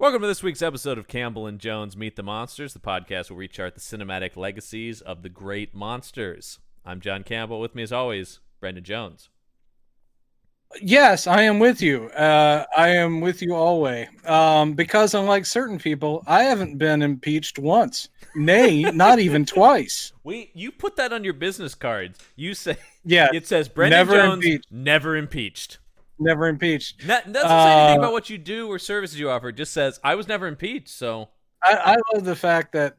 Welcome to this week's episode of Campbell and Jones Meet the Monsters, the podcast where we chart the cinematic legacies of the great monsters. I'm John Campbell. With me, as always, Brendan Jones. Yes, I am with you. I am with you always. Because unlike certain people, I haven't been impeached once. Nay, not even twice. You put that on your business cards. You say, yeah, it says Brendan never Jones, impeached. never impeached. Never impeached. That doesn't say anything about what you do or services you offer. It just says, I was never impeached, so... I love the fact that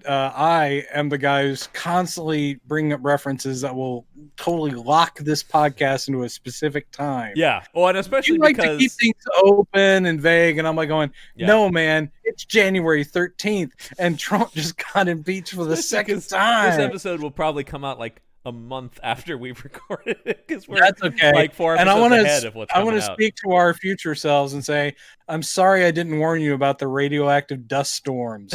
I am the guy who's constantly bringing up references that will totally lock this podcast into a specific time. Yeah, well, and especially you like because... to keep things open and vague, and I'm like going, no, man, it's January 13th, and Trump just got impeached for the second time. This episode will probably come out like a month after we've recorded it, because we're That's okay. like 4 episodes ahead of what's coming out. I want to speak to our future selves and say, I'm sorry I didn't warn you about the radioactive dust storms.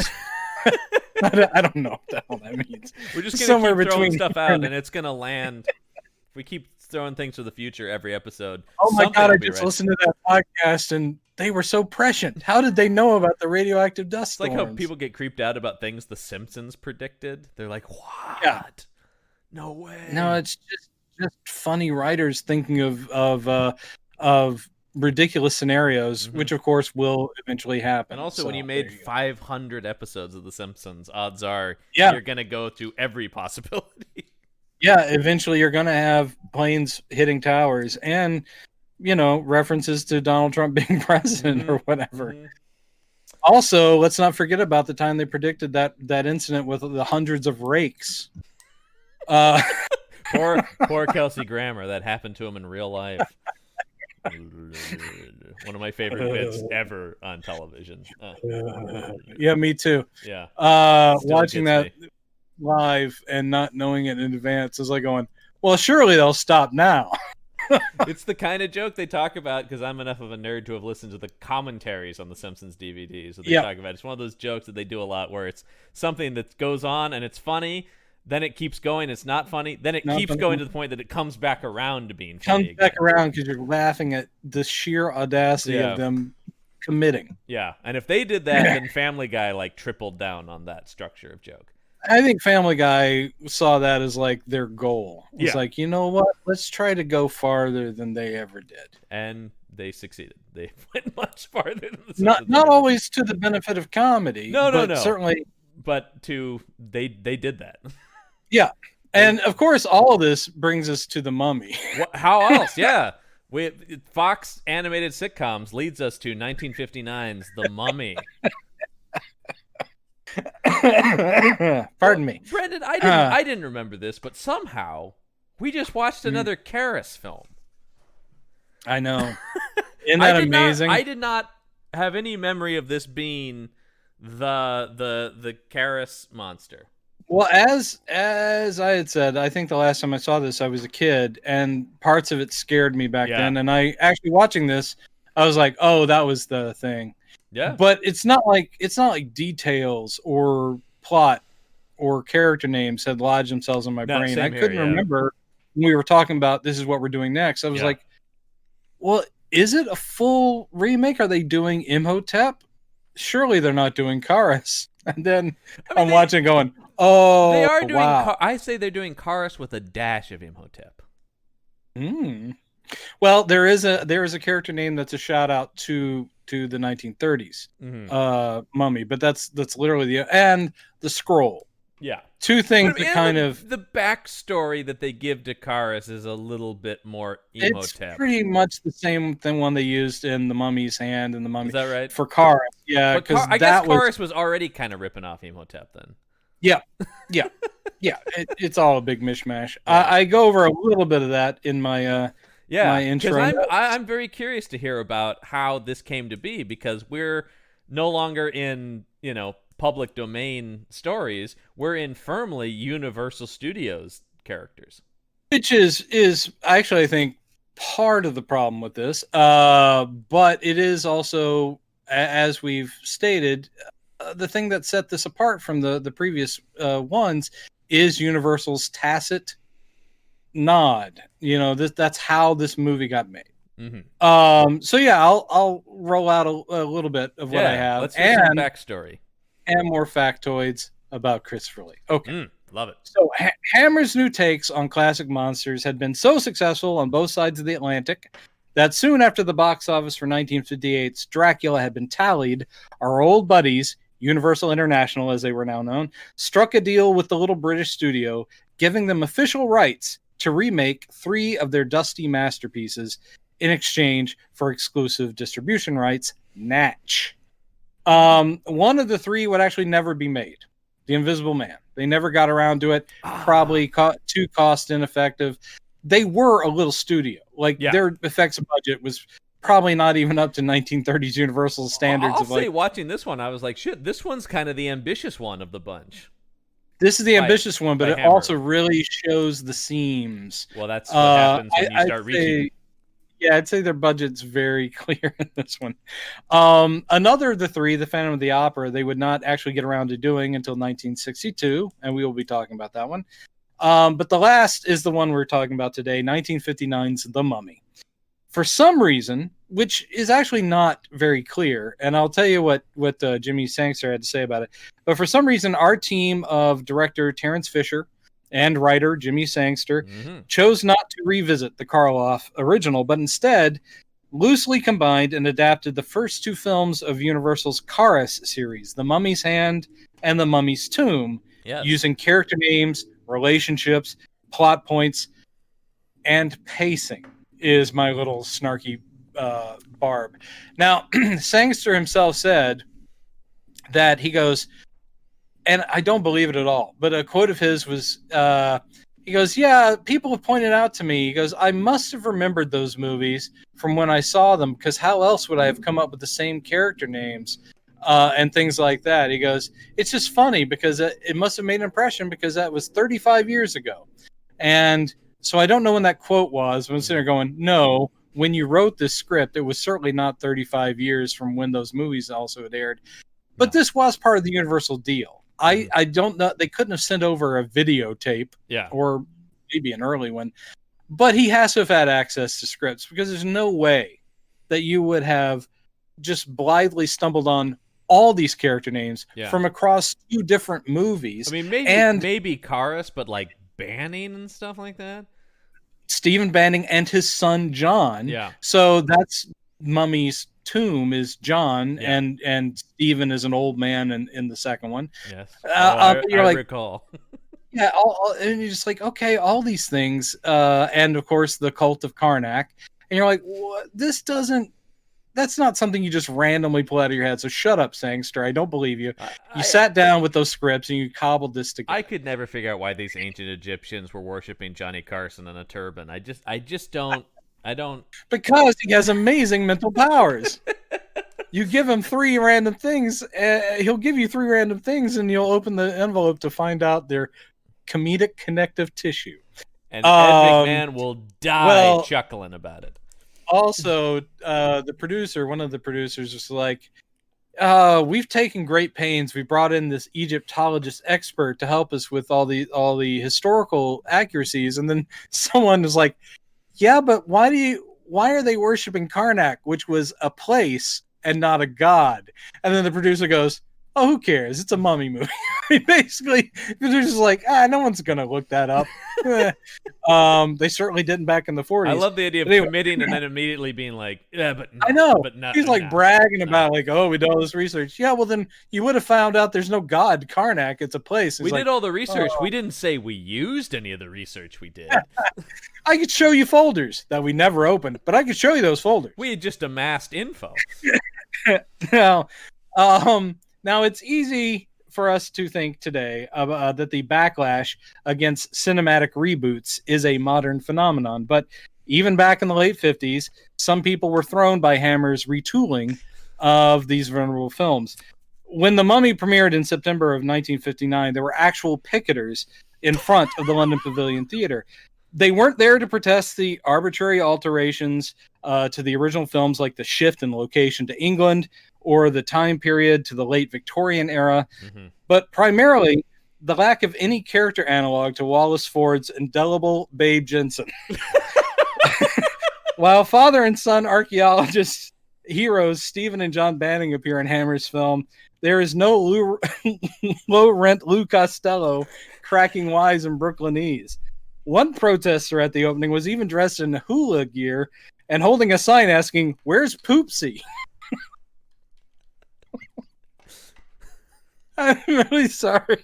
I don't know what the hell that means. We're just going to keep throwing stuff out, and it's going to land. If we keep throwing things to the future every episode. Oh my God, I just listened to that podcast, and they were so prescient. How did they know about the radioactive dust storms? It's like how people get creeped out about things The Simpsons predicted. They're like, what? Yeah. No way. No, it's just funny writers thinking of ridiculous scenarios, which of course will eventually happen. And also, when you made 500 episodes of The Simpsons, odds are you're going to go through every possibility. Yeah, eventually you're going to have planes hitting towers and, references to Donald Trump being president or whatever. Also, let's not forget about the time they predicted that incident with the hundreds of rakes. Poor Kelsey Grammer. That happened to him in real life. One of my favorite bits ever on television. Yeah, me too. Yeah. Watching that live and not knowing it in advance is like going, well, surely they'll stop now. It's the kind of joke they talk about, because I'm enough of a nerd to have listened to the commentaries on the Simpsons DVDs that they talk about. It's one of those jokes that they do a lot where it's something that goes on and it's funny. Then it keeps going. It's not funny. Then it keeps going to the point that it comes back around to being funny. Comes back around because you're laughing at the sheer audacity of them committing. Yeah, and if they did that, then Family Guy tripled down on that structure of joke. I think Family Guy saw that as their goal. It's like, you know what? Let's try to go farther than they ever did. And they succeeded. They went much farther than the not always to the benefit of comedy. No. Certainly. But they did that. Yeah. And of course, all of this brings us to The Mummy. How else? Yeah. Fox animated sitcoms leads us to 1959's The Mummy. Pardon me. Brendan, I didn't remember this, but somehow we just watched another Karras film. I know. Isn't that amazing? I did not have any memory of this being the Karras monster. Well, as I had said, I think the last time I saw this, I was a kid, and parts of it scared me back then. And I actually watching this, I was like, "Oh, that was the thing." Yeah. But it's not like details or plot or character names had lodged themselves in my brain. I couldn't remember when we were talking about this is what we're doing next. I was like, "Well, is it a full remake? Are they doing Imhotep? Surely they're not doing Karras." And then I'm watching going, oh, they are doing. Wow. I say they're doing Karras with a dash of Imhotep. Well, there is a character name that's a shout out to the 1930s mummy, but that's literally and the scroll. Yeah, two things that kind of the backstory that they give to Karras is a little bit more Imhotep. It's pretty much the same thing one they used in the Mummy's hand and the Mummy. Is that right? For Karras, yeah, because I guess Karras was already kind of ripping off Imhotep then. Yeah. It's all a big mishmash. I go over a little bit of that in my my intro. I'm very curious to hear about how this came to be, because we're no longer in public domain stories. We're in firmly Universal Studios characters, which is actually, I think, part of the problem with this. But it is also, as we've stated, the thing that set this apart from the previous ones is Universal's tacit nod. That's how this movie got made. Mm-hmm. So yeah, I'll roll out a little bit of what I have. Let's hear some backstory and more factoids about Christopher Lee. Okay. Love it. So Hammer's new takes on classic monsters had been so successful on both sides of the Atlantic that soon after the box office for 1958's Dracula had been tallied, our old buddies, Universal International as they were now known, struck a deal with the little British studio, giving them official rights to remake 3 of their dusty masterpieces in exchange for exclusive distribution rights, Natch. One of the 3 would actually never be made. The Invisible Man. They never got around to it. Probably too cost ineffective. They were a little studio. Their effects budget was probably not even up to 1930s Universal standards. I'll say, watching this one, I was like, shit, this one's kind of the ambitious one of the bunch. This is the ambitious one, but it also really shows the seams. Well, that's what happens when you start reaching. Yeah, I'd say their budget's very clear in this one. Another of the 3, The Phantom of the Opera, they would not actually get around to doing until 1962, and we will be talking about that one. But the last is the one we're talking about today, 1959's The Mummy. For some reason, which is actually not very clear, and I'll tell you what Jimmy Sangster had to say about it, but for some reason, our team of director Terrence Fisher and writer Jimmy Sangster chose not to revisit the Karloff original, but instead loosely combined and adapted the first 2 films of Universal's Karas series, The Mummy's Hand and The Mummy's Tomb, using character names, relationships, plot points, and pacing is my little snarky barb. Now, Sangster himself said that he goes, and I don't believe it at all, but a quote of his was, he goes, yeah, people have pointed out to me, he goes, I must have remembered those movies from when I saw them, because how else would I have come up with the same character names and things like that? He goes, it's just funny because it must have made an impression because that was 35 years ago. And so I don't know when that quote was. I'm sitting there going, no, when you wrote this script, it was certainly not 35 years from when those movies also had aired. But this was part of the Universal deal. I don't know. They couldn't have sent over a videotape or maybe an early one. But he has to have had access to scripts because there's no way that you would have just blithely stumbled on all these character names from across 2 different movies. I mean, maybe Karas, but like Banning and stuff like that. Stephen Banning and his son John. Yeah. So that's Mummy's Tomb is John, and Stephen is an old man in the second one. Yes, I recall. Yeah, and you're just like, okay, all these things, and of course the Cult of Karnak, and you're like, what? That's not something you just randomly pull out of your head. So shut up, Sangster. I don't believe you. You sat down with those scripts and you cobbled this together. I could never figure out why these ancient Egyptians were worshiping Johnny Carson in a turban. I just don't. I don't. Because he has amazing mental powers. You give him 3 random things, he'll give you 3 random things, and you'll open the envelope to find out their comedic connective tissue. And Ed McMahon will die chuckling about it. Also, the producer, one of the producers, was like, we've taken great pains. We brought in this Egyptologist expert to help us with all the historical accuracies. And then someone was like, yeah, but why are they worshiping Karnak, which was a place and not a god? And then the producer goes, oh, who cares? It's a mummy movie. Basically, the producer's like, no one's going to look that up. They certainly didn't back in the 40s. I love the idea of committing and then immediately being like, yeah, but I know. But not, he's like bragging about like, oh, we did all this research. Yeah, well, then you would have found out there's no god, Karnak. It's a place. We did all the research. We didn't say we used any of the research we did. I could show you folders that we never opened, but I could show you those folders. We had just amassed info. Now, it's easy for us to think today that the backlash against cinematic reboots is a modern phenomenon. But even back in the late 50s, some people were thrown by Hammer's retooling of these venerable films. When The Mummy premiered in September of 1959, there were actual picketers in front of the London Pavilion Theatre. They weren't there to protest the arbitrary alterations to the original films, like the shift in location to England or the time period to the late Victorian era, but primarily the lack of any character analog to Wallace Ford's indelible Babe Jensen. While father and son archaeologists heroes Stephen and John Banning appear in Hammer's film, there is no low-rent Lou Costello cracking wise in Brooklynese. One protester at the opening was even dressed in hula gear and holding a sign asking, "Where's Poopsie?" I'm really sorry.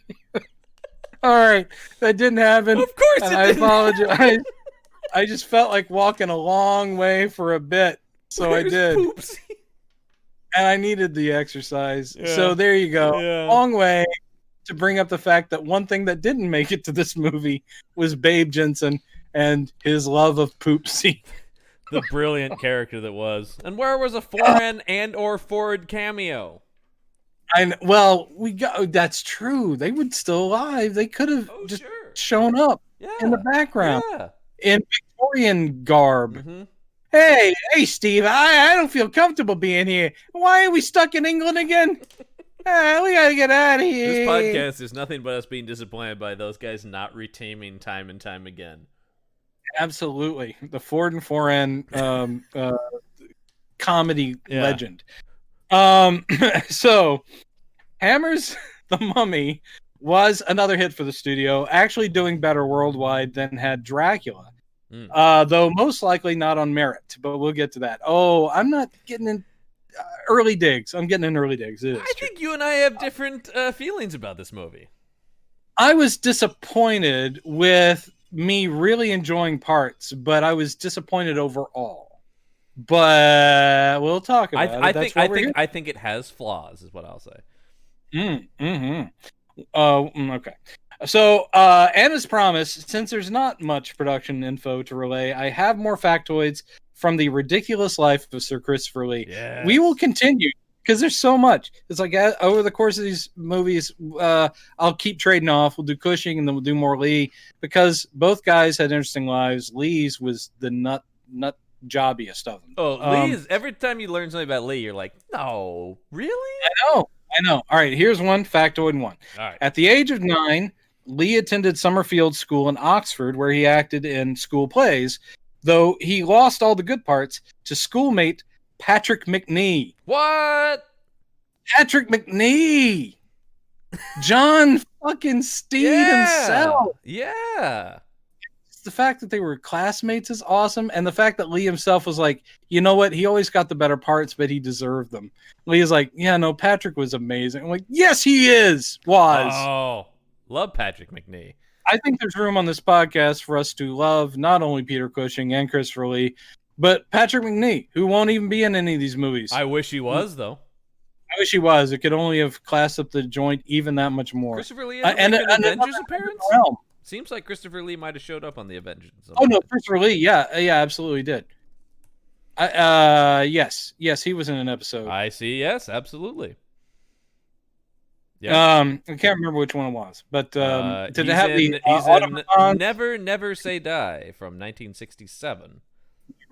All right, that didn't happen. Of course, I apologize. I just felt like walking a long way for a bit, so I did. Poopsie? And I needed the exercise. Yeah. So there you go. Yeah. Long way to bring up the fact that one thing that didn't make it to this movie was Babe Jensen and his love of Poopsie. The brilliant character that was. And where was a foreign and or Ford cameo? That's true. They were still alive. They could have shown up in the background in Victorian garb. Mm-hmm. Hey, Steve, I don't feel comfortable being here. Why are we stuck in England again? We gotta get out of here. This podcast is nothing but us being disappointed by those guys not reteaming time and time again. Absolutely. The Ford and Foreign comedy legend. So Hammer's The Mummy was another hit for the studio, actually doing better worldwide than had Dracula. Though most likely not on merit, but we'll get to that. Oh, I'm not getting in early digs. I'm getting in early digs. I think you and I have different feelings about this movie. I was disappointed with me really enjoying parts, but I was disappointed overall. But we'll talk about it. I think it has flaws, is what I'll say. Okay. So, and as promised, since there's not much production info to relay, I have more factoids from the ridiculous life of Sir Christopher Lee. Yes. We will continue because there's so much. It's like over the course of these movies, I'll keep trading off. We'll do Cushing and then we'll do more Lee because both guys had interesting lives. Lee's was the nut jobbiest of them. Oh, Lee's, every time you learn something about Lee, you're like, no, really? I know. All right, here's one factoid one. All right. At the age of 9, Lee attended Summerfield School in Oxford, where he acted in school plays, though he lost all the good parts to schoolmate Patrick Macnee. What? Patrick Macnee! John fucking Steed himself. Yeah. The fact that they were classmates is awesome, and the fact that Lee himself was like, you know what, he always got the better parts, but he deserved them. Lee is like, yeah, no, Patrick was amazing. I'm like, yes, he was. Oh, love Patrick Macnee. I think there's room on this podcast for us to love not only Peter Cushing and Christopher Lee, but Patrick Macnee, who won't even be in any of these movies. I wish he was, though. I wish he was. It could only have classed up the joint even that much more. Christopher Lee has an Avengers appearance? Seems like Christopher Lee might have showed up on the Avengers. Oh, no, Christopher Lee. Yeah, absolutely did. Yes, he was in an episode. I see. Yes, absolutely. Yeah. I can't remember which one it was, but did it have the Never, Never Say Die from 1967.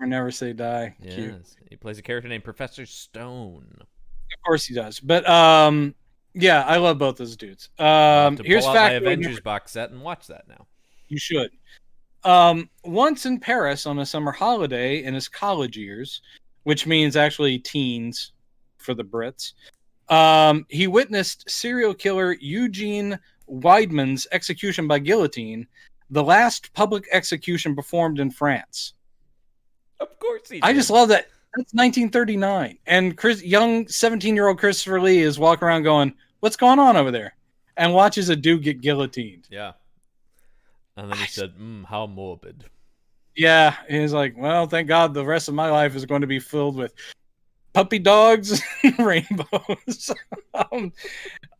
Never Say Die. Yes. Cute. He plays a character named Professor Stone. Of course he does, but yeah, I love both those dudes. Here's pull out my Avengers box set and watch that now. You should. Once in Paris on a summer holiday in his college years, which means actually teens for the Brits, he witnessed serial killer Eugene Weidmann's execution by guillotine, the last public execution performed in France. Of course he did. I just love that. That's 1939. And young 17-year-old Christopher Lee is walking around going, what's going on over there? And watches a dude get guillotined. Yeah. And then he said, how morbid. Yeah. He's like, well, thank God the rest of my life is going to be filled with puppy dogs and rainbows.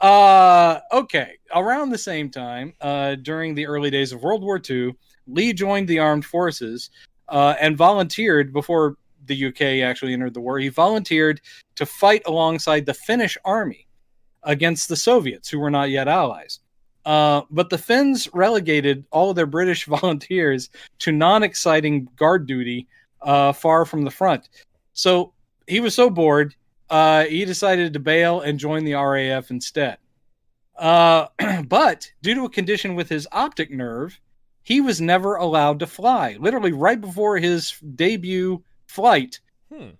Okay. Around the same time, during the early days of World War II, Lee joined the armed forces and volunteered before the UK actually entered the war. He volunteered to fight alongside the Finnish army against the Soviets, who were not yet allies. But the Finns relegated all of their British volunteers to non-exciting guard duty far from the front. So he was so bored, he decided to bail and join the RAF instead. But due to a condition with his optic nerve, he was never allowed to fly. Literally right before his debut flight,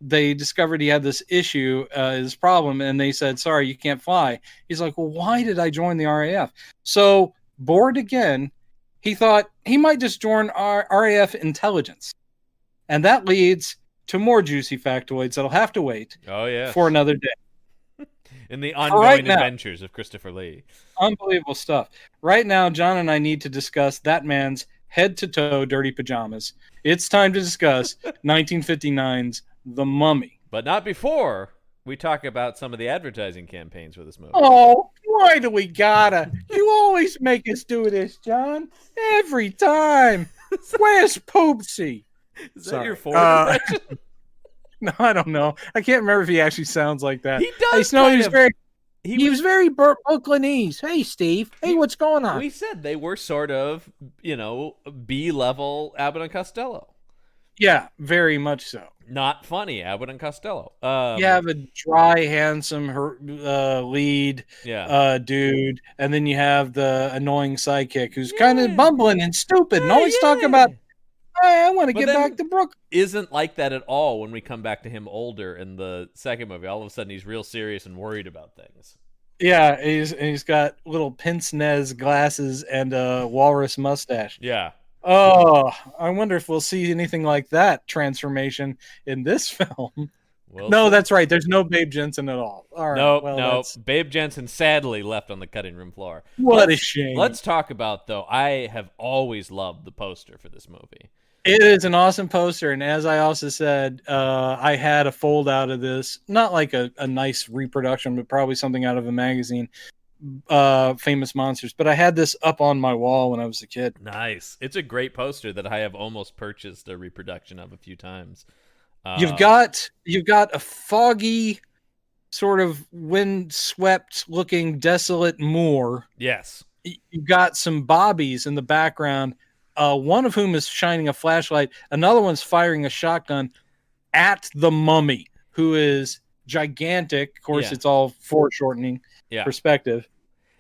they discovered he had this issue, this problem, and they said, sorry, you can't fly. He's like, well, why did I join the RAF? So, bored again, he thought he might just join RAF intelligence. And that leads to more juicy factoids that'll have to wait for another day. In the ongoing adventures of Christopher Lee. Unbelievable stuff. Right now, John and I need to discuss that man's head-to-toe dirty pajamas. It's time to discuss 1959's The Mummy. But not before we talk about some of the advertising campaigns for this movie. Oh, why do we gotta? You always make us do this, John. Every time. Where's Poopsie? Is that your Ford impression? No, I don't know. I can't remember if he actually sounds like that. He does. He was very Brooklynese. Hey, Steve. Hey, what's going on? We said they were sort of, B-level Abbott and Costello. Yeah, very much so. Not funny, Abbott and Costello. You have a dry, handsome lead dude, and then you have the annoying sidekick who's kind of bumbling and stupid and always talking about, I want to get back to Brooklyn. Isn't like that at all when we come back to him older in the second movie. All of a sudden, he's real serious and worried about things. Yeah, he's got little pince-nez glasses and a walrus mustache. Yeah. Oh, I wonder if we'll see anything like that transformation in this film. No, that's right. There's no Babe Jensen at all. All right. No. Babe Jensen sadly left on the cutting room floor. What a shame. Let's talk about, though, I have always loved the poster for this movie. It is an awesome poster, and as I also said, I had a fold out of this. Not like a nice reproduction, but probably something out of a magazine. Famous Monsters, but I had this up on my wall when I was a kid. Nice. It's a great poster that I have almost purchased a reproduction of a few times. You've got a foggy, sort of windswept looking desolate moor. Yes. You've got some bobbies in the background, one of whom is shining a flashlight, another one's firing a shotgun at the mummy, who is gigantic. Of course, it's all foreshortening perspective.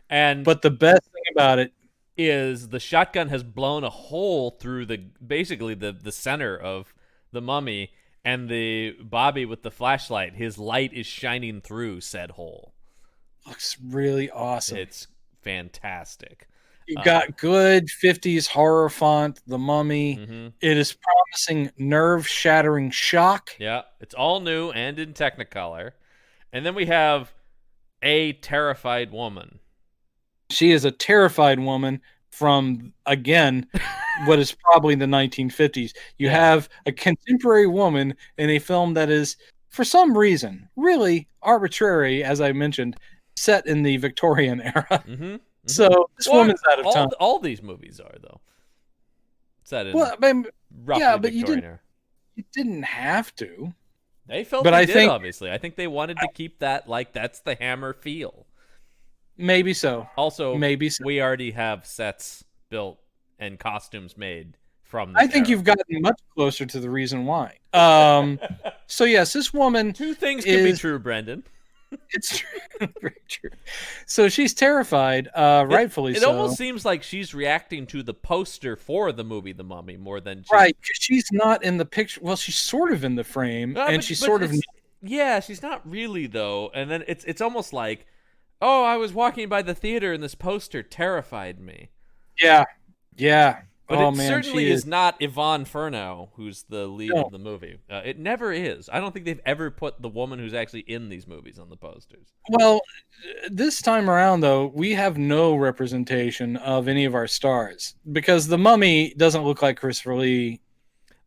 But the best thing about it is the shotgun has blown a hole through basically the center of the mummy, and the Bobby with the flashlight, his light is shining through said hole. Looks really awesome. It's fantastic. You got good 50s horror font, The Mummy. Mm-hmm. It is promising nerve-shattering shock. Yeah, it's all new and in Technicolor. And then we have a terrified woman. She is a terrified woman from, again, what is probably the 1950s. You have a contemporary woman in a film that is, for some reason, really arbitrary, as I mentioned, set in the Victorian era. Mm-hmm. Mm-hmm. So this woman's out of time. All these movies are, though. Set in roughly Victorian era. You didn't have to. They felt they did, obviously. I think they wanted to keep that, that's the Hammer feel. Maybe so. Also, we already have sets built and costumes made from this era. You've gotten much closer to the reason why. So, yes, this woman... Two things can be true, Brendan. It's true. Very true. So she's terrified, rightfully so. It almost seems like she's reacting to the poster for the movie The Mummy more than... Right, because she's not in the picture. Well, she's sort of in the frame, and she's sort of... Yeah, she's not really, though. And then it's almost like, oh, I was walking by the theater and this poster terrified me. Yeah. But certainly is not Yvonne Furneaux, who's the lead of the movie. It never is. I don't think they've ever put the woman who's actually in these movies on the posters. Well, this time around, though, we have no representation of any of our stars because the Mummy doesn't look like Christopher Lee.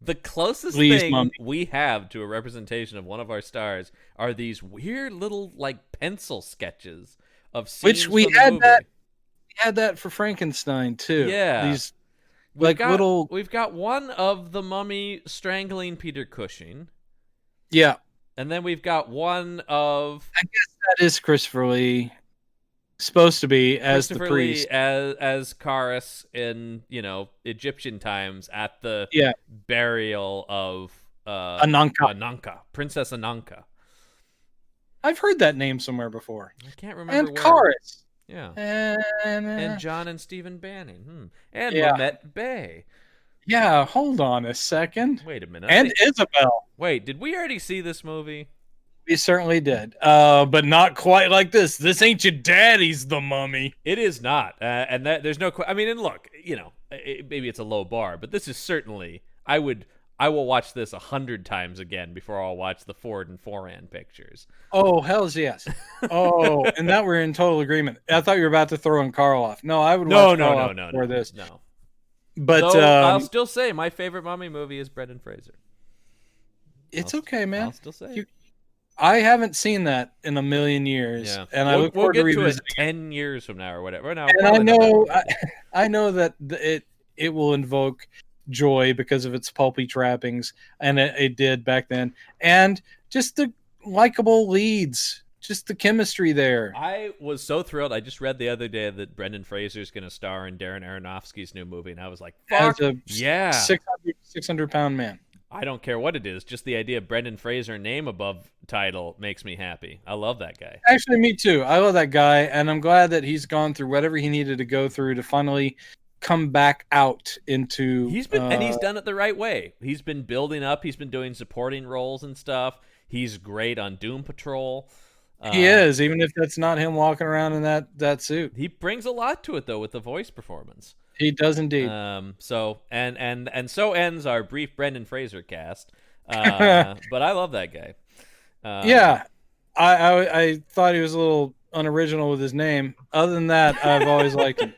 The closest thing we have to a representation of one of our stars are these weird little pencil sketches of scenes we from had the movie. We had that for Frankenstein too. Yeah. These We've got one of the Mummy strangling Peter Cushing. Yeah. And then we've got one of... I guess that is Christopher Lee. Supposed to be as the priest. Lee as Charis in, Egyptian times at the burial of Ananka. Princess Ananka. I've heard that name somewhere before. I can't remember where. Charis. Yeah. And John and Stephen Banning. And Lamette Bay. Yeah, hold on a second. Wait a minute. And Isabel. Wait, did we already see this movie? We certainly did, but not quite like this. This ain't your daddy's The Mummy. It is not, and there's no. I mean, and look, maybe it's a low bar, but this is certainly. I will watch this 100 times again before I'll watch the Ford and Foran pictures. Oh, hells yes. Oh, and that we're in total agreement. I thought you were about to throw in Karloff. No, I would watch Karloff before this. No. But I'll still say my favorite Mummy movie is Brendan Fraser. It's okay, man. I'll still say I haven't seen that in a million years, and I look forward to revisiting it 10 years from now or whatever. No, and I know that it will invoke joy because of its pulpy trappings, and it did back then, and just the likable leads, just the chemistry there. I was so thrilled. I just read the other day that Brendan Fraser's going to star in Darren Aronofsky's new movie, and I was like, "Fuck yeah, 600-pound man." I don't care what it is. Just the idea of Brendan Fraser name above title makes me happy. I love that guy. Actually, me too. I love that guy, and I'm glad that he's gone through whatever he needed to go through to finally come back out into. He's done it the right way. He's been building up. He's been doing supporting roles and stuff. He's great on Doom Patrol. He is, even if that's not him walking around in that suit. He brings a lot to it though with the voice performance. He does indeed. So ends our brief Brendan Fraser cast. But I love that guy. Yeah, I thought he was a little unoriginal with his name. Other than that, I've always liked him.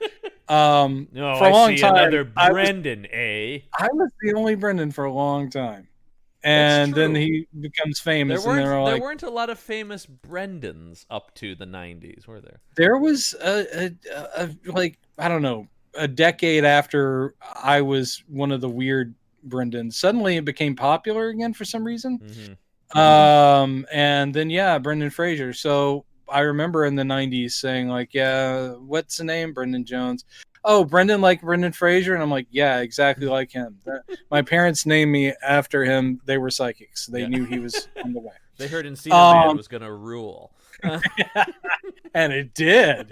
No, for a long time, another Brendan. I was the only Brendan for a long time, and then he becomes famous. There weren't a lot of famous Brendans up to the 90s, were there? There was a like, I don't know, a decade after I was one of the weird Brendans. Suddenly it became popular again for some reason. Mm-hmm. And then Brendan Fraser. So I remember in the 90s saying like, yeah, what's the name? Brendan Jones. Oh, Brendan like Brendan Fraser? And I'm like, yeah, exactly like him. My parents named me after him. They were psychics. They knew he was on the way. They heard Encino Man was going to rule. And it did.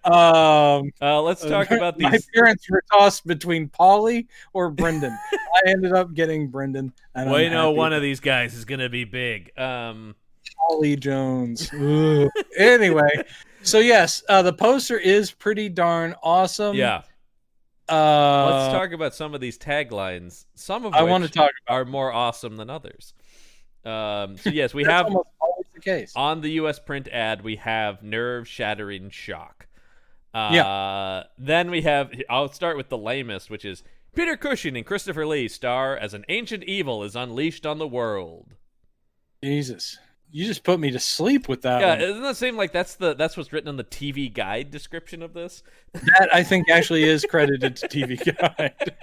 Let's talk about these. My parents were tossed between Paulie or Brendan. I ended up getting Brendan. And well, you know, one of these guys is going to be big. Paulie Jones. Anyway, so yes, the poster is pretty darn awesome. Yeah. Let's talk about some of these taglines. Some of which are more awesome than others. So yes, we have almost always the case. On the U.S. print ad, we have nerve-shattering shock. Then we have, I'll start with the lamest, which is Peter Cushing and Christopher Lee star as an ancient evil is unleashed on the world. Jesus. You just put me to sleep with that. Yeah, one. Doesn't that seem like that's what's written in the TV Guide description of this? That I think actually is credited to TV Guide.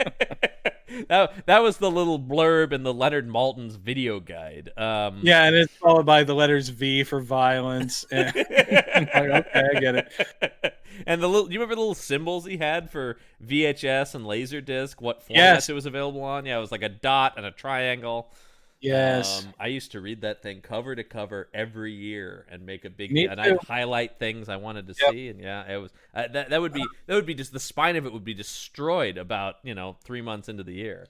that was the little blurb in the Leonard Maltin's video guide. Yeah, and it's followed by the letters V for violence. And like, okay, I get it. And do you remember the little symbols he had for VHS and Laserdisc? What format it was available on? Yeah, it was like a dot and a triangle. Yes. I used to read that thing cover to cover every year and make a big and I'd highlight things I wanted to see, and it was that would be just the spine of it would be destroyed about 3 months into the year.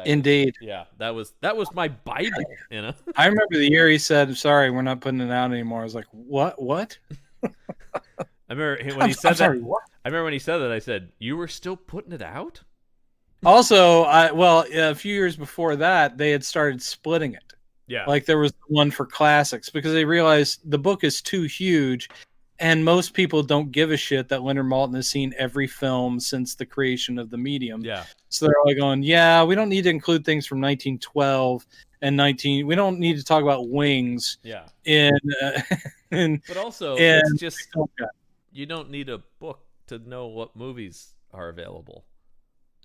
Indeed. Yeah, that was my Bible, I remember the year he said, "Sorry, we're not putting it out anymore." I was like, "What?" I remember when he said that. What? I remember when he said that. I said, "You were still putting it out?" Also, a few years before that, they had started splitting it. Yeah. Like there was one for classics because they realized the book is too huge and most people don't give a shit that Leonard Maltin has seen every film since the creation of the medium. Yeah. So they're like going, yeah, we don't need to include things from 1912 and we don't need to talk about wings. Yeah. But also, it's just, you don't need a book to know what movies are available.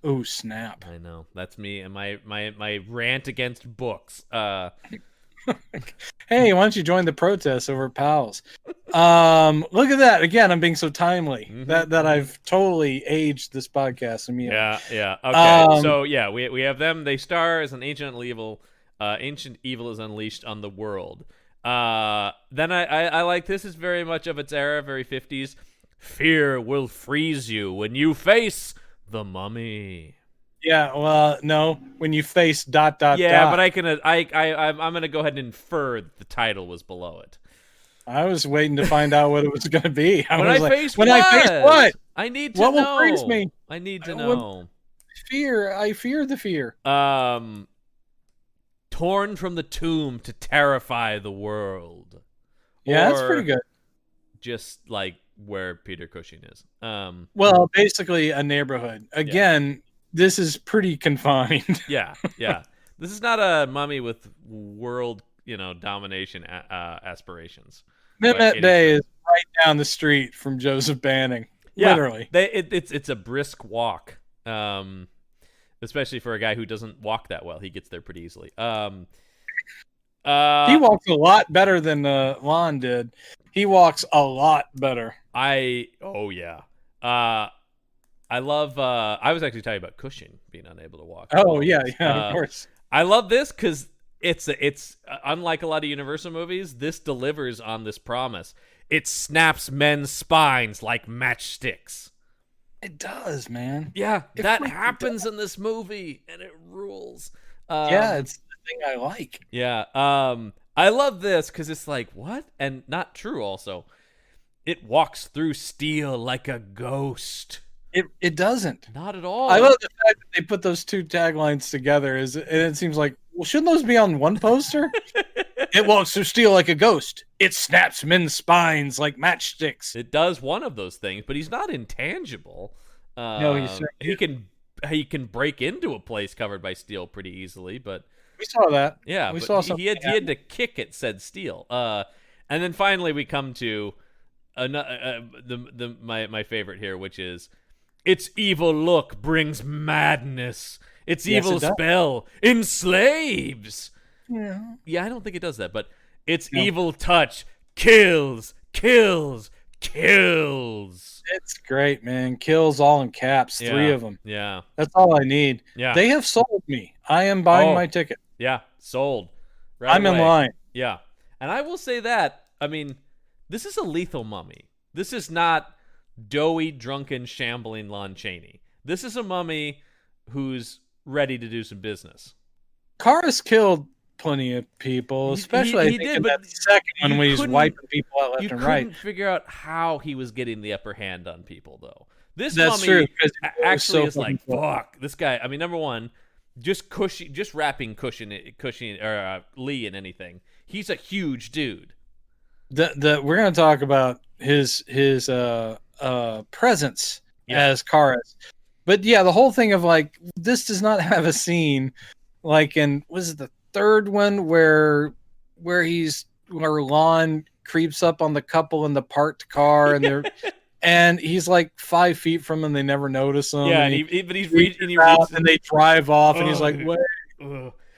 Oh, snap. I know. That's me and my rant against books. Hey, why don't you join the protests over Pals? Look at that. Again, I'm being so timely that I've totally aged this podcast immediately. Yeah. Okay. So, we have them. They star as an ancient evil. Ancient evil is unleashed on the world. Then I like this is very much of its era, very 50s. Fear will freeze you when you face the Mummy. Yeah, well, no. When you face ... Yeah, but I'm gonna go ahead and infer that the title was below it. I was waiting to find out what it was going to be. When I face what? I need to What know. will freeze me? I need to know. Fear. I fear the fear. Torn from the tomb to terrify the world. Yeah, that's pretty good. Just like where Peter Cushing is. Well, basically a neighborhood. Again, this is pretty confined. Yeah. This is not a mummy with world, domination aspirations. Minute Bay is right down the street from Joseph Banning. Yeah, literally. It's a brisk walk. Especially for a guy who doesn't walk that well. He gets there pretty easily. He walks a lot better than Lon did. He walks a lot better. I love I was actually talking about Cushing being unable to walk. Oh yeah, of course. I love this because it's unlike a lot of Universal movies, this delivers on this promise. It snaps men's spines like matchsticks. It does, man. Yeah, that happens in this movie, and it rules. It's the thing I like. Yeah, I love this because it's like, what? And not true, also. It walks through steel like a ghost. It doesn't. Not at all. I love the fact that they put those two taglines together, and it seems like, well, shouldn't those be on one poster? It walks through steel like a ghost. It snaps men's spines like matchsticks. It does one of those things, but he's not intangible. No, he can break into a place covered by steel pretty easily, but we saw that. Yeah, we saw something. He had to kick at said steel. And then finally we come to my favorite here, which is its evil look brings madness. Its evil spell enslaves. Yeah, I don't think it does that, but its evil touch kills. It's great, man. Kills all in caps. 3 of them. Yeah. That's all I need. Yeah. They have sold me. I am buying my ticket. Yeah, sold. Right I'm away. in line. Yeah. And I will say that, I mean, this is a lethal mummy. This is not doughy, drunken, shambling Lon Chaney. This is a mummy who's ready to do some business. Karras killed plenty of people, especially in that second one when he's wiping people out left and right. You couldn't figure out how he was getting the upper hand on people, though. That's mummy true, actually is like, fuck, this guy. I mean, number one, just wrapping Cushing or Lee in anything. He's a huge dude. We're going to talk about his presence as Karras. But yeah, the whole thing of like, this does not have a scene like in, was it the third one where Lon creeps up on the couple in the parked car and they're and he's like 5 feet from him, they never notice him. Yeah, but he's reaching out and they drive off and he's like, wait.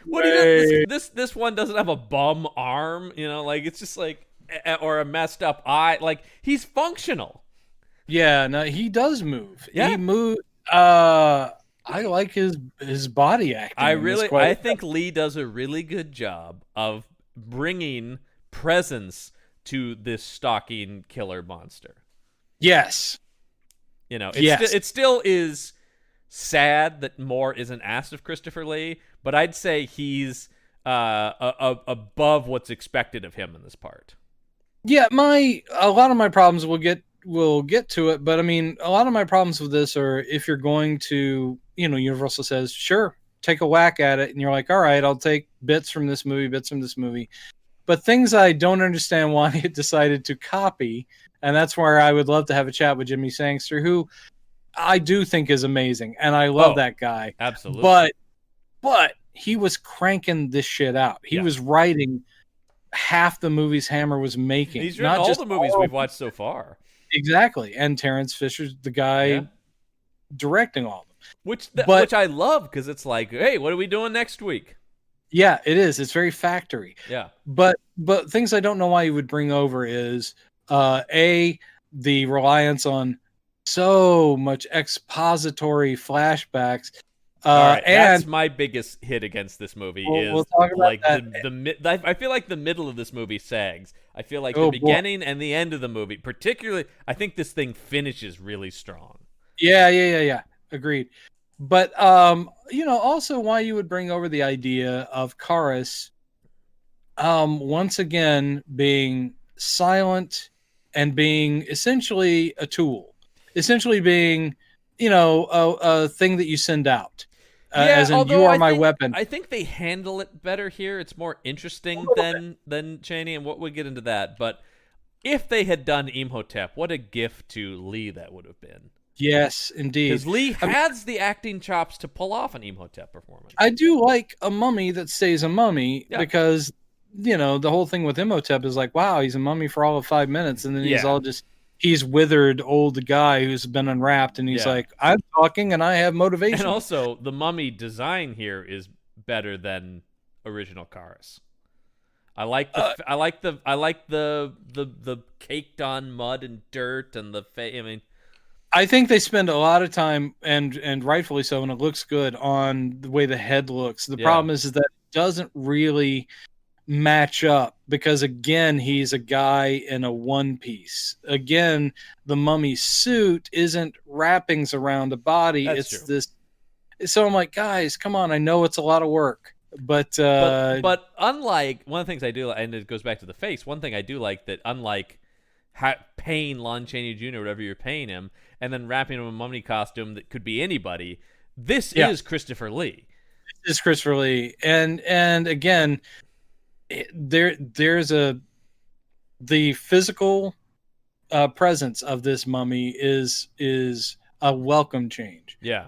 What do you know? This one doesn't have a bum arm, like it's just like, or a messed up eye. Like, he's functional. Yeah, no, he does move. Yeah. He moves. I like his body acting. I think Lee does a really good job of bringing presence to this stalking killer monster. Yes. It still is sad that more isn't asked of Christopher Lee, but I'd say he's above what's expected of him in this part. Yeah, a lot of my problems we'll get to it, but I mean, a lot of my problems with this are if you're going to, Universal says, sure, take a whack at it, and you're like, all right, I'll take bits from this movie, but things I don't understand why it decided to copy, and that's where I would love to have a chat with Jimmy Sangster, who I do think is amazing, and I love that guy. Absolutely. But he was cranking this shit out. He was writing half the movies Hammer was making. He's written all the movies we've watched so far. Exactly. And Terrence Fisher's the guy directing all of them. Which I love, because it's like, hey, what are we doing next week? Yeah, it is. It's very factory. Yeah. But things I don't know why you would bring over is the reliance on so much expository flashbacks. All right, that's my biggest hit against this movie. We'll talk about like that. I feel like the middle of this movie sags. I feel like the beginning and the end of the movie, particularly, I think this thing finishes really strong. Yeah. Agreed. But also why you would bring over the idea of Karis once again being silent and being essentially a tool, essentially being, a thing that you send out, Yeah, as in you although are my weapon. I think they handle it better here. It's more interesting than Cheney, and we'll get into that. But if they had done Imhotep, what a gift to Lee that would have been. Yes, indeed. Because Lee has the acting chops to pull off an Imhotep performance. I do like a mummy that stays a mummy because, the whole thing with Imhotep is like, wow, he's a mummy for all of 5 minutes. And then he's withered old guy who's been unwrapped. And he's like, I'm talking and I have motivation. And also the mummy design here is better than original Karis. I like the caked on mud and dirt and the I mean, I think they spend a lot of time, and rightfully so, and it looks good on the way the head looks. The problem is that it doesn't really match up because, again, he's a guy in a one piece. Again, the mummy suit isn't wrappings around a body. That's it's true. This. So I'm like, guys, come on. I know it's a lot of work, but unlike one of the things I do, and it goes back to the face. One thing I do like that, unlike paying Lon Chaney Jr. whatever you're paying him, and then wrapping him in a mummy costume that could be anybody. This is Christopher Lee. This is Christopher Lee, and again, there's the physical presence of this mummy is a welcome change. Yeah,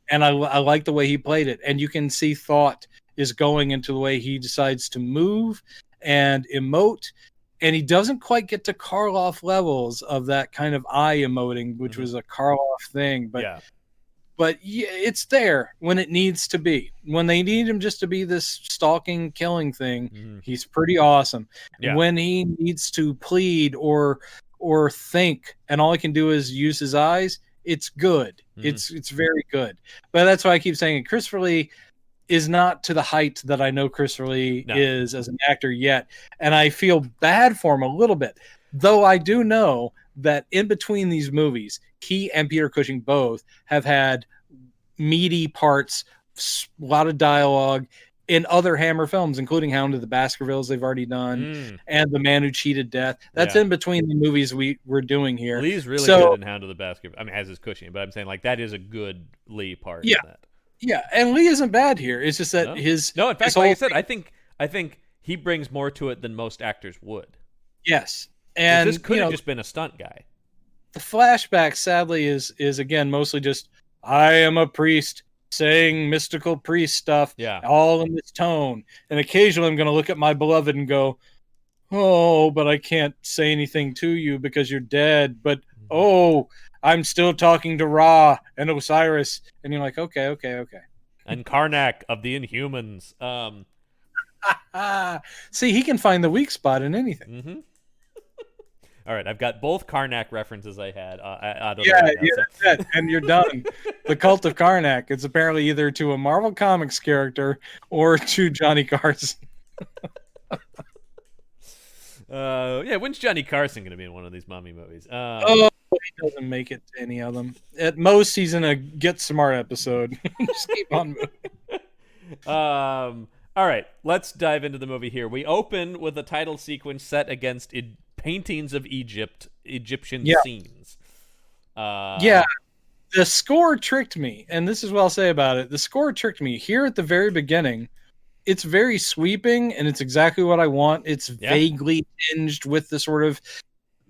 and I like the way he played it, and you can see thought is going into the way he decides to move and emote. And he doesn't quite get to Karloff levels of that kind of eye emoting, which was a Karloff thing. But it's there when it needs to be. When they need him just to be this stalking, killing thing, he's pretty awesome. Yeah. When he needs to plead or think, and all he can do is use his eyes, it's good. It's very good. But that's why I keep saying it. Christopher Lee is not to the height that I know Christopher Lee is as an actor yet. And I feel bad for him a little bit. Though I do know that in between these movies, he and Peter Cushing both have had meaty parts, a lot of dialogue in other Hammer films, including Hound of the Baskervilles they've already done, and The Man Who Cheated Death. That's in between the movies we're doing here. Lee's really good in Hound of the Baskervilles. I mean, as is Cushing, but I'm saying like that is a good Lee part in that. Yeah, and Lee isn't bad here. It's just that in fact, like I said, I think he brings more to it than most actors would. Yes, and this could have just been a stunt guy. The flashback, sadly, is again mostly just I am a priest saying mystical priest stuff, all in this tone, and occasionally I'm going to look at my beloved and go, "Oh, but I can't say anything to you because you're dead." But I'm still talking to Ra and Osiris. And you're like, okay. And Karnak of the Inhumans. See, he can find the weak spot in anything. Mm-hmm. All right, I've got both Karnak references I had. That's it. And you're done. The Cult of Karnak. It's apparently either to a Marvel Comics character or to Johnny Carson. When's Johnny Carson going to be in one of these mummy movies? He doesn't make it to any of them. At most, he's in a Get Smart episode. Just keep on moving. All right, let's dive into the movie here. We open with a title sequence set against paintings of Egyptian scenes. The score tricked me, and this is what I'll say about it. The score tricked me. Here at the very beginning, it's very sweeping, and it's exactly what I want. It's vaguely tinged with the sort of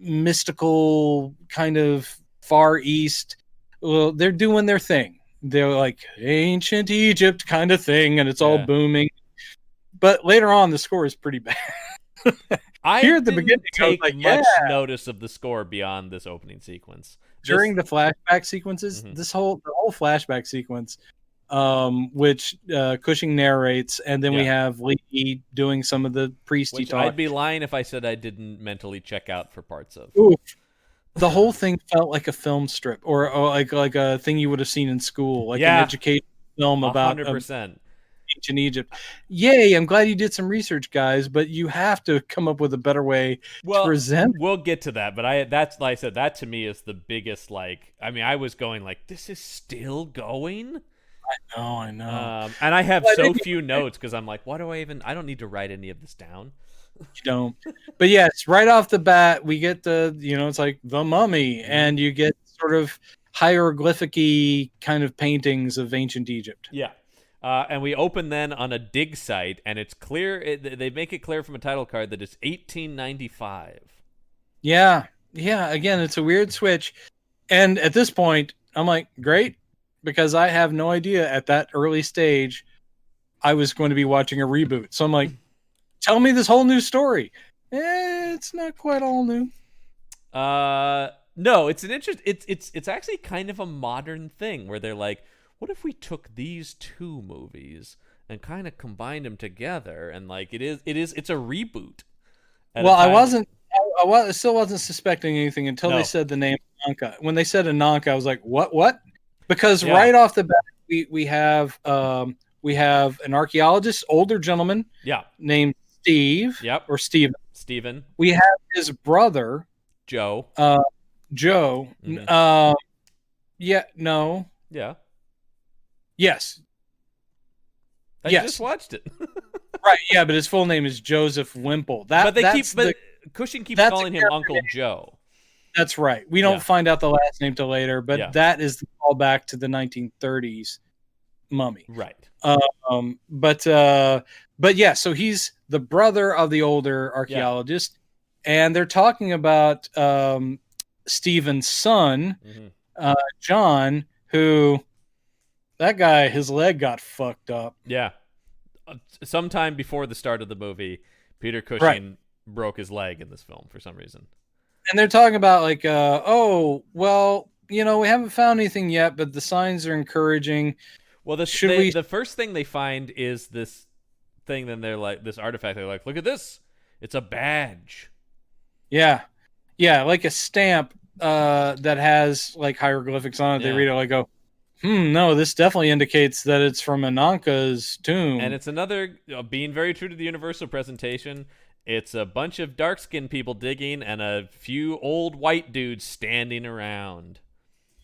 mystical kind of Far East. Well, they're doing their thing. They're like ancient Egypt kind of thing, and it's all booming. But later on, the score is pretty bad. Here at the beginning, take much notice of the score beyond this opening sequence. During the flashback sequences, the whole flashback sequence, which Cushing narrates, and then we have Lee doing some of the priesty talk. I'd be lying if I said I didn't mentally check out for parts of. Ooh, the whole thing felt like a film strip, or like a thing you would have seen in school, like an education film about 100%. ancient Egypt. Yay! I'm glad you did some research, guys, but you have to come up with a better way to present. We'll get to that, but that's like I said, that to me is the biggest. Like, I mean, I was going like, this is still going. I know. And I have few notes because I'm like, what do I don't need to write any of this down. You don't. But yes, right off the bat, we get it's like the Mummy, and you get sort of hieroglyphic-y kind of paintings of ancient Egypt. Yeah. And we open then on a dig site, and it's clear, they make it clear from a title card that it's 1895. Yeah. Again, it's a weird switch. And at this point, I'm like, great, because I have no idea at that early stage I was going to be watching a reboot. So I'm like, tell me this whole new story. It's not quite all new. No, it's it's actually kind of a modern thing where they're like, what if we took these two movies and kind of combined them together, and like it's a reboot. Well, I still wasn't suspecting anything until they said the name Ananka. When they said Ananka, I was like, what? Because right off the bat, we have an archaeologist, older gentleman, named Steve, or Steven. Steven. We have his brother, Joe. Joe. Mm-hmm. Yeah. No. Yeah. Yes. I just watched it. Right. Yeah, but his full name is Joseph Wimple. Cushing keeps calling him Uncle Joe. That's right. We don't find out the last name till later, but that is the callback to the 1930s Mummy. Right. But yeah, so he's the brother of the older archaeologist, and they're talking about Stephen's son, John, who that guy, his leg got fucked up. Yeah. Sometime before the start of the movie, Peter Cushing broke his leg in this film for some reason. And they're talking about like, oh, well, we haven't found anything yet, but the signs are encouraging. Well, the first thing they find is this thing. Then they're like, this artifact. They're like, look at this. It's a badge. Yeah. Like a stamp that has like hieroglyphics on it. They read it like, go, no, this definitely indicates that it's from Ananka's tomb. And it's another, being very true to the Universal presentation, it's a bunch of dark-skinned people digging and a few old white dudes standing around.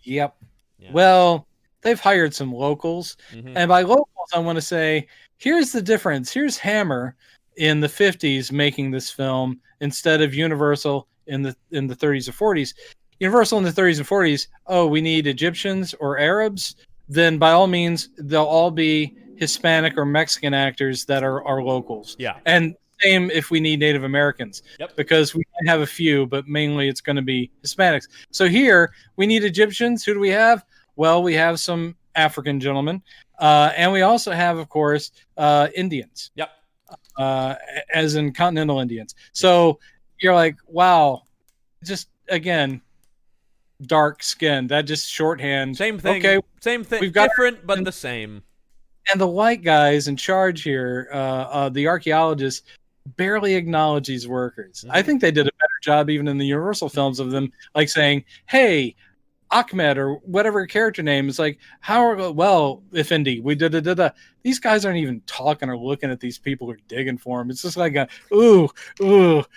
Yep. Yeah. Well, they've hired some locals. Mm-hmm. And by locals, I want to say, here's the difference. Here's Hammer in the 50s making this film instead of Universal in the 30s or 40s. Universal in the 30s and 40s, we need Egyptians or Arabs, then by all means, they'll all be Hispanic or Mexican actors that are locals. Yeah. And same if we need Native Americans. Yep. Because we might have a few, but mainly it's going to be Hispanics. So here, we need Egyptians. Who do we have? Well, we have some African gentlemen. And we also have, of course, Indians. Yep. As in continental Indians. So you're like, wow, just, again, dark skin. That just shorthand. Same thing. Okay, same thing. We've got different, but the same. And the white guys in charge here, the archaeologists, barely acknowledge these workers. Mm-hmm. I think they did a better job even in the Universal films of them like saying, "Hey, Ahmed," or whatever character name is like, Effendi, we da. These guys aren't even talking or looking at these people who are digging for them. It's just like ooh.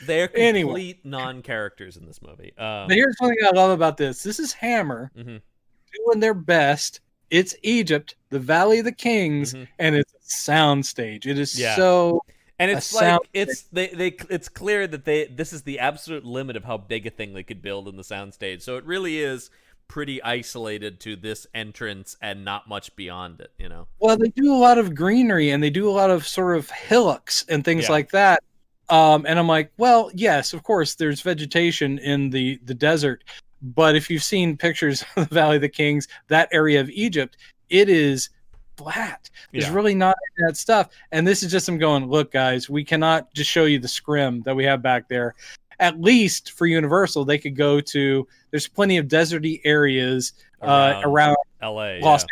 They're complete non-characters in this movie. But here's something I love about this. This is Hammer doing their best. It's Egypt, the Valley of the Kings, and it's a soundstage. It is so. And it's like it's clear that this is the absolute limit of how big a thing they could build in the soundstage. So it really is pretty isolated to this entrance and not much beyond it, Well, they do a lot of greenery and they do a lot of sort of hillocks and things like that. And I'm like, well, yes, of course, there's vegetation in the desert. But if you've seen pictures of the Valley of the Kings, that area of Egypt, it is flat. There's really not that stuff. And this is just them going, look, guys, we cannot just show you the scrim that we have back there. At least for Universal, they could go to, there's plenty of deserty areas around LA. Los Angeles.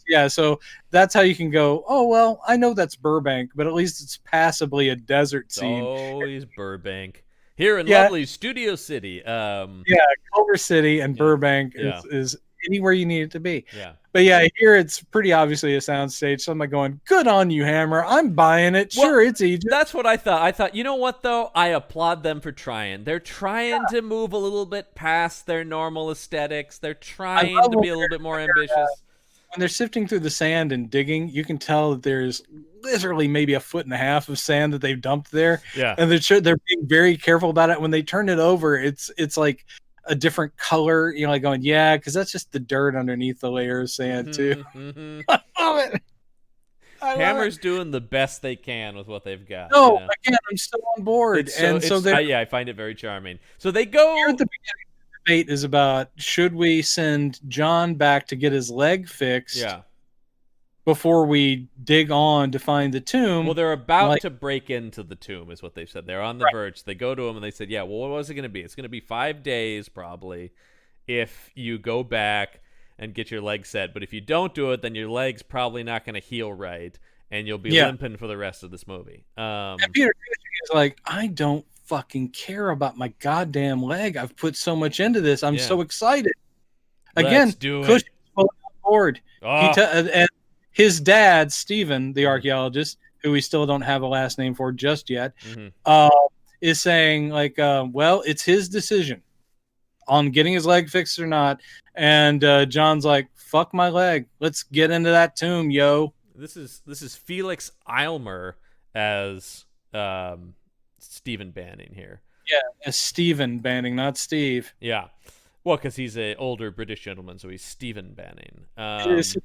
Yeah, so that's how you can go, oh, well, I know that's Burbank, but at least it's passably a desert scene. Always Burbank. Here in lovely Studio City. Culver City and Burbank is anywhere you need it to be. Yeah. But yeah, here it's pretty obviously a soundstage. So I'm like going, good on you, Hammer. I'm buying it. Well, sure, it's Egypt. That's what I thought. I thought, you know what, though? I applaud them for trying. They're trying to move a little bit past their normal aesthetics. They're trying to be a little bit more ambitious. When they're sifting through the sand and digging, you can tell that there's literally maybe 1.5 feet of sand that they've dumped there. Yeah. And they're being very careful about it. When they turn it over, it's like a different color, like going, yeah, because that's just the dirt underneath the layer of sand too. I love it. Hammer's doing the best they can with what they've got. No, again, I'm still on board. I find it very charming. So they go. Here at the beginning, the debate is about, should we send John back to get his leg fixed? Yeah. Before we dig on to find the tomb. Well, they're about to break into the tomb, is what they've said. They're on the verge. They go to him and they said, yeah, well, what was it going to be? It's going to be 5 days, probably, if you go back and get your leg set. But if you don't do it, then your leg's probably not going to heal right, and you'll be limping for the rest of this movie. And Peter is like, I don't fucking care about my goddamn leg. I've put so much into this. I'm so excited. Again, let's do Cushing's it. on board. Oh. And his dad, Stephen, the archaeologist, who we still don't have a last name for just yet, is saying, like, well, it's his decision on getting his leg fixed or not. And John's like, fuck my leg. Let's get into that tomb, yo. This is Felix Eilmer as Stephen Banning here. Yeah, as Stephen Banning, not Steve. Yeah. Well, because he's an older British gentleman, so he's Stephen Banning. It is a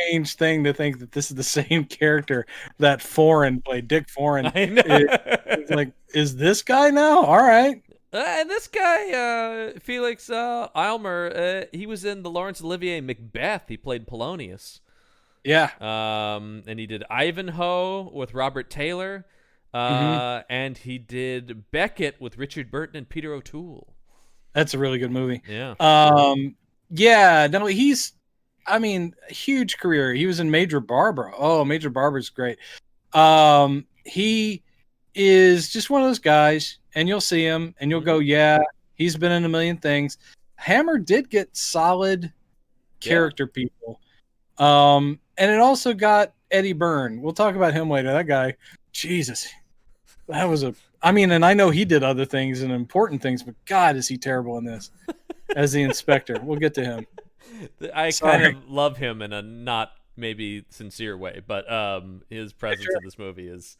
strange thing to think that this is the same character that Foreign played, Dick Foreign. I know. It's like, is this guy now? All right. And this guy, Felix Eilmer, he was in the Laurence Olivier Macbeth. He played Polonius. Yeah. And he did Ivanhoe with Robert Taylor. And he did Beckett with Richard Burton and Peter O'Toole. That's a really good movie. Yeah. Yeah. No, he's, huge career. He was in Major Barbara. Oh, Major Barbara's great. He is just one of those guys, and you'll see him, and you'll go, yeah, he's been in a million things. Hammer did get solid character people. And it also got Eddie Byrne. We'll talk about him later. That guy, Jesus. That was and I know he did other things and important things, but God, is he terrible in this as the inspector. We'll get to him. I kind of love him in a not maybe sincere way, but his presence in this movie is,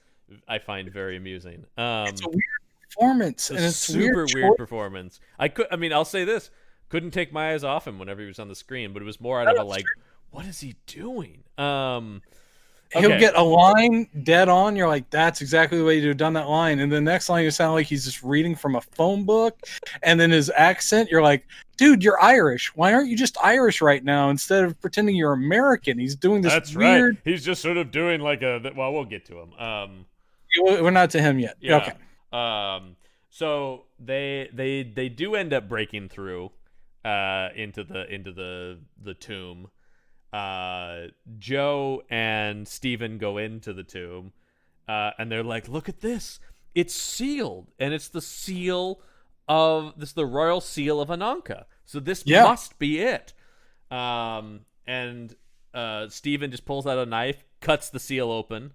I find, very amusing. It's a weird performance. It's a super weird performance. I'll say this. Couldn't take my eyes off him whenever he was on the screen, but it was more out of what is he doing? He'll get a line dead on. You're like, that's exactly the way you'd have done that line. And the next line, you sound like he's just reading from a phone book. And then his accent, you're like, dude, you're Irish. Why aren't you just Irish right now instead of pretending you're American? He's doing this weird. Right. He's just sort of doing like well, we'll get to him. We're not to him yet. Yeah. Okay. So they do end up breaking through into the tomb. Joe and Stephen go into the tomb, and they're like, "Look at this! It's sealed, and it's the royal seal of Ananka. So this must be it." And Stephen just pulls out a knife, cuts the seal open.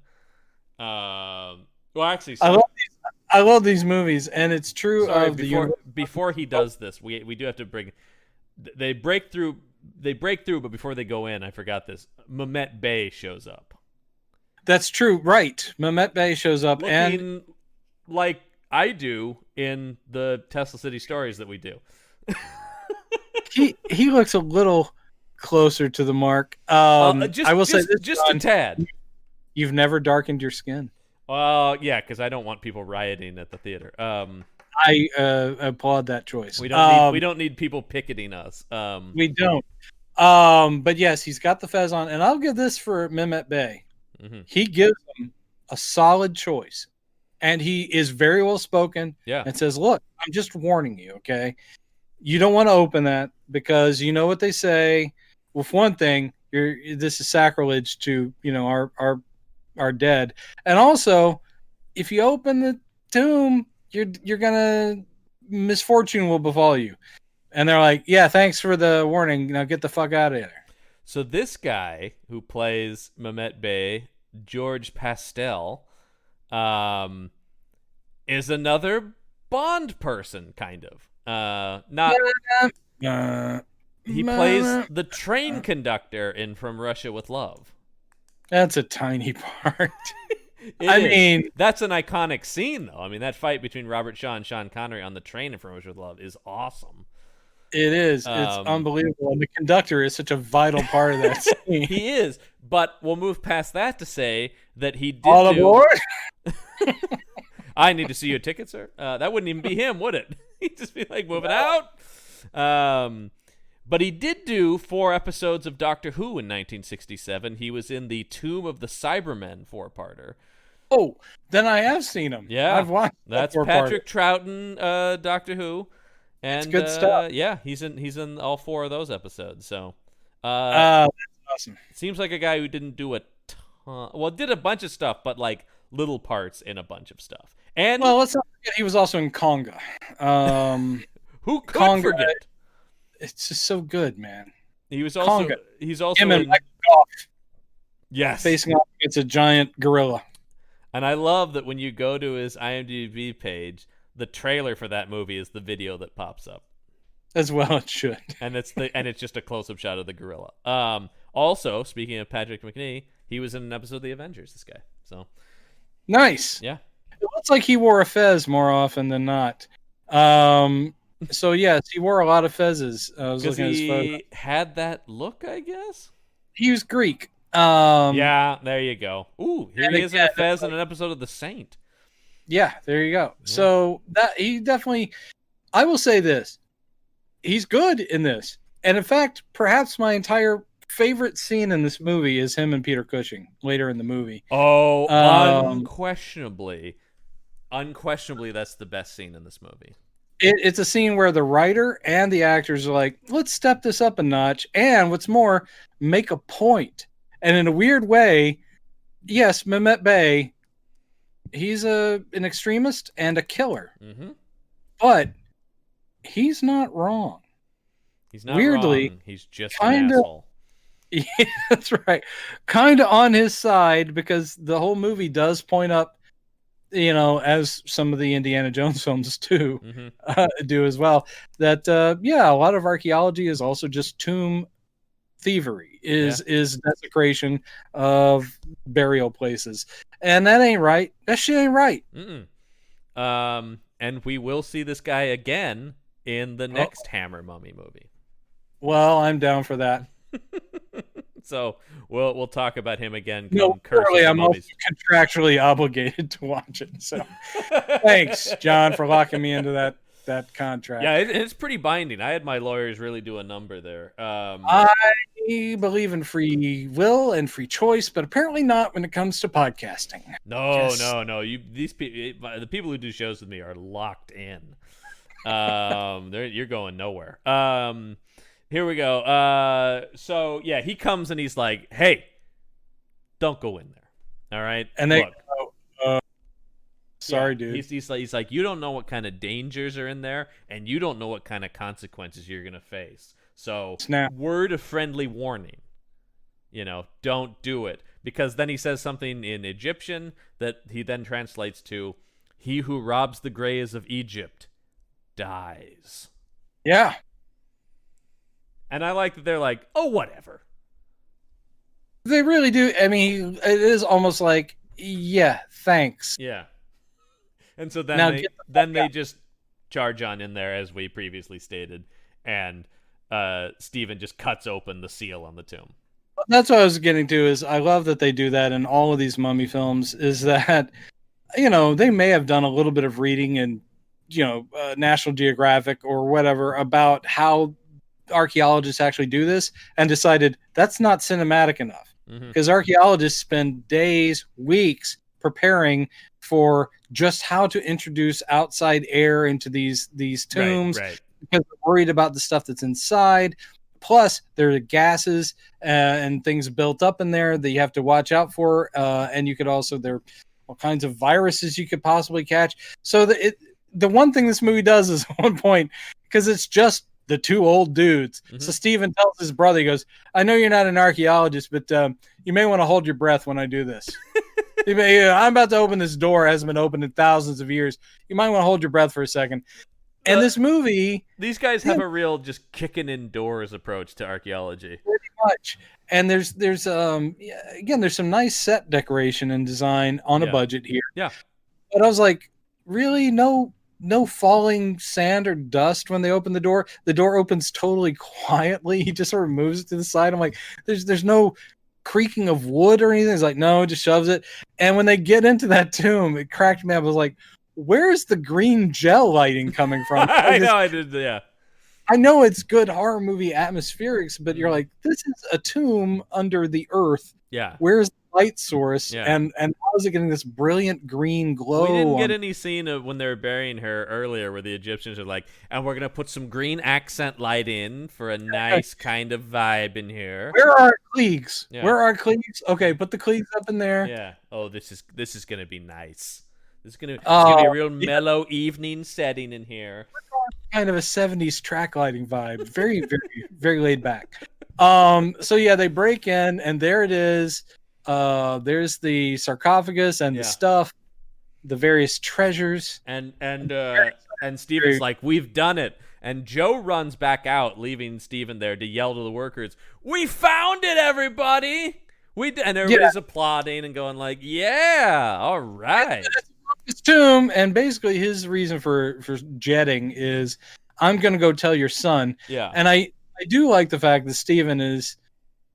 I love these movies, and it's true. Before he does this, we do have to bring. They break through, but before they go in, I forgot this. Mehmet Bey shows up. That's true, right? Mehmet Bey shows up, looking and like I do in the Tesla City stories that we do. he looks a little closer to the mark. I will say this, just a tad. You've never darkened your skin. Yeah, because I don't want people rioting at the theater. I applaud that choice. We don't need people picketing us. We don't. But yes, he's got the fez on, and I'll give this for Mehmet Bey. Mm-hmm. He gives him a solid choice, and he is very well spoken. Yeah, and says, "Look, I'm just warning you. Okay, you don't want to open that because you know what they say. With one thing, this is sacrilege to our dead, and also, if you open the tomb, you're gonna misfortune will befall you." And they're like, yeah, thanks for the warning. Now get the fuck out of here. So this guy who plays Mehmet Bey, George Pastel, is another Bond person, kind of. He plays the train conductor in From Russia with Love. That's a tiny part. I mean, that's an iconic scene, though. I mean, that fight between Robert Shaw and Sean Connery on the train in From Russia with Love is awesome. It is. It's unbelievable. And the conductor is such a vital part of that scene. He is. But we'll move past that to say that he did All aboard? I need to see your ticket, sir. That wouldn't even be him, would it? He'd just be like, moving out. But he did do 4 episodes of Doctor Who in 1967. He was in the Tomb of the Cybermen 4-parter. Oh, then I have seen him. Yeah. I've watched That's Patrick Troughton, Doctor Who. And it's good stuff. Yeah, he's in all 4 of those episodes. So, that's awesome. Seems like a guy who didn't do a ton. Well, did a bunch of stuff, but like little parts in a bunch of stuff. And let's not forget he was also in Conga. Who could forget? It's just so good, man. He was also Conga. He's also him and Michael Goff. Yes, facing off against a giant gorilla. And I love that when you go to his IMDb page, the trailer for that movie is the video that pops up. As well it should. And it's just a close-up shot of the gorilla. Also, speaking of Patrick Macnee, he was in an episode of The Avengers, this guy. So nice. Yeah. It looks like he wore a fez more often than not. So yes, he wore a lot of fezzes. I was looking at his photo. He had that look, I guess. He was Greek. Yeah, there you go. Ooh, here he is in a fez in an episode of The Saint. Yeah, there you go. Yeah. So that he definitely, I will say this, he's good in this. And in fact, perhaps my entire favorite scene in this movie is him and Peter Cushing later in the movie. Oh, unquestionably, that's the best scene in this movie. It's a scene where the writer and the actors are like, let's step this up a notch. And what's more, make a point. And in a weird way, yes, Mehmet Bey, he's an extremist and a killer. Mm-hmm. But he's not wrong. He's not wrong. He's just an asshole. Yeah, that's right. Kind of on his side, because the whole movie does point up, as some of the Indiana Jones films too do as well, that a lot of archaeology is also just tomb thievery, is desecration of burial places, and that ain't right. That shit ain't right. And we will see this guy again in the next Hammer Mummy movie. Well, I'm down for that. So we'll talk about him again. Clearly, I'm also contractually obligated to watch it. So thanks, John, for locking me into that contract. Yeah, it's pretty binding. I had my lawyers really do a number there. I believe in free will and free choice, but apparently not when it comes to podcasting. No. The people who do shows with me are locked in. You're going nowhere. Here we go. So yeah, he comes and he's like, "Hey, don't go in there." All right, and they go, sorry, dude. He's like, you don't know what kind of dangers are in there, and you don't know what kind of consequences you're gonna face. So, word of friendly warning. Don't do it, because then he says something in Egyptian that he then translates to, "He who robs the graves of Egypt dies." Yeah. And I like that they're like, oh, whatever. They really do. I mean, it is almost like, yeah, thanks. Yeah. And so then they just charge on in there, as we previously stated, and Steven just cuts open the seal on the tomb. That's what I was getting to, is I love that they do that in all of these mummy films, is that, they may have done a little bit of reading in, National Geographic or whatever about how archaeologists actually do this, and decided that's not cinematic enough, because archaeologists spend days, weeks preparing for just how to introduce outside air into these tombs, right. Because they're worried about the stuff that's inside. Plus, there are gases and things built up in there that you have to watch out for, and you could also, there are all kinds of viruses you could possibly catch. So the one thing this movie does is, at one point, because it's just the two old dudes. Mm-hmm. So Steven tells his brother, he goes, I know you're not an archaeologist, but you may want to hold your breath when I do this. I'm about to open this door. It hasn't been opened in thousands of years. You might want to hold your breath for a second. And this movie... These guys have a real just kicking indoors approach to archaeology. Pretty much. And there's again, there's some nice set decoration and design on a budget here. Yeah. But I was like, really? No falling sand or dust when they open the door. The door opens totally quietly. He just sort of moves it to the side. I'm like, there's no creaking of wood or anything. He's like, no, just shoves it. And when they get into that tomb, it cracked me up. I was like, where's the green gel lighting coming from? I know, I did, yeah. I know it's good horror movie atmospherics, but you're like, this is a tomb under the earth. Yeah. Where's the light source? Yeah. And how is it getting this brilliant green glow? We didn't get any scene of when they were burying her earlier where the Egyptians are like, and we're going to put some green accent light in for a nice kind of vibe in here. Where are our Klieg's? Yeah. Where are our Klieg's? Okay, put the Klieg's up in there. Yeah. Oh, this is going to be nice. This is going to be a real mellow evening setting in here. Kind of a 70s track lighting vibe. Very, very, very laid back. So yeah, they break in and there it is. There's the sarcophagus and the stuff, the various treasures. And Steven's like, we've done it. And Joe runs back out, leaving Steven there to yell to the workers, we found it, everybody! And everybody's applauding and going like, yeah, all right. His tomb, and basically his reason for jetting is, I'm going to go tell your son. Yeah. And I do like the fact that Steven is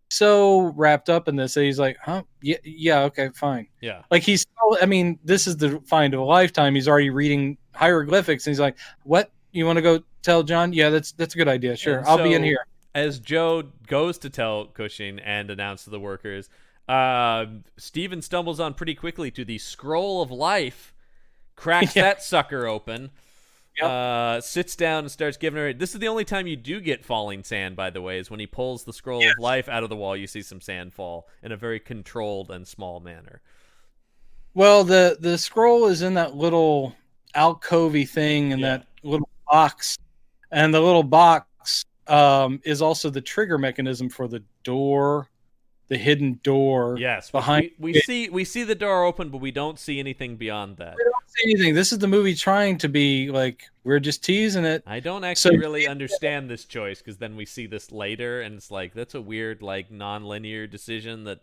so wrapped up in this that he's like, huh? Yeah, okay, fine. Yeah. Like he's still, I mean, this is the find of a lifetime. He's already reading hieroglyphics and he's like, what? You want to go tell John? Yeah, that's a good idea. Sure. I'll be in here. As Joe goes to tell Cushing and announce to the workers, Steven stumbles on pretty quickly to the scroll of life, cracks that sucker open, sits down and starts giving her. This is the only time you do get falling sand, by the way, is when he pulls the scroll of life out of the wall. You see some sand fall in a very controlled and small manner. Well, the scroll is in that little alcovey thing in that little box, and the little box is also the trigger mechanism for the door. The hidden door. Yes, behind we see the door open, but we don't see anything beyond that. We don't see anything. This is the movie trying to be like, we're just teasing it. I don't actually really understand this choice, because then we see this later, and it's like, that's a weird, like, non-linear decision that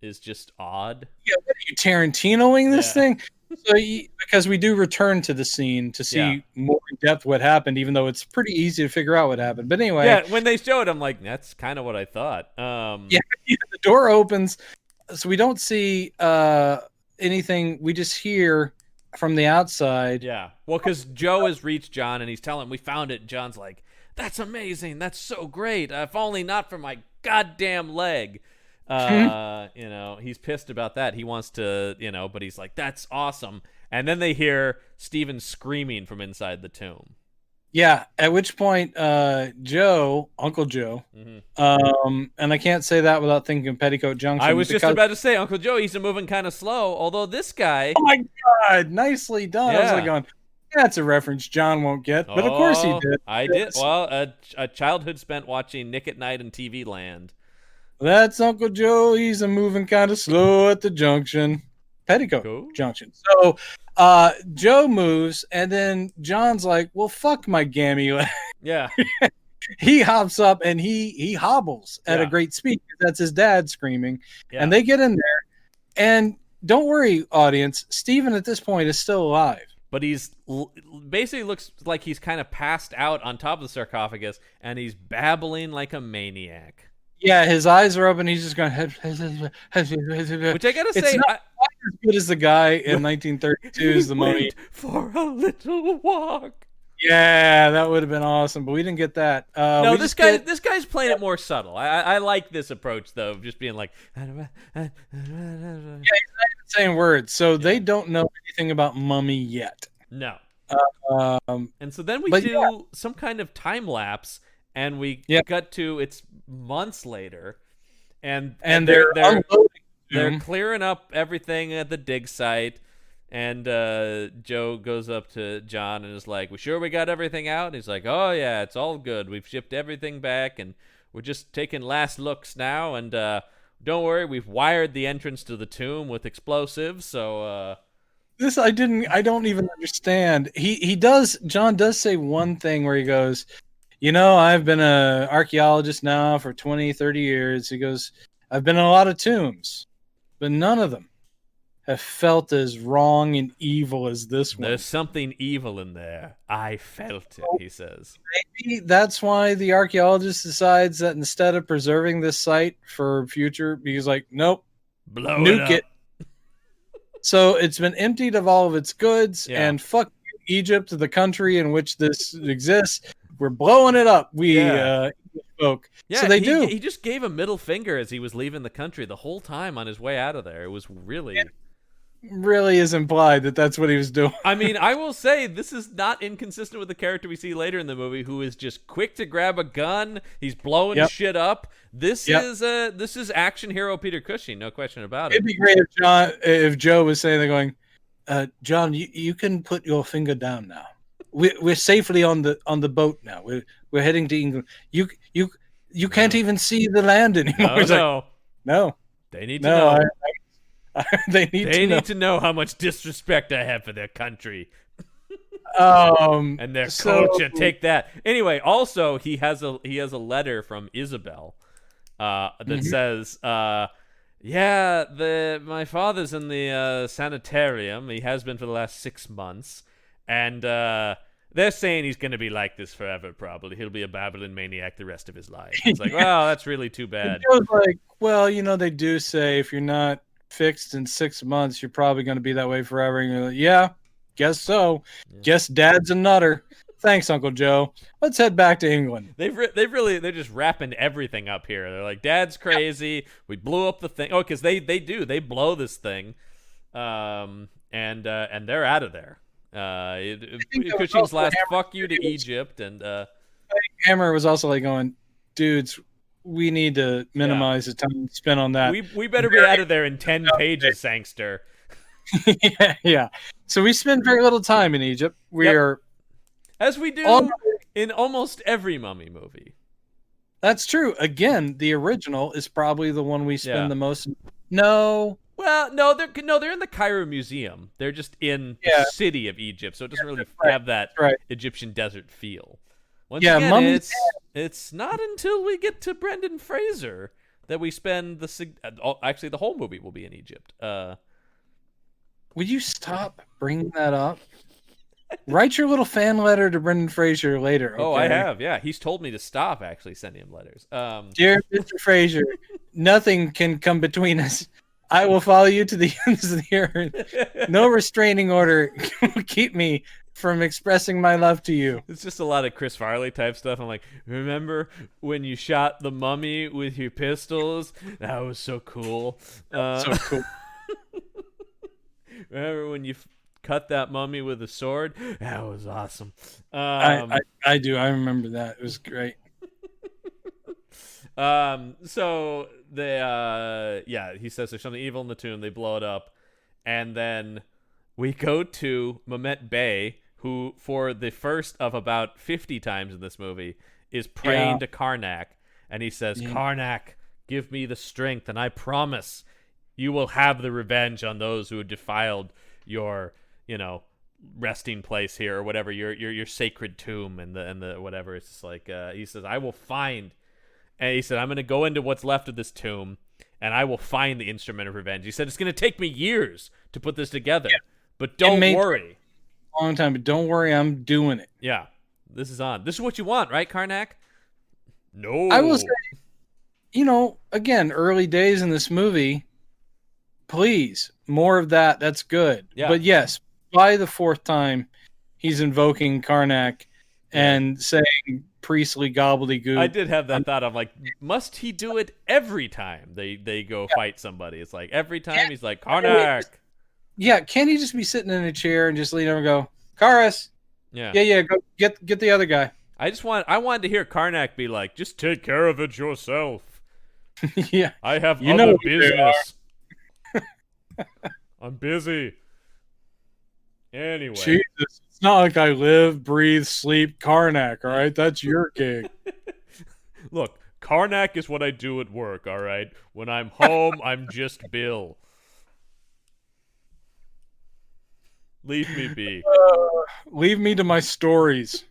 is just odd. Yeah, what are you, Tarantinoing this thing? So because we do return to the scene to see more in depth what happened, even though it's pretty easy to figure out what happened. But anyway, when they show it, I'm like, that's kind of what I thought. The door opens, so we don't see anything. We just hear from the outside. Yeah, well, because Joe has reached John and he's telling him we found it. And John's like, that's amazing. That's so great. If only not for my goddamn leg. He's pissed about that. He wants to, but he's like, that's awesome. And then they hear Steven screaming from inside the tomb. Yeah, at which point, Joe, Uncle Joe, and I can't say that without thinking Petticoat Junction. I was just about to say, Uncle Joe, he's moving kind of slow, although this guy... Oh my God, nicely done. Yeah. I was like going, that's a reference John won't get, but of course he did. I did. Well, a childhood spent watching Nick at Night and TV Land. That's Uncle Joe. He's moving kind of slow at the junction. Petticoat Junction. So Joe moves, and then John's like, well, fuck my gammy leg. Yeah. He hops up, and he hobbles at a great speed. That's his dad screaming. Yeah. And they get in there. And don't worry, audience. Steven at this point is still alive. But he's basically looks like he's kind of passed out on top of the sarcophagus, and he's babbling like a maniac. Yeah, his eyes are open. He's just going. Which I gotta say, it's not quite as good as the guy in 1932's The Mummy. For a little walk. Yeah, that would have been awesome, but we didn't get that. No, this guy's playing it more subtle. I like this approach though, of just being like. Yeah, he's not even saying words, so they don't know anything about Mummy yet. No. And so then we do some kind of time lapse. And we cut to it's months later, and they're clearing up everything at the dig site, And Joe goes up to John and is like, "We sure we got everything out?" And he's like, "Oh yeah, it's all good. We've shipped everything back, and we're just taking last looks now. And don't worry, we've wired the entrance to the tomb with explosives. So this I don't even understand. John does say one thing where he goes, I've been an archaeologist now for 20, 30 years. He goes, I've been in a lot of tombs, but none of them have felt as wrong and evil as this one. There's something evil in there. I felt it," he says. Maybe that's why the archaeologist decides that instead of preserving this site for future, he's like, nope, nuke it. So it's been emptied of all of its goods, and fuck Egypt, the country in which this exists. We're blowing it up. Folk. Yeah, so they do. He just gave a middle finger as he was leaving the country the whole time on his way out of there. It was really... It really is implied that that's what he was doing. I mean, I will say this is not inconsistent with the character we see later in the movie, who is just quick to grab a gun. He's blowing shit up. This is action hero Peter Cushing, no question about it. It'd be great if Joe was saying, "They're going, John, you can put your finger down now. We're safely on the boat now. We're heading to England. You can't even see the land anymore." No. They need to know. They need to know how much disrespect I have for their country. And their culture. Take that. Anyway, also he has a letter from Isabel that says, my father's in the sanitarium. He has been for the last 6 months, and they're saying he's going to be like this forever. Probably he'll be a Babylon maniac the rest of his life. It's like, wow, that's really too bad. It was like, well, they do say if you're not fixed in 6 months, you're probably going to be that way forever. And you're like, yeah, guess so. Yeah. Guess Dad's a nutter. Thanks, Uncle Joe. Let's head back to England. They're just wrapping everything up here. They're like, Dad's crazy. Yep. We blew up the thing. Oh, because they blow this thing, and they're out of there. Cushing's last fuck you to Egypt, and Hammer was also like going, dudes, we need to minimize the time spent on that. We better be out of there in 10 pages, Sangster. yeah. So we spend very little time in Egypt. We are, as we do in almost every Mummy movie. That's true. Again, the original is probably the one we spend the most. No. Well, no, they're in the Cairo Museum. They're just in the city of Egypt, so it doesn't really have that Egyptian desert feel. Once again, it's not until we get to Brendan Fraser that we spend the whole movie will be in Egypt. Would you stop bringing that up? Write your little fan letter to Brendan Fraser later. Okay? Oh, I have. Yeah, he's told me to stop actually sending him letters. Dear Mr. Fraser, nothing can come between us. I will follow you to the ends of the earth. No restraining order will keep me from expressing my love to you. It's just a lot of Chris Farley type stuff. I'm like, remember when you shot the mummy with your pistols? That was so cool. So cool. Remember when you cut that mummy with a sword? That was awesome. I do. I remember that. It was great. So they he says there's something evil in the tomb. They blow it up, and then we go to Mehmet Bey, who for the first of about 50 times in this movie is praying to Karnak, and he says, Karnak, give me the strength, and I promise you will have the revenge on those who have defiled your, resting place here, or whatever, your sacred tomb, and the whatever. It's just like he says, I will find. And he said, I'm going to go into what's left of this tomb, and I will find the instrument of revenge. He said, it's going to take me years to put this together, but don't worry. A long time, but don't worry, I'm doing it. Yeah, this is on. This is what you want, right, Karnak? No. I will say, again, early days in this movie, please, more of that. That's good. Yeah. But yes, by the fourth time, he's invoking Karnak and saying priestly gobbledygook. I did have that thought. I'm like, must he do it every time they go fight somebody? It's like every time he's like, Karnak. Yeah, can't he just be sitting in a chair and just lean over and go, Karis? Yeah, go get the other guy. I wanted to hear Karnak be like, just take care of it yourself. Yeah. I have other business. I'm busy. Anyway. Jesus, it's not like I live, breathe, sleep Karnak, all right? That's your gig. Look, Karnak is what I do at work, all right? When I'm home, I'm just Bill. Leave me be. Leave me to my stories.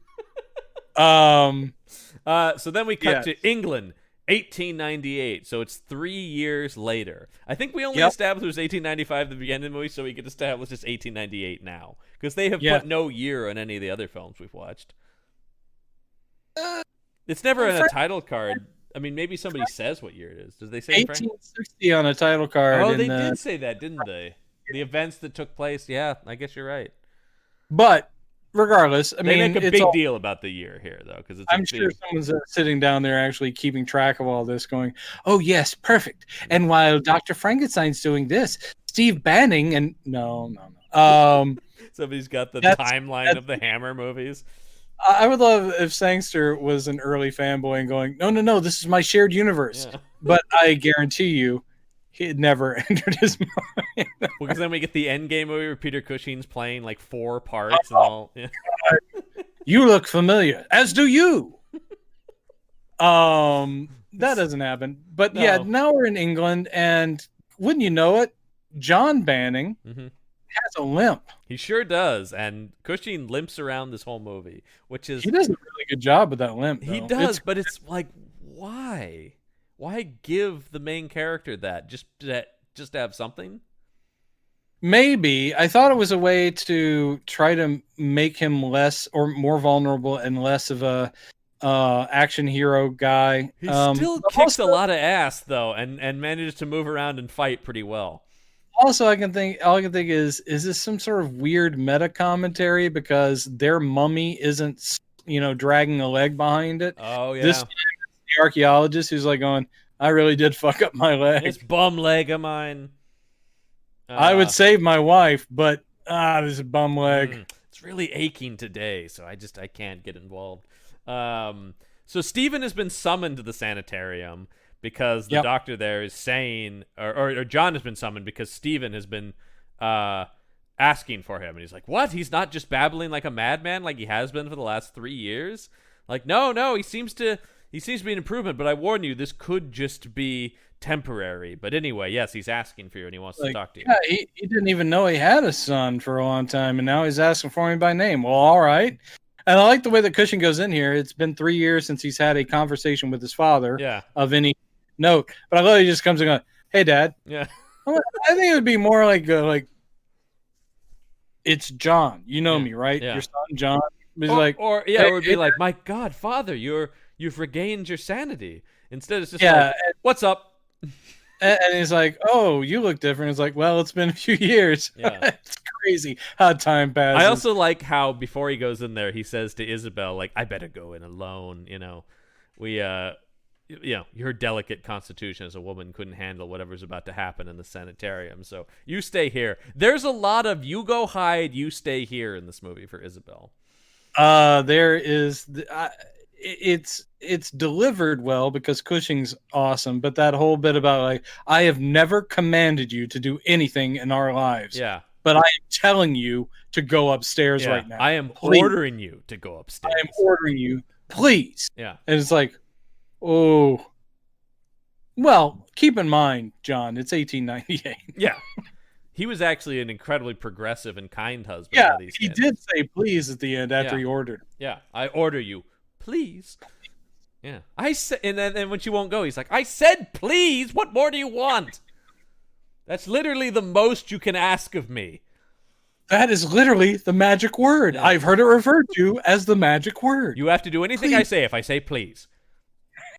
So then we cut to England, 1898. So it's 3 years later. I think we only established it was 1895 at the beginning of the movie, so we could establish it's 1898 now. Because they have put no year on any of the other films we've watched. It's never in a title card. I mean, maybe somebody says what year it is. Does they say 1860 on a title card? Oh, they did say that, didn't they? The events that took place. Yeah, I guess you're right. But regardless, I mean, they make a big deal about the year here, though, because I'm sure someone's sitting down there actually keeping track of all this, going, "Oh yes, perfect." And while Dr. Frankenstein's doing this, Steve Banning and no. Somebody's got the timeline of the Hammer movies. I would love if Sangster was an early fanboy and going, no, this is my shared universe. Yeah. But I guarantee you, he had never entered his mind. Well, because then we get the Endgame movie where Peter Cushing's playing like 4 parts and all. Yeah. You look familiar, as do you. That doesn't happen. But yeah, now we're in England, and wouldn't you know it, John Banning has a limp. He sure does, and Cushing limps around this whole movie, which is... He does a really good job with that limp, though. He does, but it's like, why? Why give the main character that? Just to have something? Maybe. I thought it was a way to try to make him less or more vulnerable and less of a action hero guy. He still kicks a lot of ass, though, and manages to move around and fight pretty well. Also, all I can think is this some sort of weird meta commentary because their mummy isn't, dragging a leg behind it? Oh, yeah. This time it's the archaeologist who's like going, I really did fuck up my leg. This bum leg of mine. I would save my wife, but this is a bum leg. It's really aching today, so I can't get involved. So Stephen has been summoned to the sanitarium because the doctor there is saying, or John has been summoned because Stephen has been asking for him. And he's like, what? He's not just babbling like a madman like he has been for the last 3 years? Like, no, he seems to be an improvement, but I warn you, this could just be temporary. But anyway, yes, he's asking for you and he wants to talk to you. Yeah, he didn't even know he had a son for a long time, and now he's asking for me by name. Well, all right. And I like the way that Cushing goes in here. It's been 3 years since he's had a conversation with his father of any note. But I love he just comes and goes, hey, Dad. Yeah. I think it would be more like it's John. You know me, right? Yeah. Your son, John. It would be like, my God, Father, you've regained your sanity. Instead, it's just like, what's up? And he's like, oh, you look different. It's like, well, it's been a few years. Yeah. It's crazy how time passes. I also like how before he goes in there, he says to Isabel, like, I better go in alone. Your delicate constitution as a woman couldn't handle whatever's about to happen in the sanitarium. So you stay here. There's a lot of you go hide, you stay here in this movie for Isabel. There is... It's delivered well because Cushing's awesome, but that whole bit about like, I have never commanded you to do anything in our lives. Yeah. But I am telling you to go upstairs right now. I am ordering you to go upstairs. I am ordering you, please. Yeah. And it's like, oh. Well, keep in mind, John, it's 1898. Yeah. He was actually an incredibly progressive and kind husband. Yeah, he did say please at the end after he ordered. Yeah, I order you. Please. Yeah. I said, and then when she won't go, he's like, I said please. What more do you want? That's literally the most you can ask of me. That is literally the magic word. Yeah. I've heard it referred to as the magic word. You have to do anything I say if I say please.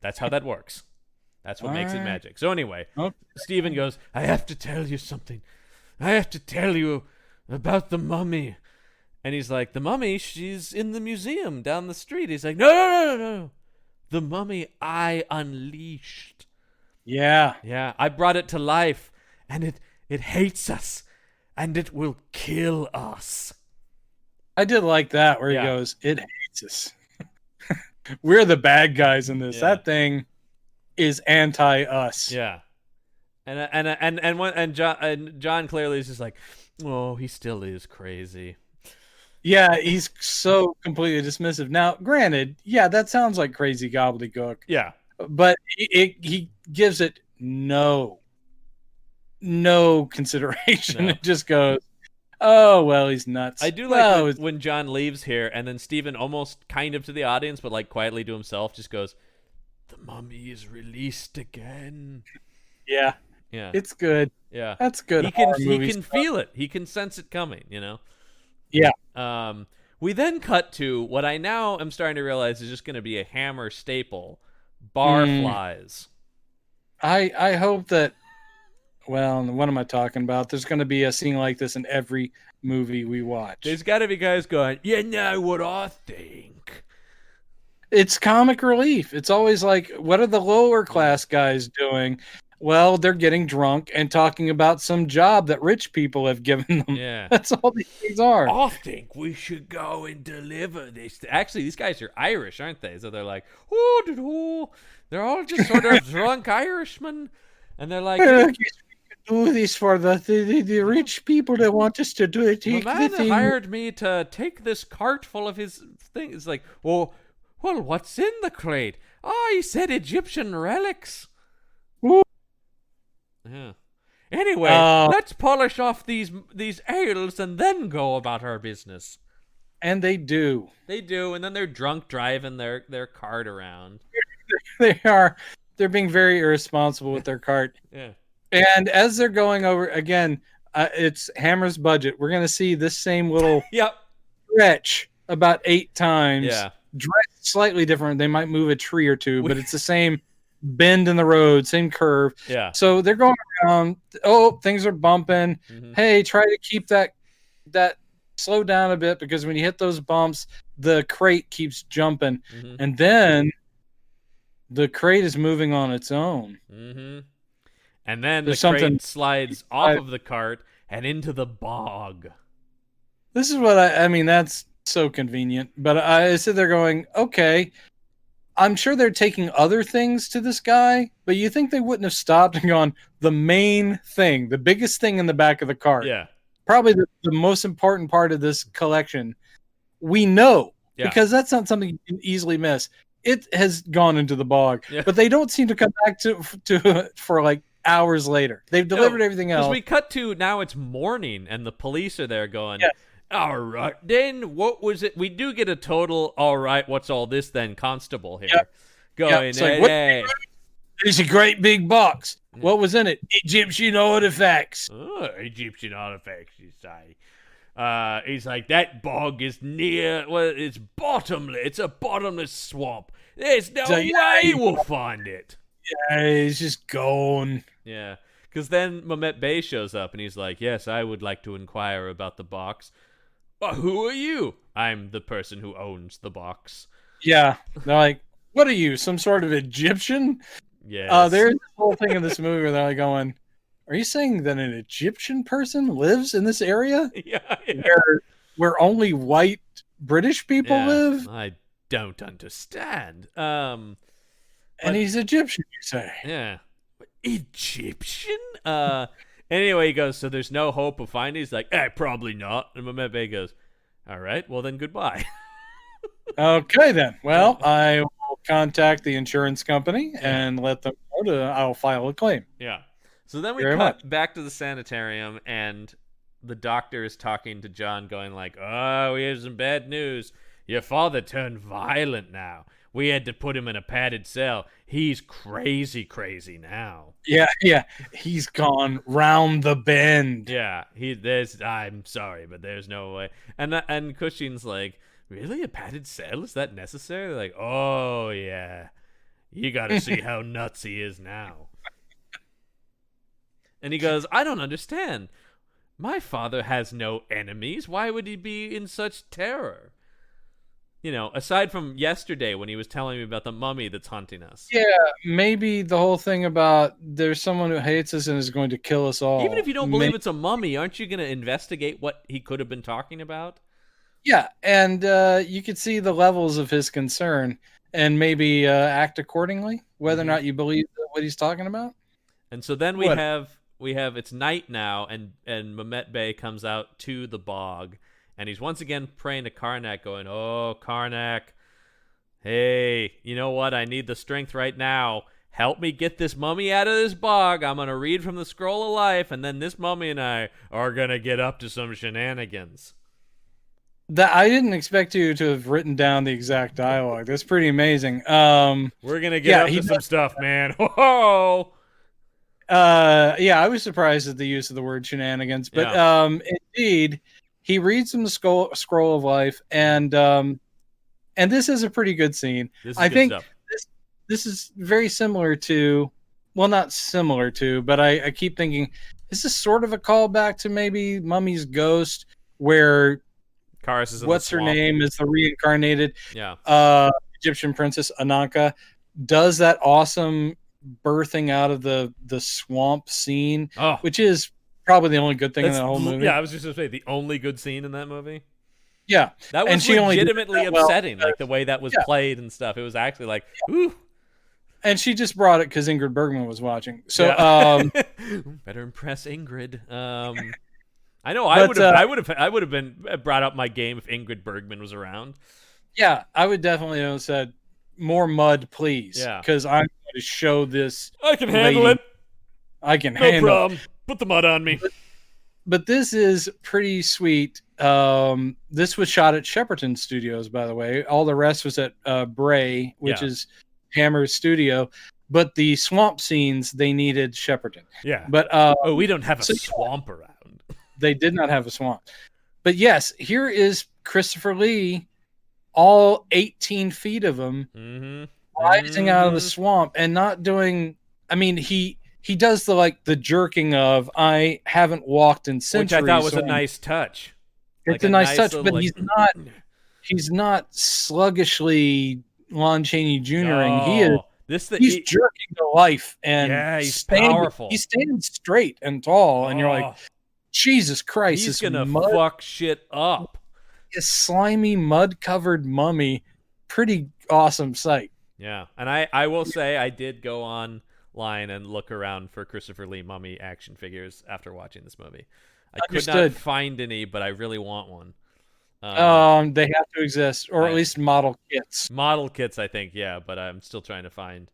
That's how that works. That's what makes it magic. So anyway, Stephen goes, I have to tell you something. I have to tell you about the mummy. And he's like, the mummy, she's in the museum down the street. He's like, no. The mummy I unleashed. Yeah. Yeah, I brought it to life, and it hates us, and it will kill us. I did like that, where he goes, it hates us. We're the bad guys in this. That thing is anti-us. Yeah. And John clearly is just like, oh, he still is crazy. Yeah, he's so completely dismissive. Now, granted, yeah, that sounds like crazy gobbledygook. Yeah. But he gives it no consideration. No. It just goes, oh, well, he's nuts. I do like when John leaves here, and then Stephen, almost kind of to the audience, but like quietly to himself, just goes, "The mummy is released again." Yeah. Yeah. It's good. Yeah. That's good. He can feel it. He can sense it coming, you know? Yeah. We then cut to what I now am starting to realize is just going to be a Hammer staple, barflies. I hope that, well, what am I talking about? There's going to be a scene like this in every movie we watch. There's got to be guys going, you know what I think. It's comic relief. It's always like, what are the lower class guys doing? Well, they're getting drunk and talking about some job that rich people have given them. Yeah. That's all these things are. I think we should go and deliver this. Actually, these guys are Irish, aren't they? So they're like, oh, they're all just sort of drunk Irishmen. And they're like, do this for the rich people that want us to do it. The man that hired me to take this cart full of his thing is like, well, what's in the crate? Oh, he said Egyptian relics. Ooh. Yeah. Anyway, let's polish off these ales and then go about our business. And they do. They do, and then they're drunk driving their cart around. They're being very irresponsible with their cart. Yeah. And as they're going over again, it's Hammer's budget. We're gonna see this same little stretch about 8 times. Yeah. Dressed slightly different. They might move a tree or two, but it's the same bend in the road, same curve. Yeah. So they're going around. Oh, things are bumping. Mm-hmm. Hey, try to keep that slow down a bit, because when you hit those bumps, the crate keeps jumping. Mm-hmm. And then the crate is moving on its own. Mm-hmm. And then the crate slides off of the cart and into the bog. This is what I mean, that's so convenient. But I sit there going, okay, I'm sure they're taking other things to this guy, but you think they wouldn't have stopped and gone, the main thing, the biggest thing in the back of the cart. Yeah. Probably the most important part of this collection. We know, because that's not something you can easily miss. It has gone into the bog, but they don't seem to come back to for like hours later. They've delivered everything else. Because we cut to now it's morning and the police are there going, all right, then what was it? We do get a total, all right, what's all this then, constable here. Going, hey. It's a great big box. What was in it? Egyptian artifacts. Oh, Egyptian artifacts, you say. He's like, that bog is it's bottomless. It's a bottomless swamp. There's no way we'll find it. Yeah, it's just gone. Yeah, because then Mehmet Bey shows up and he's like, yes, I would like to inquire about the box. Who are you? I'm the person who owns the box. Yeah, they're like, what are you, some sort of Egyptian? Yes. There's this whole thing in this movie where they're like going, are you saying that an Egyptian person lives in this area? Yeah. Where only white British people live? I don't understand. And he's Egyptian, you say? Yeah. Egyptian? Anyway, he goes, so there's no hope of finding? He's like, probably not. And Mehmet Bey goes, all right, well then goodbye. Okay then. Well, I will contact the insurance company and let them know I'll file a claim. Yeah. So then we cut back to the sanitarium, and the doctor is talking to John, going like, oh, here's some bad news. Your father turned violent now. We had to put him in a padded cell. He's crazy now. Yeah. He's gone round the bend. Yeah. I'm sorry, but there's no way. And Cushing's like, really? A padded cell? Is that necessary? They're like, oh, yeah. You got to see how nuts he is now. And he goes, I don't understand. My father has no enemies. Why would he be in such terror? You know, aside from yesterday when he was telling me about the mummy that's hunting us. Yeah, maybe the whole thing about there's someone who hates us and is going to kill us all. Even if you don't believe it's a mummy, aren't you going to investigate what he could have been talking about? Yeah, and you could see the levels of his concern and maybe act accordingly, whether or not you believe what he's talking about. And so then we have it's night now, and Mehmet Bey comes out to the bog, And he's once again praying to Karnak, going, "Oh, Karnak, hey, you know what? I need the strength right now. Help me get this mummy out of this bog. I'm going to read from the Scroll of Life, and then this mummy and I are going to get up to some shenanigans." That I didn't expect you to have written down the exact dialogue. That's pretty amazing. We're going to get up to some stuff, man. Whoa! Yeah, I was surprised at the use of the word shenanigans, but indeed, he reads from the Scroll of Life, and this is a pretty good scene. I think this is very similar to, well, not similar to, but I keep thinking, is this sort of a callback to maybe Mummy's Ghost, where Karis is what's her name is the reincarnated Egyptian princess Ananka does that awesome birthing out of the swamp scene, which is probably the only good thing in the whole movie. Yeah, I was just going to say, the only good scene in that movie. Yeah. That was legitimately upsetting, like the way that was played and stuff. It was actually like, ooh. And she just brought it because Ingrid Bergman was watching. So better impress Ingrid. I know I would have been brought up my game if Ingrid Bergman was around. Yeah, I would definitely have said, more mud, please. Yeah. Because I'm going to show this. I can handle it. I can handle it. No problem. Put the mud on me. But this is pretty sweet. This was shot at Shepperton Studios, by the way. All the rest was at Bray, which is Hammer's studio. But the swamp scenes, they needed Shepperton. Yeah. But we don't have a swamp around. They did not have a swamp. But yes, here is Christopher Lee, all 18 feet of him, rising out of the swamp and not doing. I mean, he does the jerking of I haven't walked in centuries, which I thought was a nice touch. It's a nice touch, but he's not sluggishly Lon Chaney Jr.ing. He's jerking to life, and he's powerful. He stands straight and tall, and you're like, Jesus Christ, he's gonna fuck shit up. A slimy, mud-covered mummy, pretty awesome sight. Yeah, and I will say I did go online and look around for Christopher Lee mummy action figures after watching this movie. I could not find any, but I really want one. They have to exist, or at least model kits. Model kits, I think, yeah, but I'm still trying to find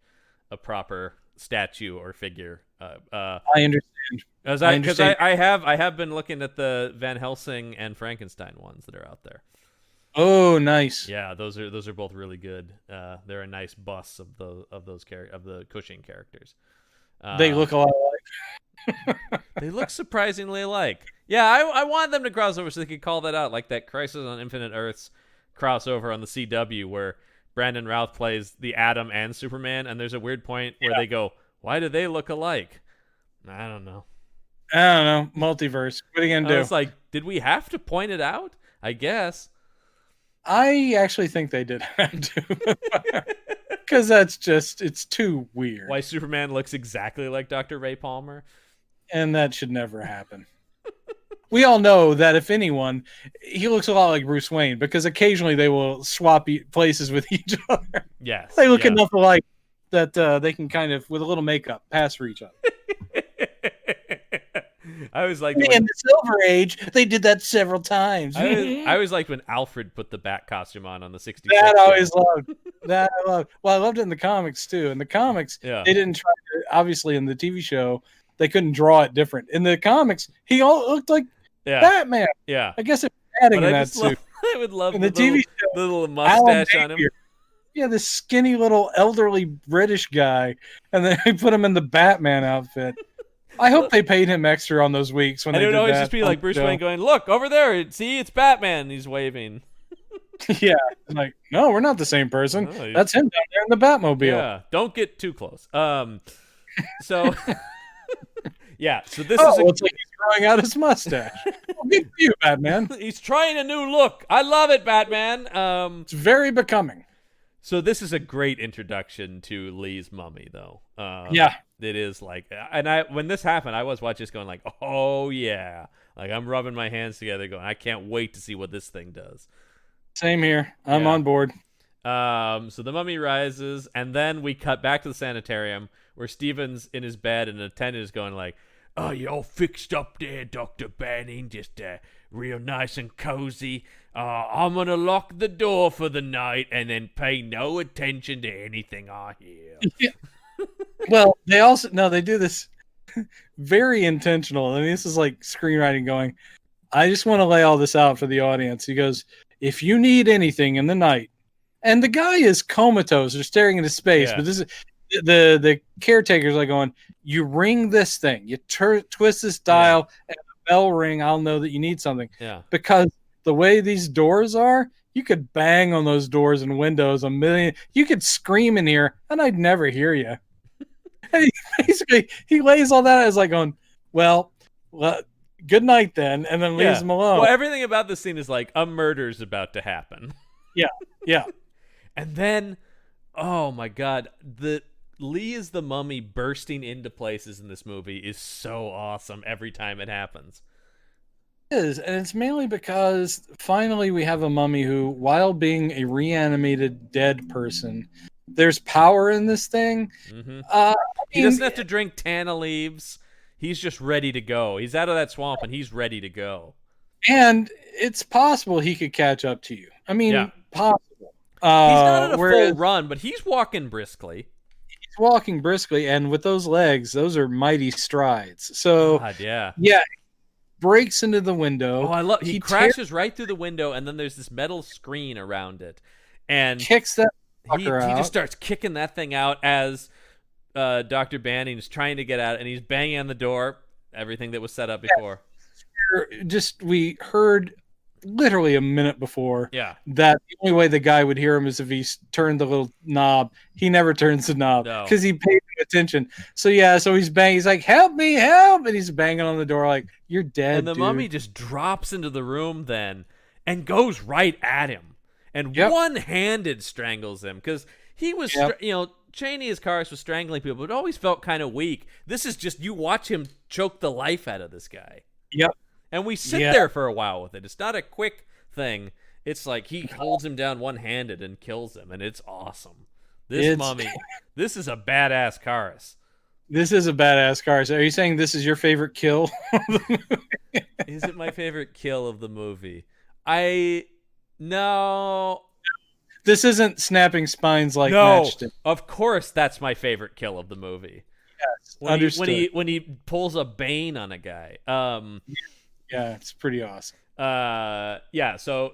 a proper statue or figure. I understand. Because I have been looking at the Van Helsing and Frankenstein ones that are out there. Oh, nice. Yeah, those are both really good. They're a nice bust of the Cushing characters. They look a lot alike. They look surprisingly alike. Yeah, I want them to cross over so they could call that out, like that Crisis on Infinite Earths crossover on the CW where Brandon Routh plays the Atom and Superman, and there's a weird point where they go, "Why do they look alike?" I don't know. Multiverse. What are you gonna do? It's like, did we have to point it out? I guess. I actually think they did have to. Because it's too weird. Why Superman looks exactly like Dr. Ray Palmer? And that should never happen. We all know that if anyone, he looks a lot like Bruce Wayne, because occasionally they will swap places with each other. Yes. They look enough alike that they can kind of, with a little makeup, pass for each other. I was like, in the Silver Age, they did that several times. I always liked when Alfred put the bat costume on the 66. That I always loved. That I loved. Well, I loved it in the comics too. In the comics, they didn't try to, obviously in the TV show, they couldn't draw it different. In the comics, he all looked like Batman. Yeah. I guess it's adding in that suit. I would love in the TV show, the little mustache on him. Yeah, this skinny little elderly British guy, and then they put him in the Batman outfit. I hope they paid him extra on those weeks when they did that. It would always just be like Bruce Wayne going, "Look over there, see, it's Batman." And he's waving. Yeah, like, no, we're not the same person. No, that's him down there in the Batmobile. Yeah, don't get too close. So yeah, so this is it's like he's growing out his mustache. Well, good for you, Batman. He's trying a new look. I love it, Batman. It's very becoming. So this is a great introduction to Lee's mummy, though. Yeah. It is like, and when this happened, I was watching, just going like, oh yeah, like I'm rubbing my hands together, going, I can't wait to see what this thing does. Same here. I'm on board. So the mummy rises, and then we cut back to the sanitarium where Steven's in his bed, and an attendant is going like, "Oh, you all fixed up there, Dr. Banning, just real nice and cozy. I'm gonna lock the door for the night and then pay no attention to anything I hear." Yeah. Well, they do this very intentional. I mean, this is like screenwriting going, I just want to lay all this out for the audience. He goes, if you need anything in the night, and the guy is comatose or staring into space, but this is the caretakers like going, you ring this thing, you twist this dial, and the bell ring, I'll know that you need something. Yeah. Because the way these doors are, you could bang on those doors and windows a million. You could scream in here, and I'd never hear you. And he lays all that as like going, well, good night then, and then leaves him alone. Well, everything about this scene is like a murder's about to happen. Yeah. And then, oh my God, the Lee is the mummy bursting into places in this movie is so awesome every time it happens. It is, and it's mainly because finally we have a mummy who, while being a reanimated dead person, there's power in this thing. Mm-hmm. He doesn't have to drink Tana leaves. He's just ready to go. He's out of that swamp and he's ready to go. And it's possible he could catch up to you. I mean, possible. He's not on a full run, but he's walking briskly. He's walking briskly, and with those legs, those are mighty strides. So, God, yeah, breaks into the window. Oh, I love. He crashes right through the window, and then there's this metal screen around it, and kicks that. He just starts kicking that thing out as Dr. Banning is trying to get out, and he's banging on the door. Everything that was set up before. We heard literally a minute before that the only way the guy would hear him is if he turned the little knob. He never turns the knob because he paid attention. So he's banging. He's like, help me, help. And he's banging on the door like, you're dead, and the mummy just drops into the room then and goes right at him and one-handed strangles him because he was, Cheney as Karis was strangling people, but it always felt kind of weak. This is just, you watch him choke the life out of this guy. Yep. And we sit there for a while with it. It's not a quick thing. It's like he holds him down one-handed and kills him, and it's awesome. This mummy, this is a badass Karis. This is a badass Karis. Are you saying this is your favorite kill of the movie? Is it my favorite kill of the movie? No. This isn't snapping spines like Matchstick. Of course that's my favorite kill of the movie. Yes, understood. When he pulls a Bane on a guy. Yeah, it's pretty awesome. So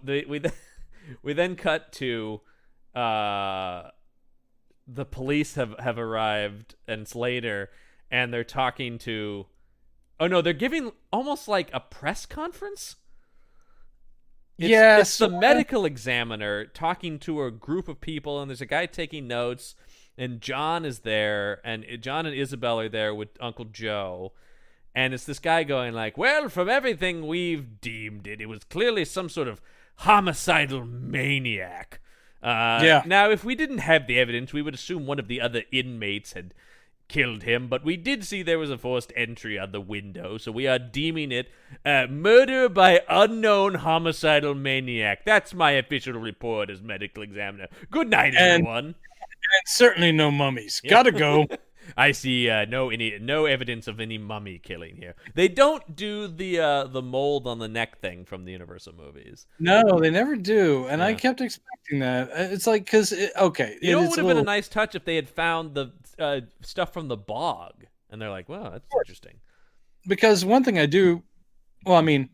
we then cut to the police have arrived, and it's later, and they're talking to they're giving almost like a press conference. It's the medical examiner talking to a group of people, and there's a guy taking notes, and John is there, and John and Isabel are there with Uncle Joe. And it's this guy going like, well, from everything we've deemed it was clearly some sort of homicidal maniac. Now, if we didn't have the evidence, we would assume one of the other inmates had killed him, but we did see there was a forced entry on the window, so we are deeming it murder by unknown homicidal maniac. That's my official report as medical examiner. Good night, everyone. And certainly no mummies. Gotta go. I see no evidence of any mummy killing here. They don't do the mold on the neck thing from the Universal movies. No, they never do, and I kept expecting that. It's like because it would have been a nice touch if they had found the stuff from the bog, and they're like, "Wow, that's interesting." Because one thing I do, well, I mean,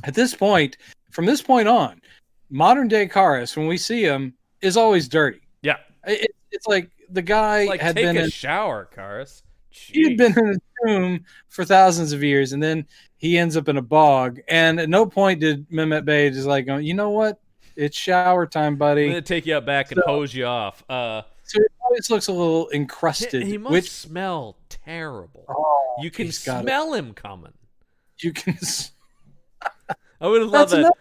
at this point, from this point on, modern day Karis, when we see him, is always dirty. Yeah, it's like. The guy had been in a shower, Karis. He had been in a tomb for thousands of years, and then he ends up in a bog. And at no point did Mehmet Bey just like, you know what? It's shower time, buddy. I'm gonna take you out back and hose you off. So it always looks a little encrusted. He must smell terrible. You can smell him coming. You can. I would have loved that.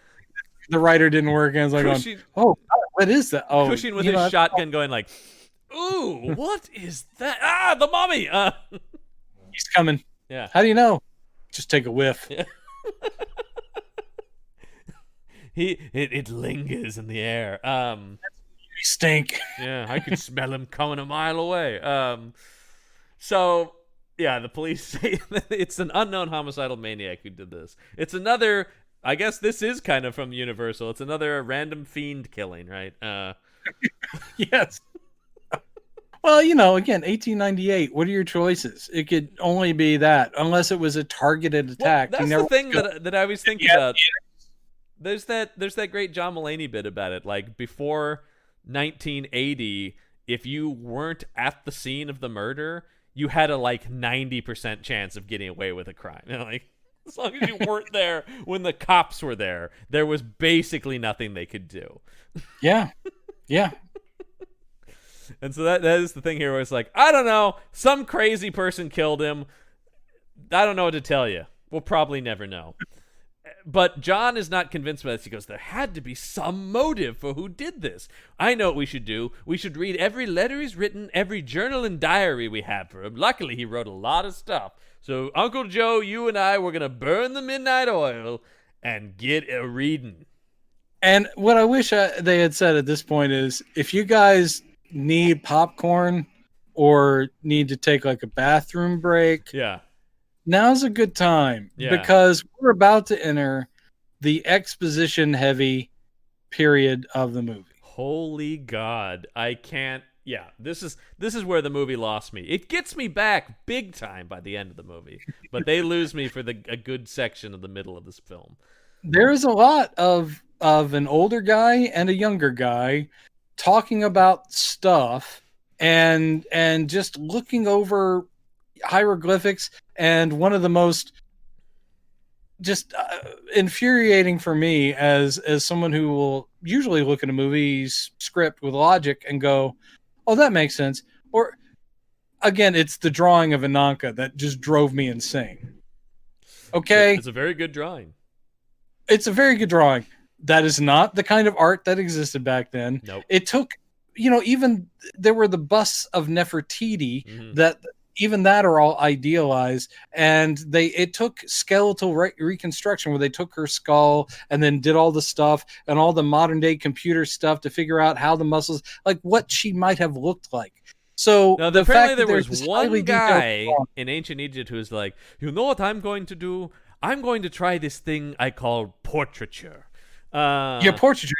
The writer didn't work, and it's like, oh, what is that? Oh, Cushing with his shotgun, going like. Ooh, what is that? Ah, the mummy! He's coming. Yeah. How do you know? Just take a whiff. Yeah. It lingers in the air. You stink. Yeah, I could smell him coming a mile away. So Yeah, the police say it's an unknown homicidal maniac who did this. It's another. I guess this is kind of from Universal. It's another random fiend killing, right? Yes. Well, again, 1898. What are your choices? It could only be that, unless it was a targeted attack. Well, that's the thing that I was thinking about. There's that great John Mulaney bit about it. Like before 1980, if you weren't at the scene of the murder, you had a 90% chance of getting away with a crime. Like as long as you weren't there when the cops were there, there was basically nothing they could do. Yeah. Yeah. And so that is the thing here where it's like, I don't know, some crazy person killed him. I don't know what to tell you. We'll probably never know. But John is not convinced by this. He goes, there had to be some motive for who did this. I know what we should do. We should read every letter he's written, every journal and diary we have for him. Luckily, he wrote a lot of stuff. So, Uncle Joe, you and I, we're going to burn the midnight oil and get a reading. And what I wish they had said at this point is, if you guys need popcorn or need to take a bathroom break, now's a good time, because we're about to enter the exposition heavy period of the movie. Holy God, I can't. Yeah, this is where the movie lost me. It gets me back big time by the end of the movie, but they lose me for a good section of the middle of this film. There is a lot of an older guy and a younger guy talking about stuff and just looking over hieroglyphics. And one of the most just infuriating for me as someone who will usually look at a movie's script with logic and go, oh, that makes sense. Or again, it's the drawing of Ananka that just drove me insane. Okay. It's a very good drawing. It's a very good drawing. That is not the kind of art that existed back then. Nope. It took, even there were the busts of Nefertiti that even that are all idealized, and it took skeletal reconstruction where they took her skull and then did all the stuff and all the modern day computer stuff to figure out how the muscles, what she might have looked like. So now, apparently there was one guy in ancient Egypt who was like, you know what I'm going to do? I'm going to try this thing I call portraiture. Portraiture.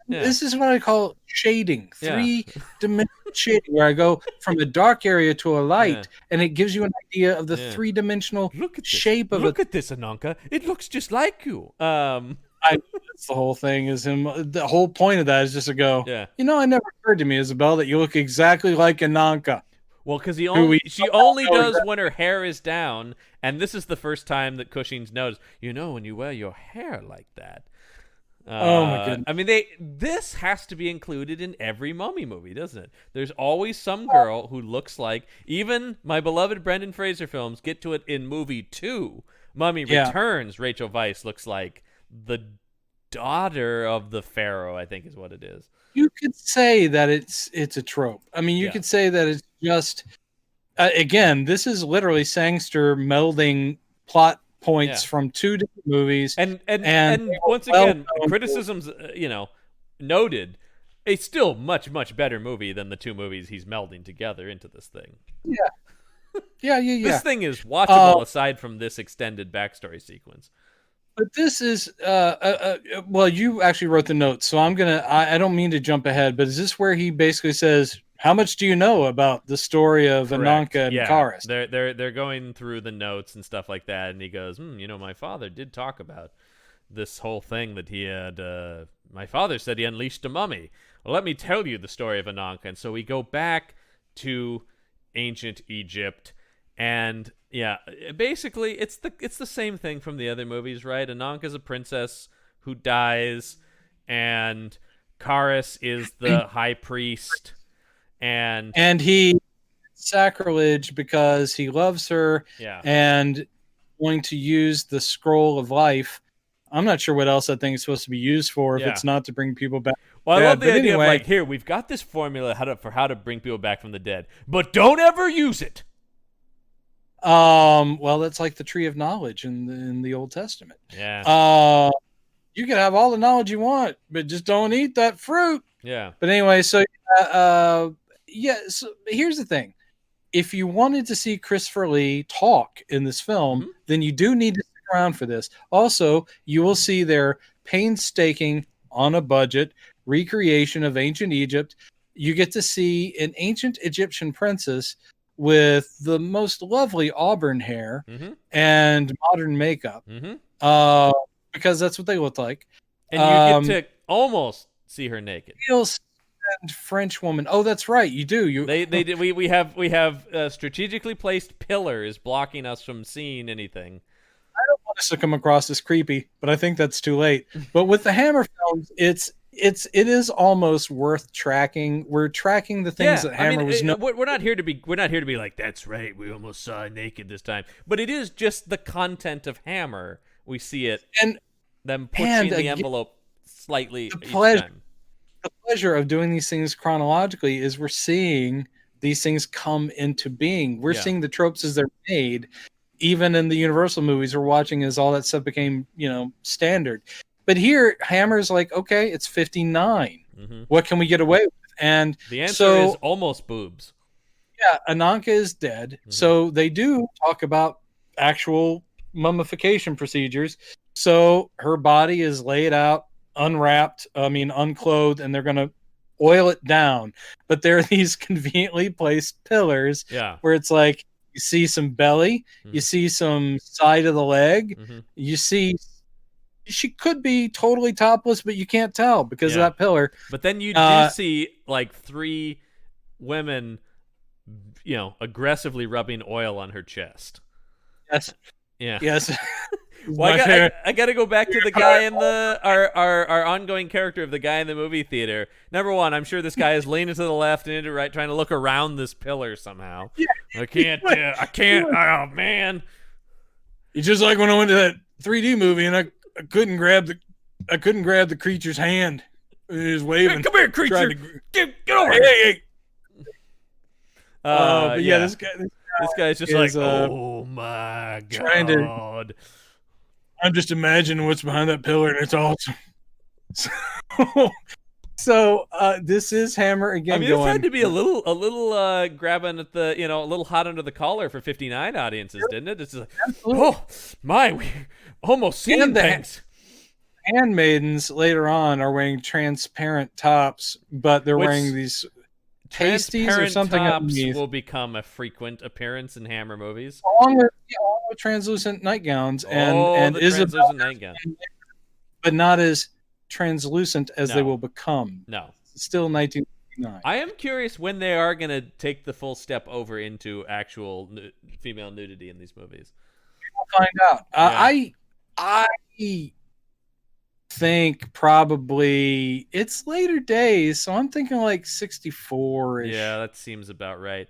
Yeah. This is what I call shading, 3-dimensional shading, where I go from a dark area to a light, and it gives you an idea of the 3-dimensional shape of it. Look at this, Ananka. It looks just like you. That's the whole thing. Is him. The whole point of that is just to go. Yeah. It never occurred to me, Isabel, that you look exactly like Ananka. Well, because she only does when her hair is down, and this is the first time that Cushing's noticed. When you wear your hair like that. Oh my goodness! I mean, this has to be included in every Mummy movie, doesn't it? There's always some girl who looks like. Even my beloved Brendan Fraser films get to it in movie 2. Mummy Returns. Rachel Weisz looks like the daughter of the pharaoh, I think is what it is. You could say that it's a trope. I mean, you could say that it's just. Again, this is literally Sangster melding plot points from 2 different movies, and once again, criticisms noted. A still much better movie than the 2 movies he's melding together into this thing. Yeah. This thing is watchable aside from this extended backstory sequence. But this is well, you actually wrote the notes, so I don't mean to jump ahead, but is this where he basically says, how much do you know about the story of Ananka and Karis? They're going through the notes and stuff like that, and he goes, my father did talk about this whole thing that he had. My father said he unleashed a mummy. Well, let me tell you the story of Ananka. And so we go back to ancient Egypt, and basically it's the same thing from the other movies, right? Ananka's a princess who dies, and Karis is the high priest. And he sacrilege because he loves her and going to use the scroll of life. I'm not sure what else that thing is supposed to be used for if it's not to bring people back. Well, I love the idea of here, we've got this formula for how to bring people back from the dead, but don't ever use it. Well, that's like the tree of knowledge in the Old Testament. Yeah. You can have all the knowledge you want, but just don't eat that fruit. Yeah. But anyway, so so here's the thing. if you wanted to see Christopher Lee talk in this film, then you do need to stick around for this. Also, you will see their painstaking, on a budget, recreation of ancient Egypt. You get to see an ancient Egyptian princess with the most lovely auburn hair and modern makeup, because that's what they look like. And you get to almost see her naked. French woman. Oh, that's right. You do. We have strategically placed pillars blocking us from seeing anything. I don't want us to come across as creepy, but I think that's too late. But with the Hammer films, it is almost worth tracking. We're tracking the things that Hammer was. We're not here to be like, that's right, we almost saw naked this time. But it is just the content of Hammer. We see it and them pushing the envelope slightly each time. The pleasure of doing these things chronologically is we're seeing these things come into being. We're seeing the tropes as they're made. Even in the Universal movies we're watching as all that stuff became, standard. But here, Hammer's like, okay, it's 59. What can we get away with? And the answer is almost boobs. Yeah, Ananka is dead. So they do talk about actual mummification procedures. So her body is laid out, unclothed, and they're going to oil it down. But there are these conveniently placed pillars where it's like, you see some belly, you see some side of the leg, you see she could be totally topless, but you can't tell because of that pillar. But then you do see like 3 women, aggressively rubbing oil on her chest. Yes. Yeah. Yes. Well, I got to go back to the guy in our ongoing character of the guy in the movie theater. Number one, I'm sure this guy is leaning to the left and into the right, trying to look around this pillar somehow. Yeah. I can't. Oh man! It's just like when I went to that 3D movie and I couldn't grab the creature's hand. He was waving. Hey, come here, creature! Get over here! Hey. This guy's just like, oh my god! I'm just imagining what's behind that pillar, and it's awesome. So this is Hammer again. I mean, this had to be a little grabbing at the, a little hot under the collar for 59 audiences, didn't it? It's just like, we almost seen things. Handmaidens later on are wearing transparent tops, but they're wearing these pasties or something. Tops will become a frequent appearance in Hammer movies, along with translucent nightgowns and translucent nightgown, but not as translucent as they will become. No, still 1959. I am curious when they are going to take the full step over into actual female nudity in these movies. We'll find out. I think probably it's later days, so I'm thinking like 64-ish. Yeah, that seems about right.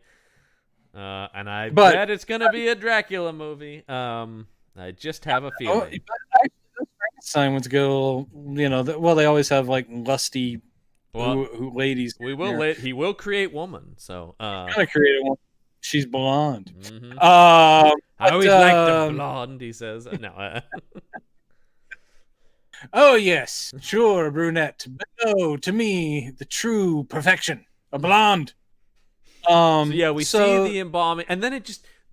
And I bet it's going to be a Dracula movie. I just have a feeling. Frankenstein would go, they always have like lusty ladies. He will create woman. So gonna create a woman. She's blonde. I always like the blonde. He says no. Oh yes, sure, brunette. But no, to me, the true perfection, a blonde. We see the embalming, and then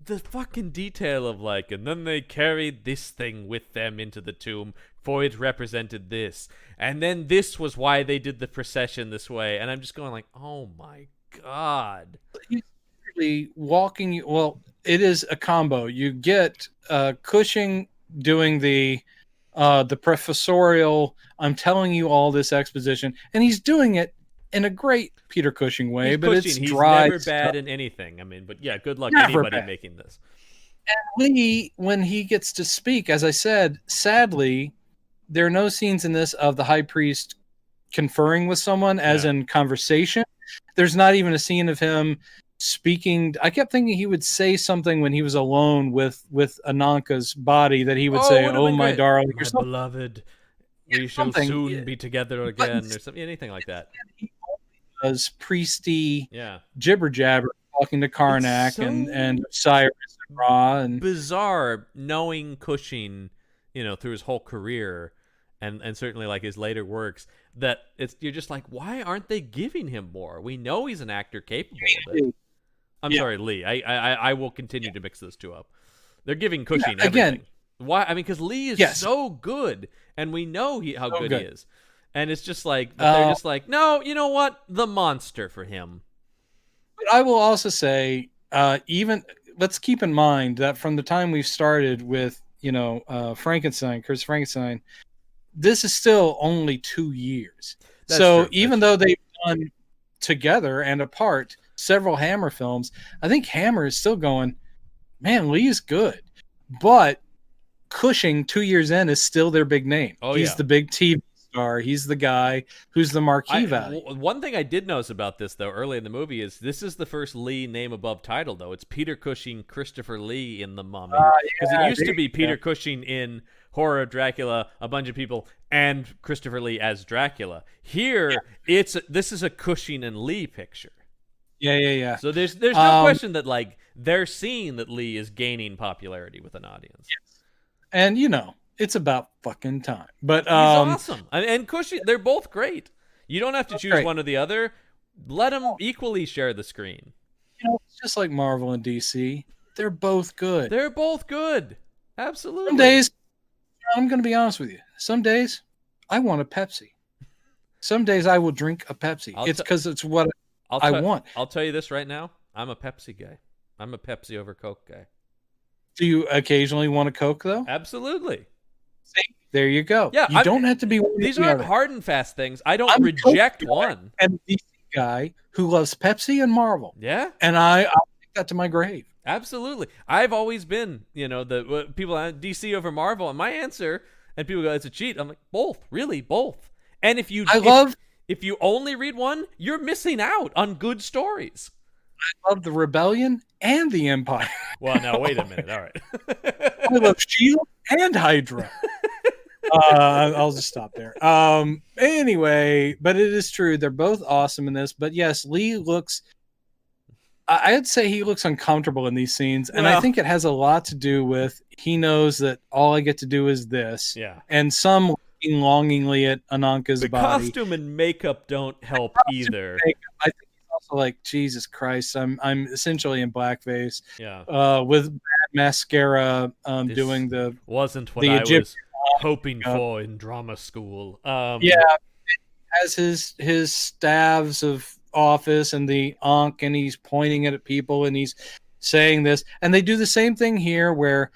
the fucking detail of and then they carried this thing with them into the tomb, for it represented this, and then this was why they did the procession this way, and I'm just going like, oh my god. He's really walking. Well, it is a combo. You get Cushing doing the professorial, I'm telling you all this exposition, and he's doing it in a great Peter Cushing way, he's dry. He's never bad in anything. I mean, but yeah, good luck anybody making this. And Lee, when he gets to speak, as I said, sadly, there are no scenes in this of the high priest conferring with someone as in conversation. There's not even a scene of him speaking. I kept thinking he would say something when he was alone with Ananka's body, that he would say, "Oh, my darling," or something. Beloved, we shall soon be together again, or something, anything like that. He was priesty, jibber jabber, talking to Karnak and Cyrus and Ra, and bizarre knowing Cushing, through his whole career, and certainly like his later works, that you're just like, why aren't they giving him more? We know he's an actor capable of it. I'm sorry, Lee. I will continue to mix those two up. They're giving Cushing everything. Again, why? I mean, because Lee is so good, and we know how good he is, and it's just like they're just like, no, you know what? The monster for him. But I will also say, even let's keep in mind that from the time we've started with Frankenstein, Chris Frankenstein, this is still only 2 years. That's so true. Even though they've done together and apart several Hammer films, I think Hammer is still going, man, Lee is good. But Cushing, 2 years in, is still their big name. He's the big TV star. He's the guy who's the marquee value. One thing I did notice about this, though, early in the movie is this is the first Lee name above title, though. It's Peter Cushing, Christopher Lee in The Mummy. Because it used to be Peter Cushing in Horror of Dracula, a bunch of people, and Christopher Lee as Dracula. Here, this is a Cushing and Lee picture. Yeah. So there's no question that like they're seeing that Lee is gaining popularity with an audience. Yes. And it's about fucking time. But he's awesome. And Cushing, they're both great. You don't have to choose one or the other. Let them equally share the screen. It's just like Marvel and DC. They're both good. They're both good. Absolutely. Some days, I'm going to be honest with you. Some days, I want a Pepsi. Some days I will drink a Pepsi. It's because it's what I want. I'll tell you this right now. I'm a Pepsi guy. I'm a Pepsi over Coke guy. Do you occasionally want a Coke, though? Absolutely. See, there you go. Yeah, you don't have to be. These aren't hard and fast things. I don't reject one. And the guy who loves Pepsi and Marvel. Yeah. And I'll take that to my grave. Absolutely. I've always been, the people DC over Marvel, and my answer, and people go, it's a cheat. I'm like, both, really, both. And if you only read one, you're missing out on good stories. I love the Rebellion and the Empire. Well, now wait a minute. All right. I love Shield and Hydra. I'll just stop there. Anyway, but it is true. They're both awesome in this. But yes, Lee looks... I'd say he looks uncomfortable in these scenes. And I think it has a lot to do with he knows that all I get to do is this. Yeah. And some looking longingly at Ananka's body. The costume and makeup don't help either. I think he's also like, Jesus Christ, I'm essentially in blackface. Yeah. With bad mascara, doing the... Wasn't what I was hoping for in drama school. He has his staves of office and the Ankh, and he's pointing it at people and he's saying this, and they do the same thing here where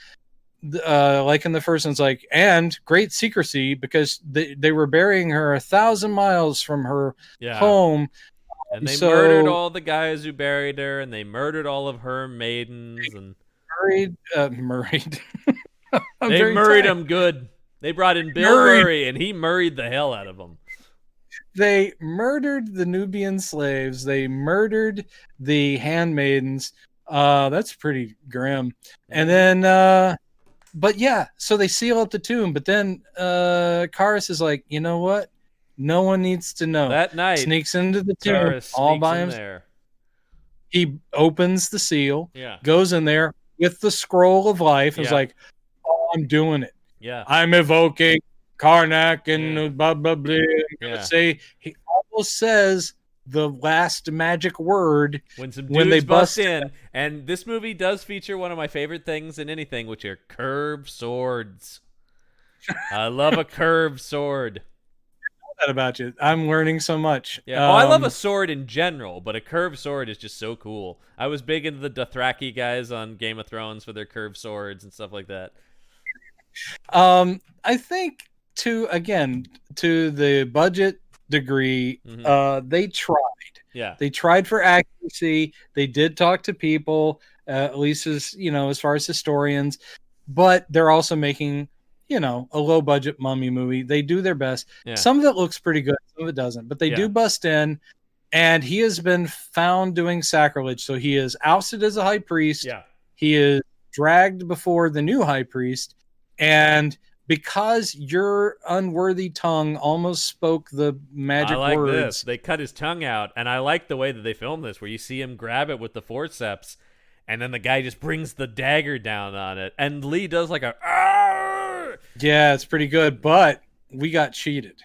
like in the first one's like, and great secrecy because they were burying her 1,000 miles from her home, and they murdered all the guys who buried her, and they murdered all of her maidens and murrayed they murrayed them good. They brought in Bill Murray and he murrayed the hell out of them. They murdered the Nubian slaves. They murdered the handmaidens. That's pretty grim. And then, but yeah, so they seal up the tomb. But then Karis is like, you know what? No one needs to know. That night, sneaks into the tomb all by himself. He opens the seal, goes in there with the scroll of life. Is like, oh, I'm doing it. Yeah, I'm evoking Karnak and blah blah blah. Say he almost says the last magic word when they bust in. And this movie does feature one of my favorite things in anything, which are curved swords. I love a curved sword. I know that about you. I'm learning so much. Yeah, I love a sword in general, but a curved sword is just so cool. I was big into the Dothraki guys on Game of Thrones for their curved swords and stuff like that. I think to the budget degree, they tried. Yeah, they tried for accuracy. They did talk to people, at least as far as historians, but they're also making a low budget mummy movie. They do their best. Yeah. Some of it looks pretty good, some of it doesn't, but they do bust in. And he has been found doing sacrilege, so he is ousted as a high priest. Yeah, he is dragged before the new high priest. And because your unworthy tongue almost spoke the magic words. This. They cut his tongue out, and I like the way that they filmed this, where you see him grab it with the forceps, and then the guy just brings the dagger down on it, and Lee does like a... Argh! Yeah, it's pretty good, but we got cheated.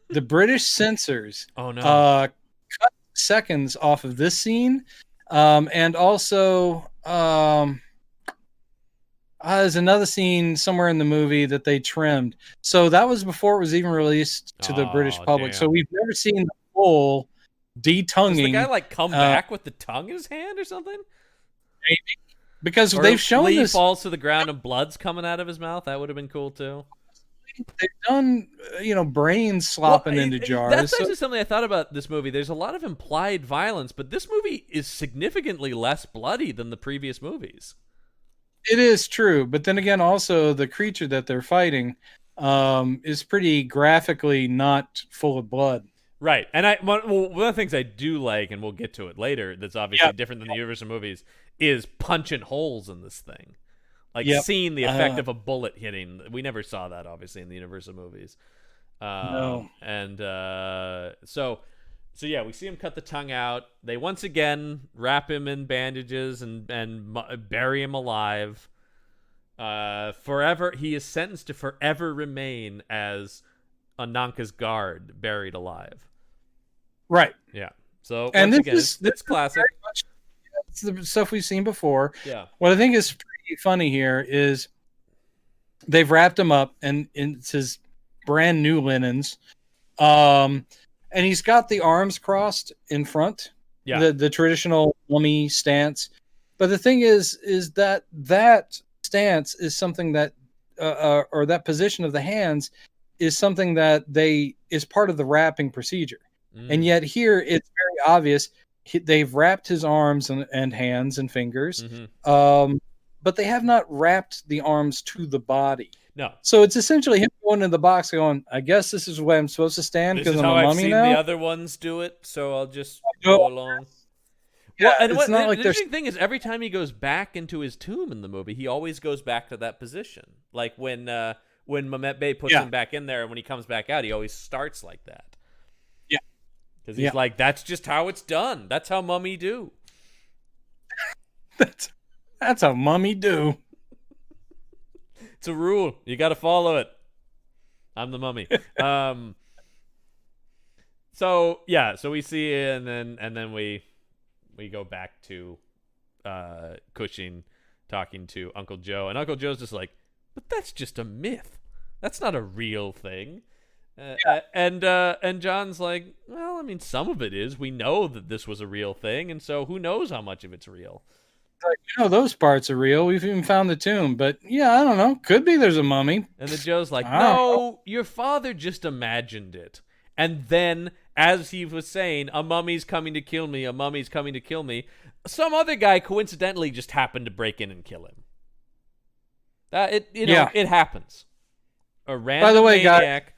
The British censors cut seconds off of this scene And also, there's another scene somewhere in the movie that they trimmed. So that was before it was even released to the British public. Damn. So we've never seen the full detonguing. Does the guy like come back with the tongue in his hand or something? Maybe. Because they've shown Lee this. falls to the ground and blood's coming out of his mouth. That would have been cool too. They've done, brains slopping into jars. That's actually something I thought about this movie. There's a lot of implied violence, but this movie is significantly less bloody than the previous movies. It is true, but then again, also the creature that they're fighting is pretty graphically not full of blood. Right, and one of the things I do like, and we'll get to it later, that's obviously different than the Universal movies, is punching holes in this thing. Like seeing the effect of a bullet hitting. We never saw that, obviously, in the Universal movies. No. And so yeah, we see him cut the tongue out. They once again wrap him in bandages and bury him alive. Forever, he is sentenced to forever remain as Ananka's guard, buried alive. Right. Yeah. So and once again, it's classic. It's the stuff we've seen before. Yeah. What I think is pretty funny here is they've wrapped him up, and it's his brand new linens. And he's got the arms crossed in front. Yeah. The traditional mummy stance. But the thing is that stance is something that, or that position of the hands is something that is part of the wrapping procedure. And yet here it's very obvious they've wrapped his arms and hands and fingers, but they have not wrapped the arms to the body. No. So it's essentially him going in the box going, I guess this is where I'm supposed to stand because I'm a mummy now. This is how I've seen the other ones do it, so I'll just go along. Yeah, well, and it's not like the interesting thing is every time he goes back into his tomb in the movie, he always goes back to that position. Like when Mehmet Bey puts him back in there, and when he comes back out, he always starts like that. Yeah. Because he's like, that's just how it's done. That's how mummy do. That's how mummy do. It's a rule. You got to follow it. I'm the mummy. So we see it, and then we go back to Cushing talking to Uncle Joe, and Uncle Joe's just like, but that's just a myth. That's not a real thing. And John's like, well, I mean, some of it is. We know that this was a real thing, and so who knows how much of it's real. Like, those parts are real. We've even found the tomb, but yeah, I don't know. Could be there's a mummy. And the Joe's like, no, your father just imagined it. And then, as he was saying, a mummy's coming to kill me, a mummy's coming to kill me, some other guy coincidentally just happened to break in and kill him. It happens. A random By the way, maniac.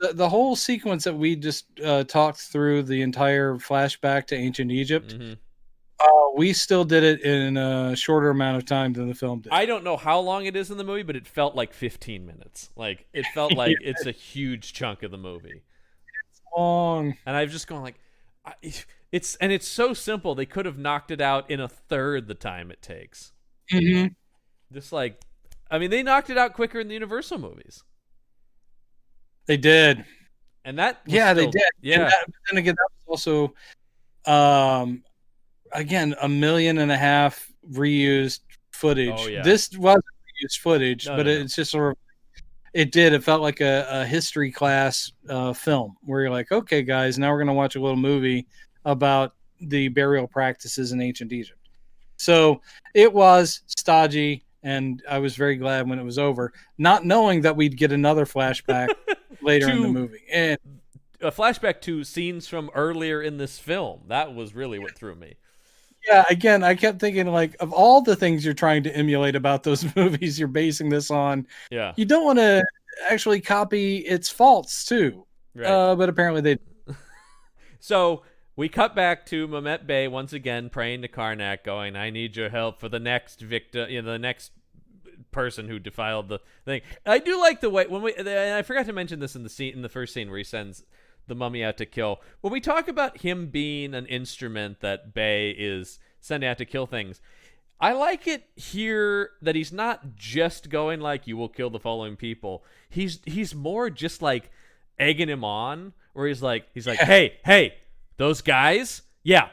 The whole sequence that we just talked through, the entire flashback to ancient Egypt, we still did it in a shorter amount of time than the film did. I don't know how long it is in the movie, but it felt like 15 minutes. Like, it felt like it's a huge chunk of the movie. It's long. And I've just gone like, it's so simple. They could have knocked it out in a third the time it takes. Mm-hmm. Just like, I mean, they knocked it out quicker in the Universal movies. They did. And that was they did. Yeah. And again, that was also again, 1.5 million reused footage. Oh, yeah. This wasn't reused footage, it's just sort of, it felt like a history class film where you're like, okay, guys, now we're going to watch a little movie about the burial practices in ancient Egypt. So it was stodgy, and I was very glad when it was over, not knowing that we'd get another flashback later in the movie. And a flashback to scenes from earlier in this film. That was really what threw me. Yeah, again, I kept thinking, like, of all the things you're trying to emulate about those movies you're basing this on, you don't want to actually copy its faults, too. Right. But apparently they did. So we cut back to Mehmet Bey once again praying to Karnak, going, I need your help for the next victim, the next person who defiled the thing. I do like the way, and I forgot to mention this in the first scene where he sends the mummy out to kill. When we talk about him being an instrument that Bey is sending out to kill things, I like it here that he's not just going like, you will kill the following people. He's more just like egging him on, where he's like, hey, those guys,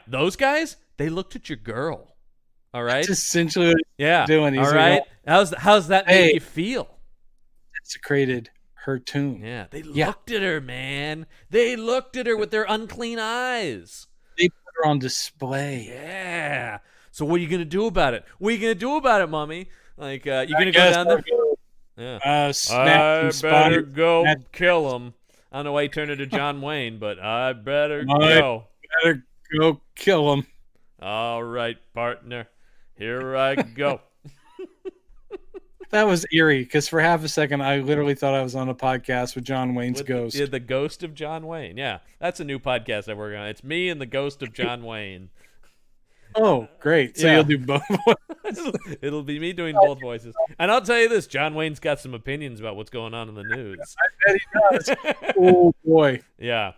those guys, they looked at your girl. All right. That's essentially what he's doing. He's all right. How's that make you feel? Desecrated her tomb. Yeah. They looked at her, man. They looked at her with their unclean eyes. They put her on display. Yeah. So what are you gonna do about it? What are you gonna do about it, mommy? Like, you gonna go down there? Yeah. I better go kill him. I don't know why he turned into John Wayne, but I better go. Better go kill him. All right, partner. Here I go. That was eerie, because for half a second, I literally thought I was on a podcast with John Wayne's ghost. Yeah, the ghost of John Wayne. Yeah, that's a new podcast I'm working on. It's me and the ghost of John Wayne. Oh, great. So you'll do both voices. It'll be me doing both voices. And I'll tell you this, John Wayne's got some opinions about what's going on in the news. I bet he does. Oh, boy. Yeah.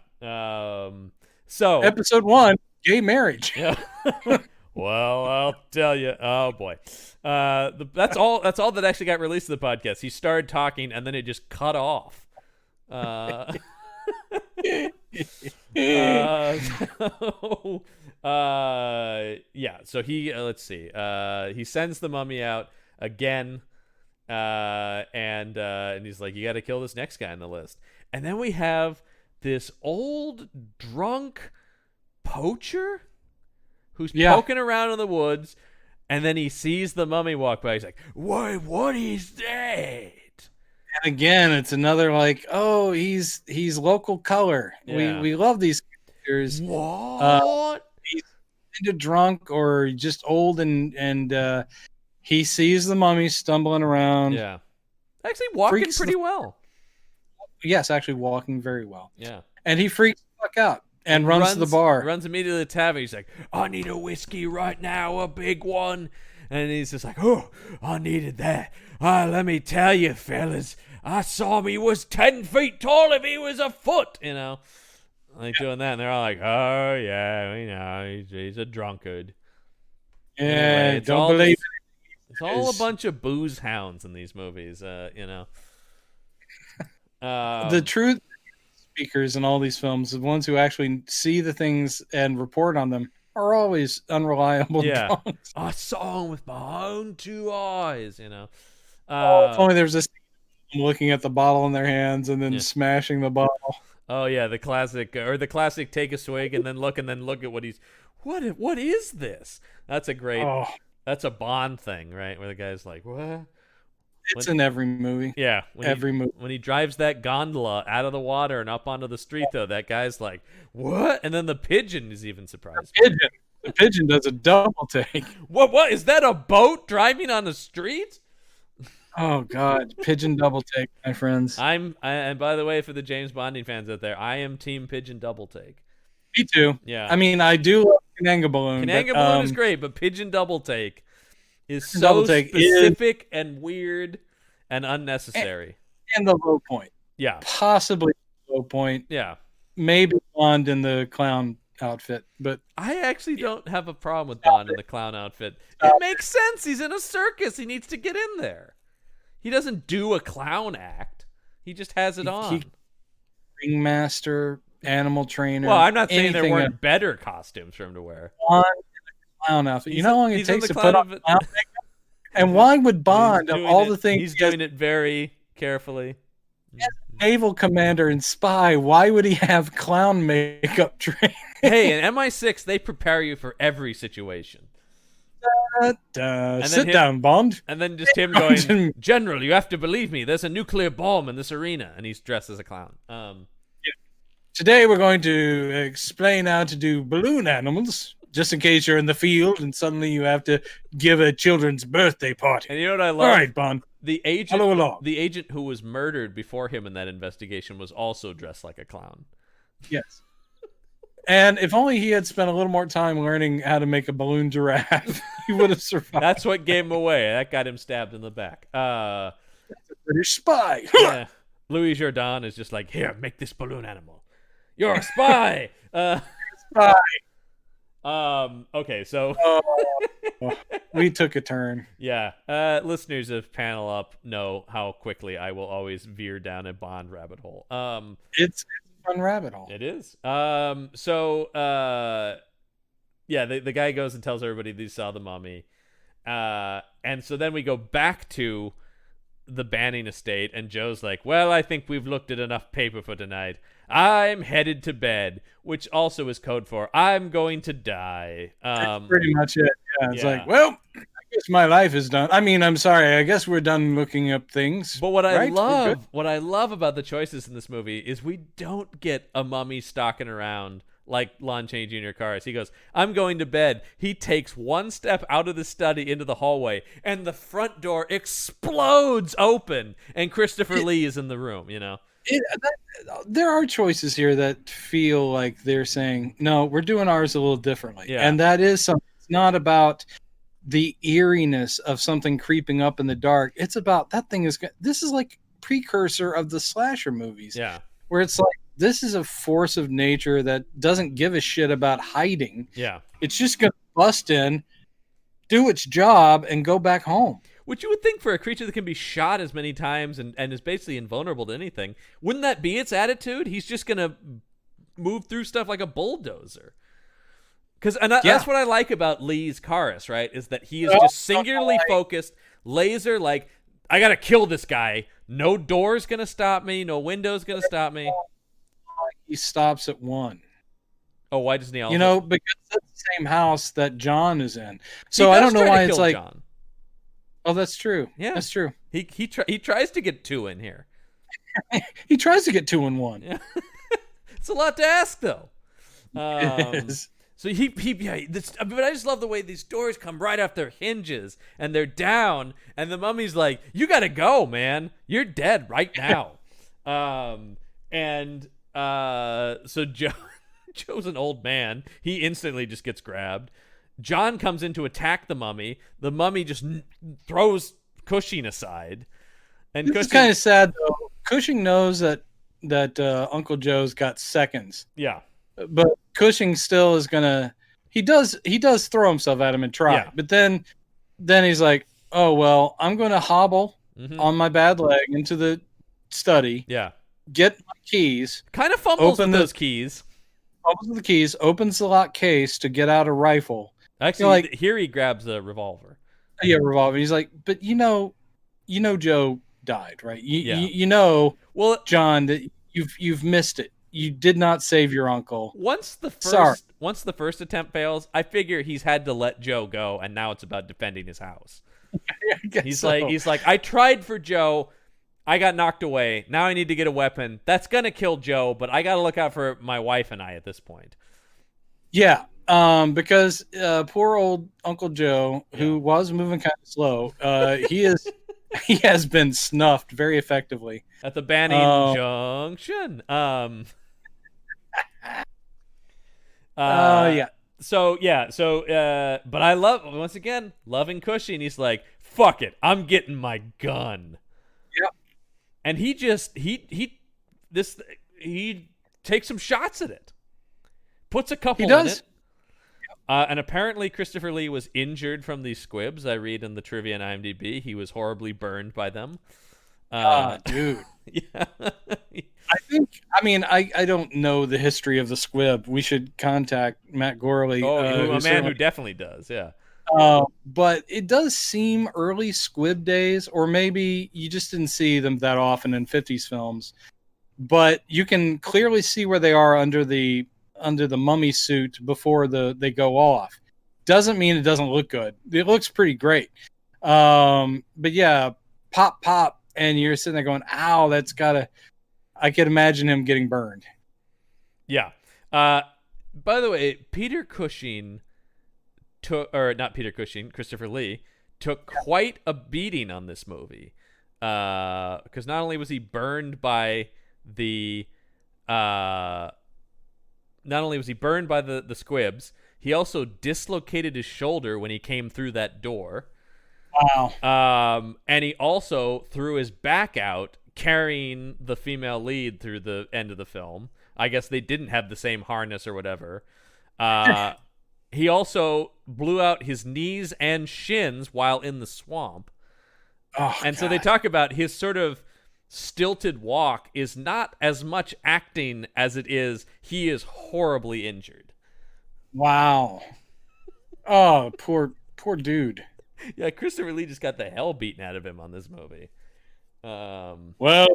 So Episode 1, gay marriage. Yeah. Well, I'll tell you. Oh, boy. That's all that actually got released to the podcast. He started talking, and then it just cut off. So he let's see. He sends the mummy out again, and he's like, "You got to kill this next guy on the list." And then we have this old drunk poacher who's poking around in the woods, and then he sees the mummy walk by. He's like, "What is that?" And again, it's another like, oh, he's local color. Yeah. We love these characters. What? He's kind of drunk or just old, and he sees the mummy stumbling around. Yeah, actually walking pretty well. Yes, actually walking very well. Yeah, and he freaks the fuck out and runs to the bar. Runs immediately to the tavern. He's like, "I need a whiskey right now, a big one." And he's just like, "Oh, I needed that. Let me tell you, fellas, I saw him. He was 10 feet tall if he was a foot." You know, like doing that, and they're all like, "Oh yeah, we know he's a drunkard." Yeah, anyway, don't believe it. It's all a bunch of booze hounds in these movies. You know, the truth speakers in all these films, the ones who actually see the things and report on them, are always unreliable. Yeah, I saw him with my own 2 eyes. You know, if only there was this looking at the bottle in their hands and then smashing the bottle. Oh yeah, the classic take a swig and then look at what he's. What is this? That's a great. Oh. That's a Bond thing, right? Where the guy's like, "What?" It's in every movie. Yeah, every movie. When he drives that gondola out of the water and up onto the street, though, that guy's like, "What?" And then the pigeon is even surprised. The pigeon does a double take. What is that? A boat driving on the street? Oh God, pigeon double take, my friends. And by the way, for the James Bonding fans out there, I am team pigeon double take. Me too. Yeah. I mean, I do love Kananga Balloon. Kananga Balloon is great, but pigeon double take is so specific and weird and unnecessary. And the low point. Yeah. Possibly the low point. Yeah. Maybe Bond in the clown outfit, but I actually don't have a problem with Bond in the clown outfit. It makes sense. He's in a circus. He needs to get in there. He doesn't do a clown act. He just has it on. Ringmaster, animal trainer. Well, I'm not saying there weren't better costumes for him to wear. Bond in a clown outfit. You know how long it takes to put on clown makeup? And why would Bond, of all the things... He's doing it very carefully. As a naval commander and spy, why would he have clown makeup training? Hey, in MI6, they prepare you for every situation. Sit down, Bond. And then just him going, "General, you have to believe me. There's a nuclear bomb in this arena." And he's dressed as a clown. Today we're going to explain how to do balloon animals, just in case you're in the field and suddenly you have to give a children's birthday party. And you know what I love? All right, Bond. The agent, follow along. The agent who was murdered before him in that investigation was also dressed like a clown. Yes. And if only he had spent a little more time learning how to make a balloon giraffe, he would have survived. That's what gave him away. That got him stabbed in the back. That's a British spy. Yeah. Louis Jourdan is just like, "Here, make this balloon animal. You're a spy." Spy. Okay, so we took a turn. Yeah. Listeners of Panel Up know how quickly I will always veer down a Bond rabbit hole. It's a fun rabbit hole. It is. Yeah, the guy goes and tells everybody they saw the mummy. And so then we go back to the Banning estate, and Joe's like, well, I think we've looked at enough paper for tonight. I'm headed to bed, which also is code for I'm going to die. That's pretty much it. Yeah, it's like, well, I guess my life is done. I mean, I'm sorry. I guess we're done looking up things. But what I love about the choices in this movie is we don't get a mummy stalking around like Lon Chaney Jr. Cars. He goes, I'm going to bed. He takes one step out of the study into the hallway, and the front door explodes open, and Christopher Lee is in the room, you know? There are choices here that feel like they're saying, no, we're doing ours a little differently. Yeah. And that is something. It's not about the eeriness of something creeping up in the dark. It's about this is like precursor of the slasher movies. Yeah. Where it's like, this is a force of nature that doesn't give a shit about hiding. Yeah. It's just going to bust in, do its job, and go back home. Which you would think for a creature that can be shot as many times and is basically invulnerable to anything, wouldn't that be its attitude? He's just going to move through stuff like a bulldozer. That's what I like about Lee's Karis, right? Is that he is just singularly focused, laser, like, I got to kill this guy. No door's going to stop me. No window's going to stop me. He stops at one. Oh, why doesn't he? Because that's the same house that John is in. So I don't know why it's like. John. Oh, that's true. Yeah, that's true. He tries to get 2 in here. He tries to get 2 in 1. Yeah. It's a lot to ask, though. It is. So but I just love the way these doors come right off their hinges and they're down, and the mummy's like, "You gotta go, man. You're dead right now." So Joe's an old man. He instantly just gets grabbed. John comes in to attack the mummy. The mummy just throws Cushing aside. And It's kind of sad though. Cushing knows that Uncle Joe's got seconds. Yeah. But Cushing still is gonna. He does throw himself at him and try, but then he's like, "Oh well, I'm gonna hobble on my bad leg into the study. Yeah, get my keys. Kind of fumbles with those keys. Fumbles with the keys. Opens the lock case to get out a rifle. Actually, here he grabs a revolver. Yeah, revolver. He's like, but Joe died, right? You know, well, John, that you've missed it. You did not save your uncle. Once the first attempt fails, I figure he's had to let Joe go, and now it's about defending his house. He's like, I tried for Joe, I got knocked away. Now I need to get a weapon. That's gonna kill Joe, but I gotta look out for my wife and I at this point. Yeah, because poor old Uncle Joe, who was moving kind of slow, he has been snuffed very effectively at the Banning Junction. Yeah. So but I loving Cushing. He's like, fuck it, I'm getting my gun. Yeah. And he takes some shots at it. Puts a couple in it. And apparently Christopher Lee was injured from these squibs. I read in the trivia on IMDb he was horribly burned by them. Dude. Yeah. I don't know the history of the squib. We should contact Matt Gorley. A man who definitely does, yeah. But it does seem early squib days, or maybe you just didn't see them that often in 50s films. But you can clearly see where they are under the mummy suit before they go off. Doesn't mean it doesn't look good. It looks pretty great. But yeah, pop, and you're sitting there going, ow, I could imagine him getting burned. Yeah. By the way, Christopher Lee took quite a beating on this movie. Because not only was he burned by the squibs, he also dislocated his shoulder when he came through that door. Wow. And he also threw his back out carrying the female lead through the end of the film. I guess they didn't have the same harness or whatever. He also blew out his knees and shins while in the swamp. So they talk about his sort of stilted walk is not as much acting as it is he is horribly injured. Wow. Oh, poor dude. Yeah, Christopher Lee just got the hell beaten out of him on this movie. Well,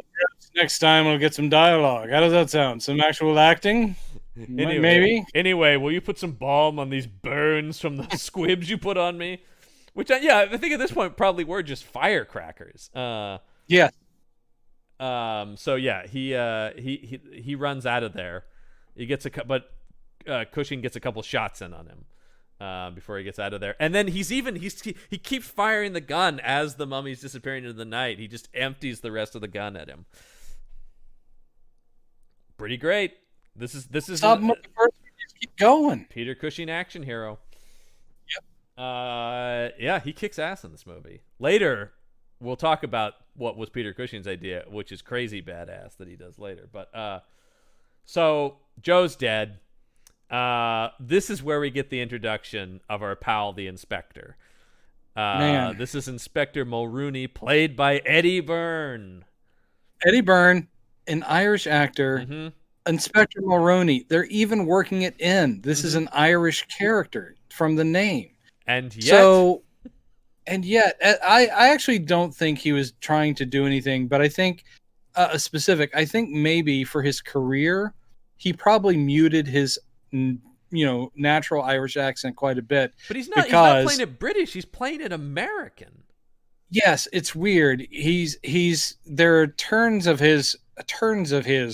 next time we'll get some dialogue. How does that sound? Some actual acting? Maybe. Anyway, will you put some balm on these burns from the squibs you put on me? Which, I think at this point probably were just firecrackers. Yeah. So yeah, he runs out of there. He gets but Cushing gets a couple shots in on him before he gets out of there. And then he keeps firing the gun as the mummy's disappearing into the night. He just empties the rest of the gun at him. Pretty great. This is Stop him at the first. Just keep going. Peter Cushing action hero. Yep. Yeah, he kicks ass in this movie. Later, we'll talk about what was Peter Cushing's idea, which is crazy badass that he does later. But so Joe's dead. This is where we get the introduction of our pal, the inspector. Man. This is Inspector Mulrooney, played by Eddie Byrne. Eddie Byrne, an Irish actor. Mm-hmm. Inspector Mulroney. They're even working it in. This is an Irish character from the name. And yet, I actually don't think he was trying to do anything, but I think I think maybe for his career, he probably muted his natural Irish accent quite a bit. But he's not playing it British, he's playing it American. Yes, it's weird. There are turns of his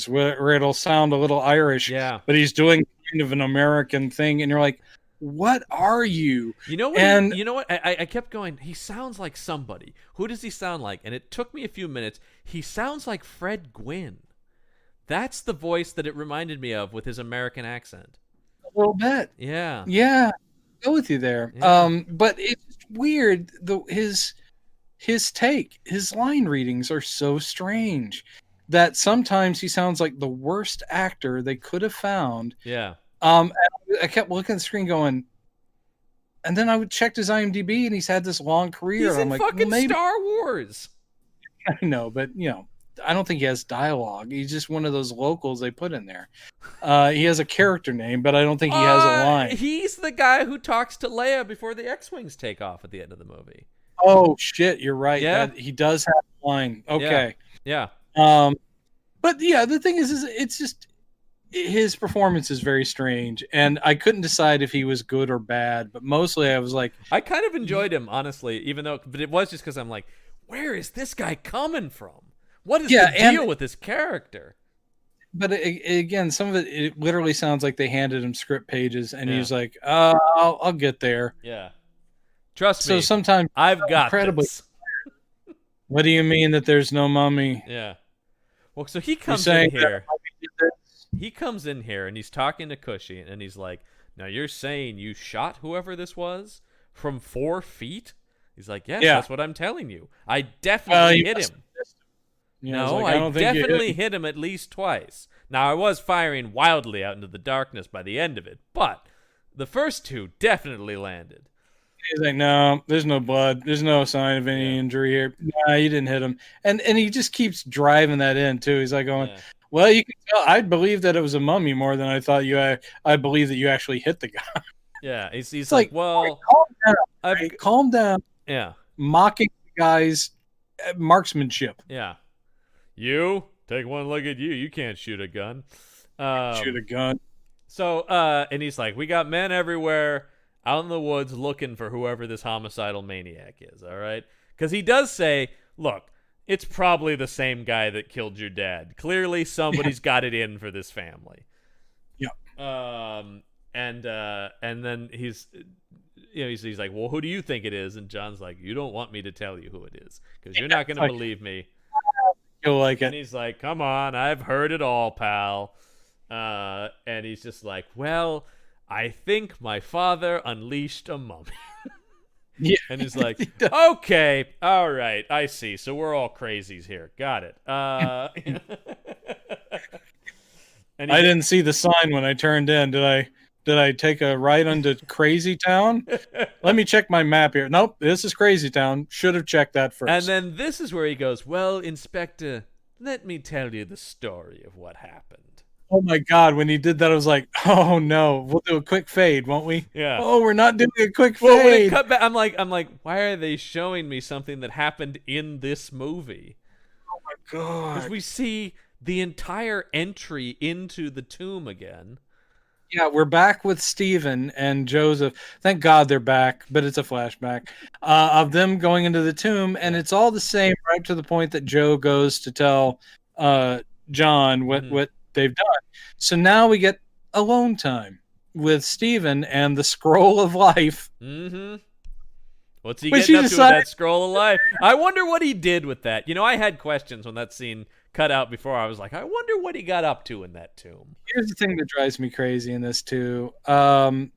where it'll sound a little Irish, but he's doing kind of an American thing, and you're like, what are you? You know what? I kept going, he sounds like somebody. Who does he sound like? And it took me a few minutes. He sounds like Fred Gwynn. That's the voice that it reminded me of with his American accent. A little bit. Yeah. Yeah. Go with you there. Yeah. But it's weird. His line readings are so strange that sometimes he sounds like the worst actor they could have found. Yeah. I kept looking at the screen going, and then I would check his IMDb, and he's had this long career. He's in fucking Star Wars. I know, but I don't think he has dialogue. He's just one of those locals they put in there. He has a character name, but I don't think he has a line. He's the guy who talks to Leia before the X-Wings take off at the end of the movie. Oh shit, you're right. Yeah. He does have a line. Okay. Yeah. But yeah, the thing is it's just his performance is very strange, and I couldn't decide if he was good or bad, but mostly I was like, I kind of enjoyed him, honestly, but it was just because I'm like, where is this guy coming from? What is the deal with this character? But again, some of it literally sounds like they handed him script pages, and he's like, I'll get there. Yeah. Trust me. So sometimes I've got this. What do you mean that there's no mummy? Yeah. Well, so he comes in here. He comes in here and he's talking to Cushing, and he's like, now you're saying you shot whoever this was from 4 feet? He's like, yes, that's what I'm telling you. I definitely hit him. No, I definitely hit him at least twice. Now, I was firing wildly out into the darkness by the end of it, but the first 2 definitely landed. He's like, no, there's no blood. There's no sign of any injury here. Nah, you didn't hit him. And he just keeps driving that in, too. He's like going, well, you can tell. I believe that it was a mummy more than I thought I believe that you actually hit the guy. Yeah, he's like, well, calm down. Yeah. Mocking the guy's marksmanship. Yeah. You take one look at you. You can't shoot a gun. Shoot a gun. So, and he's like, we got men everywhere out in the woods looking for whoever this homicidal maniac is, all right? Because he does say, look, it's probably the same guy that killed your dad. Clearly, somebody's got it in for this family. Yeah. And then he's like, well, who do you think it is? And John's like, you don't want me to tell you who it is because you're not going to believe me. You'll like it. And he's like, come on, I've heard it all, pal. And he's just like, well, I think my father unleashed a mummy. Yeah. And he's like, okay, all right, I see. So we're all crazies here. Got it. And I didn't see the sign when I turned in. Did I take a right onto Crazy Town? Let me check my map here. Nope, this is Crazy Town. Should have checked that first. And then this is where he goes, well, Inspector, let me tell you the story of what happened. Oh my God, when he did that, I was like, oh no, we'll do a quick fade, won't we? Yeah. Oh, we're not doing a quick Well, when it fade. cut back, I'm like, why are they showing me something that happened in this movie? Oh my God. Because we see the entire entry into the tomb again. Yeah, we're back with Stephen and Joseph. Thank God they're back, but it's a flashback of them going into the tomb, and it's all the same, right to the point that Joe goes to tell John what they've done. So now we get alone time with Stephen and the scroll of life. Mm-hmm. What's he getting up to with that scroll of life? I wonder what he did with that. You know, I had questions when that scene cut out before. I was like, I wonder what he got up to in that tomb. Here's the thing that drives me crazy in this too. And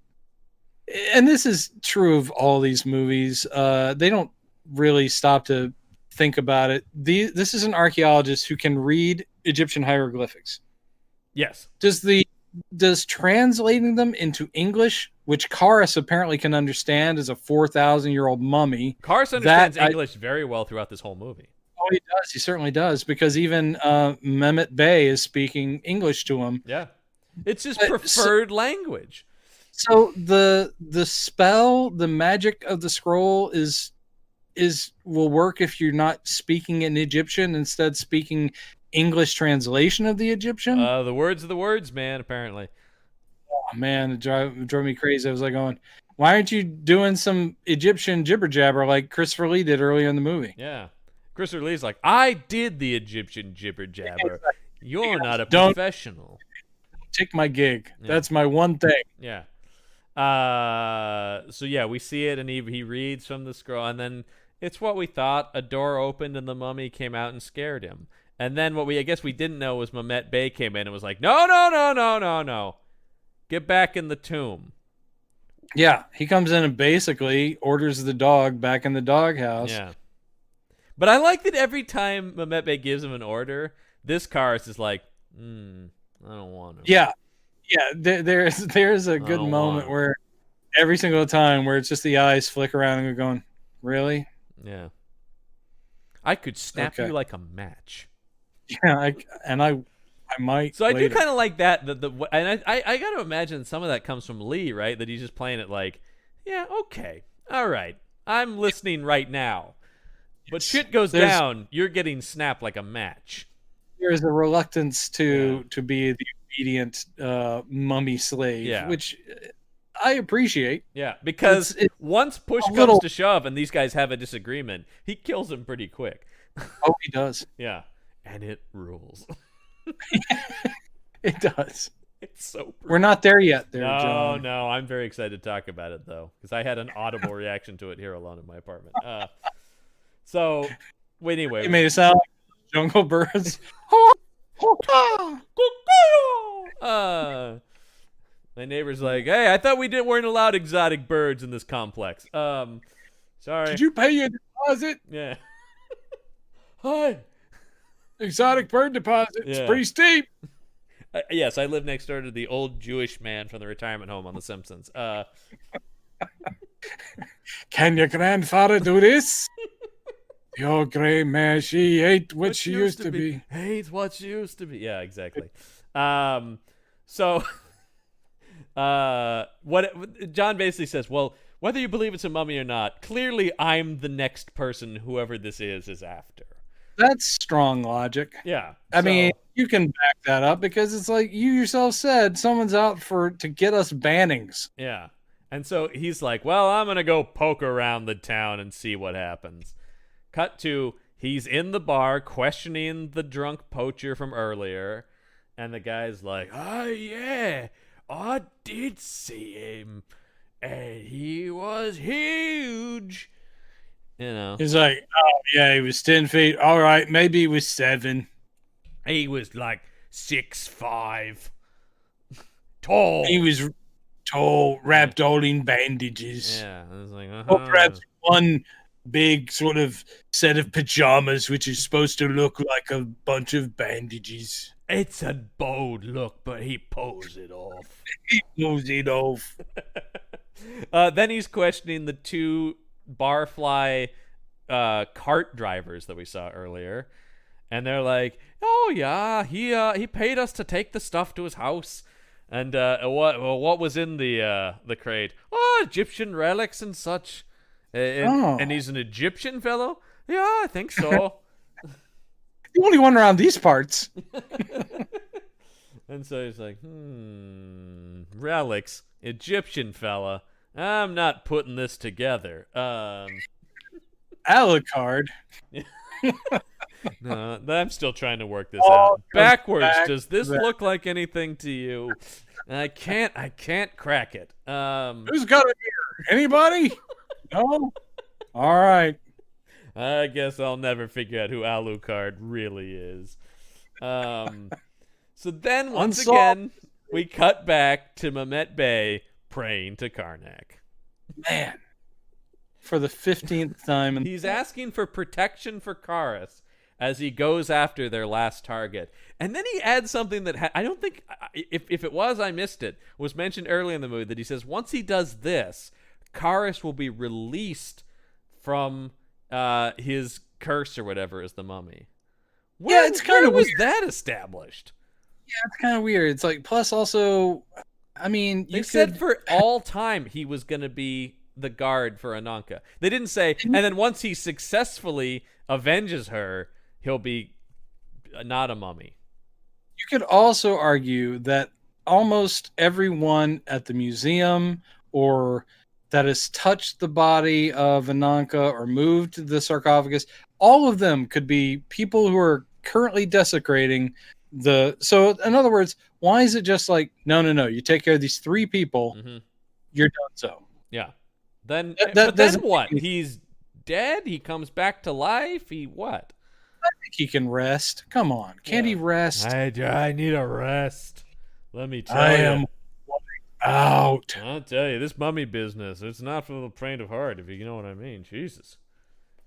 this is true of all these movies. They don't really stop to think about it. This is an archaeologist who can read Egyptian hieroglyphics. Yes. Does translating them into English, which Karis apparently can understand as a 4,000-year-old mummy. Karis understands English very well throughout this whole movie. Oh, he does. He certainly does, because even Mehmet Bey is speaking English to him. Yeah. It's his preferred language. So the spell, the magic of the scroll will work if you're not speaking in Egyptian, instead speaking English translation of the Egyptian. The words are the words, man, apparently. Oh man, it drove me crazy. I was like going, why aren't you doing some Egyptian jibber jabber like Christopher Lee did earlier in the movie? Yeah. Christopher Lee's like, I did the Egyptian jibber jabber. You're not a professional. Take my gig. Yeah. That's my one thing. Yeah. So yeah, we see it, and he reads from the scroll, and then it's what we thought. A door opened, and the mummy came out and scared him. And then what I guess we didn't know was Mehmet Bey came in and was like, no. Get back in the tomb. Yeah, he comes in and basically orders the dog back in the doghouse. Yeah. But I like that every time Mehmet Bey gives him an order, this Karis is like, I don't want to. Yeah. There's a good moment where every single time where it's just the eyes flick around and we're going, really? Yeah. I could snap you like a match. Yeah, I might. So I do kind of like that. And I got to imagine some of that comes from Lee, right? That he's just playing it like, yeah, okay, all right, I'm listening right now. But shit goes down, you're getting snapped like a match. There's a reluctance to be the obedient mummy slave, which I appreciate. Yeah, because once push comes to shove and these guys have a disagreement, he kills him pretty quick. Oh, he does. Yeah, and it rules. It does. It's so brutal. We're not there yet, John. No, I'm very excited to talk about it, though, because I had an audible reaction to it here alone in my apartment. So, anyway. You made it sound like jungle birds. My neighbor's like, hey, I thought we weren't allowed exotic birds in this complex. Sorry. Did you pay your deposit? Yeah. Hi. Exotic bird deposit. It's pretty steep. Yes, I live next door to the old Jewish man from the retirement home on The Simpsons. Can your grandfather do this? Your gray mare, she ain't what she used to be. Ain't what she used to be. Yeah, exactly. So, what John basically says, well, whether you believe it's a mummy or not, clearly I'm the next person whoever this is after. That's strong logic. Yeah. I mean, you can back that up because it's like you yourself said, someone's out to get us bannings. Yeah. And so he's like, well, I'm going to go poke around the town and see what happens. Cut to, he's in the bar questioning the drunk poacher from earlier. And the guy's like, oh, yeah, I did see him. And he was huge. You know. He's like, oh, yeah, he was 10 feet. All right, maybe he was 7. He was like 6'5". Tall. He was tall, wrapped all in bandages. Yeah. I was like, or perhaps one big sort of set of pajamas, which is supposed to look like a bunch of bandages. It's a bold look, but he pulls it off. He pulls it off. Then he's questioning the 2 barfly cart drivers that we saw earlier. And they're like, "Oh yeah, he paid us to take the stuff to his house." And what was in the crate? Oh, Egyptian relics and such. And he's an Egyptian fellow? Yeah, I think so. The only one around these parts. And so he's like, relics, Egyptian fella. I'm not putting this together. Alucard. No, I'm still trying to work this out. Backwards, does this look like anything to you? I can't crack it. Who's got it here? Anybody? No? All right. I guess I'll never figure out who Alucard really is. So then, once again, we cut back to Mehmet Bey praying to Karnak. Man. For the 15th time. He's asking for protection for Karis as he goes after their last target. And then he adds something that I don't think, if it was, I missed it, was mentioned early in the movie, that he says once he does this, Karis will be released from his curse or whatever as the mummy. It's kind of weird. Was that established? Yeah, it's kind of weird. It's like, plus also, I mean, they said for all time he was going to be the guard for Ananka. They didn't say, and then once he successfully avenges her, he'll be not a mummy. You could also argue that almost everyone at the museum or that has touched the body of Ananka or moved the sarcophagus, all of them could be people who are currently desecrating so in other words, why is it just like, no, you take care of these 3 people, you're done so. Yeah. Then then what? He's dead? He comes back to life? He what? I think he can rest. Come on. Can't he rest? I need a rest. Let me tell you. I am out. I'll tell you, this mummy business, it's not for the faint of heart, if you know what I mean. Jesus.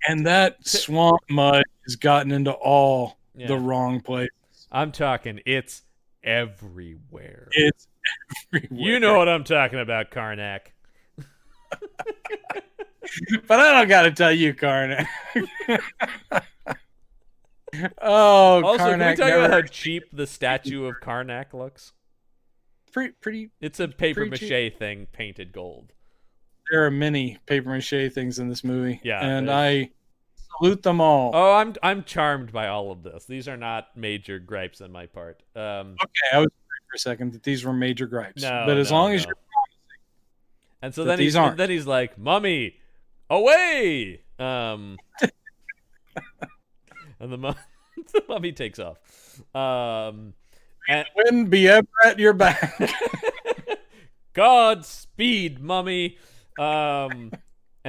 And that swamp mud has gotten into all the wrong places. I'm talking, it's everywhere. It's everywhere. You know what I'm talking about, Karnak. But I don't got to tell you, Karnak. Also, Karnak, can we talk about how cheap the statue of Karnak looks? Pretty. It's a paper mache thing painted gold. There are many paper mache things in this movie. Yeah. And I salute them all. Oh, I'm charmed by all of this. These are not major gripes on my part. Okay, I was worried for a second that these were major gripes. No, but as long as you're promising. And so then he's like, "Mummy, away!" And the mummy takes off. And wind be ever at your back. Godspeed, mummy. And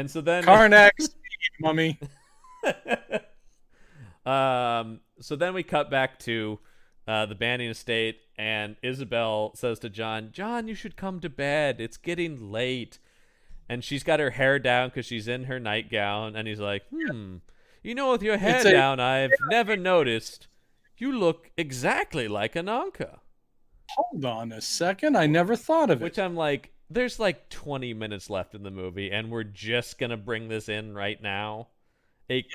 so then Karnak speed, mummy. So then we cut back to the Banning estate, and Isabel says to John, you should come to bed. It's getting late. And she's got her hair down because she's in her nightgown, and he's like, with your hair down, I've never noticed. You look exactly like Ananka. Hold on a second. I never thought of it. Which I'm like, there's like 20 minutes left in the movie, and we're just going to bring this in right now. A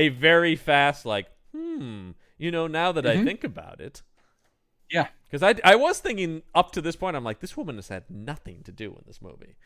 very fast, like, now that I think about it. Yeah. Because I was thinking up to this point, I'm like, this woman has had nothing to do in this movie.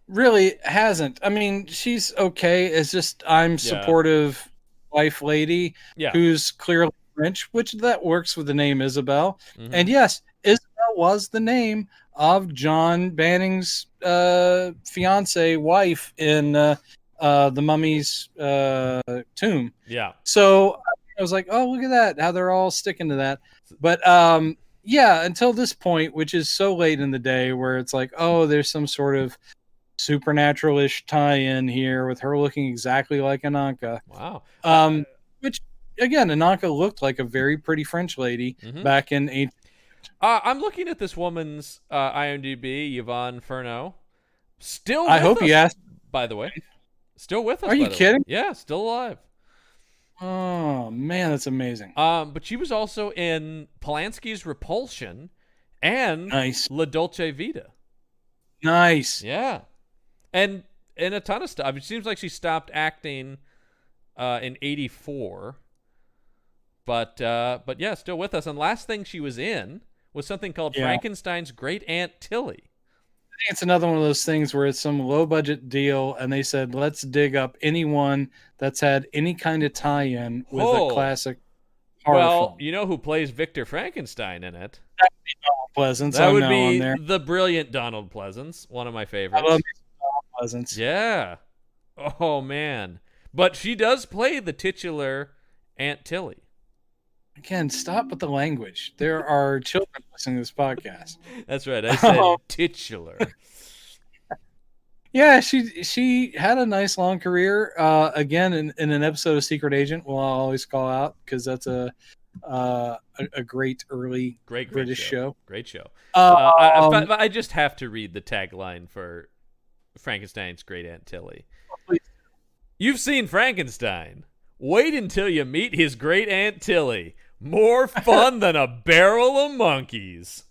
Really hasn't. I mean, she's okay. It's just I'm supportive wife lady who's clearly French, which that works with the name Isabel. Mm-hmm. And yes, Isabel was the name of John Banning's fiance wife in the mummy's tomb. Yeah. So I was like, oh, look at that, how they're all sticking to that. But until this point, which is so late in the day, where it's like, oh, there's some sort of supernatural-ish tie-in here with her looking exactly like Ananka. Wow. Which, again, Ananka looked like a very pretty French lady back in ancient. I'm looking at this woman's IMDb, Yvonne Furneaux. Still with I hope us, you asked. By the way. Still with us. Are you kidding? Yeah, still alive. Oh, man, that's amazing. But she was also in Polanski's Repulsion and La Dolce Vita. Nice. Yeah. And a ton of stuff. It seems like she stopped acting in 1984. But yeah, still with us. And last thing she was in was something called Frankenstein's Great Aunt Tilly. I think it's another one of those things where it's some low budget deal, and they said, let's dig up anyone that's had any kind of tie-in with a classic horror film. You know who plays Victor Frankenstein in it? That would be Donald Pleasance. That would be the brilliant Donald Pleasance, one of my favorites. I love Donald Pleasance. Yeah. Oh, man. But she does play the titular Aunt Tilly. Again, stop with the language. There are children listening to this podcast. That's right. I said titular. Yeah, she had a nice long career. Again, in an episode of Secret Agent, I'll always call out because that's a great early British show. Great show. I just have to read the tagline for Frankenstein's Great Aunt Tilly. Please. You've seen Frankenstein. Wait until you meet his great Aunt Tilly. More fun than a barrel of monkeys.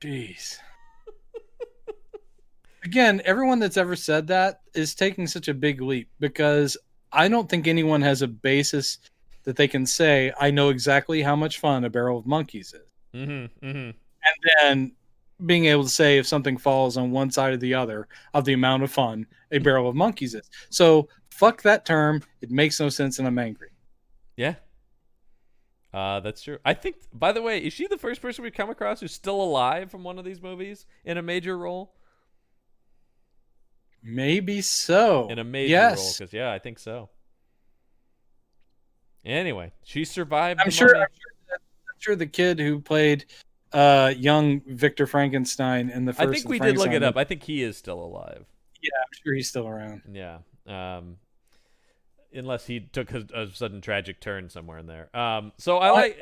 Jeez. Again, everyone that's ever said that is taking such a big leap because I don't think anyone has a basis that they can say, I know exactly how much fun a barrel of monkeys is. Mm-hmm, mm-hmm. And then being able to say if something falls on one side or the other of the amount of fun a barrel of monkeys is. So fuck that term. It makes no sense and I'm angry. Yeah. That's true. I think, by the way, is she the first person we've come across who's still alive from one of these movies in a major role? Maybe so. In a major role, because I think so. Anyway, she survived. I'm sure the kid who played young Victor Frankenstein in the first. I think we did look it up. I think he is still alive. Yeah, I'm sure he's still around. Yeah. Unless he took a sudden tragic turn somewhere in there. So I like.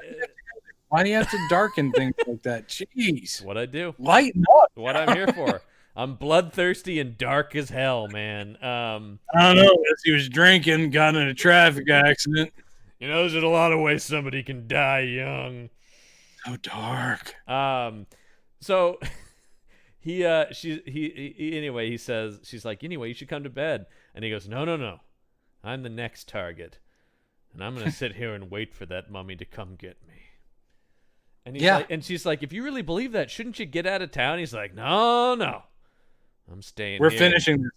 Why do you have to darken things like that? Jeez. What I do. Lighten up. What I'm here for. I'm bloodthirsty and dark as hell, man. I don't know. As he was drinking, got in a traffic accident. You know, there's a lot of ways somebody can die young. So dark. So anyway, he says, she's like, anyway, you should come to bed. And he goes, no. I'm the next target. And I'm going to sit here and wait for that mummy to come get me. And he's like, and she's like, if you really believe that, shouldn't you get out of town? He's like, no. I'm staying We're here. finishing this.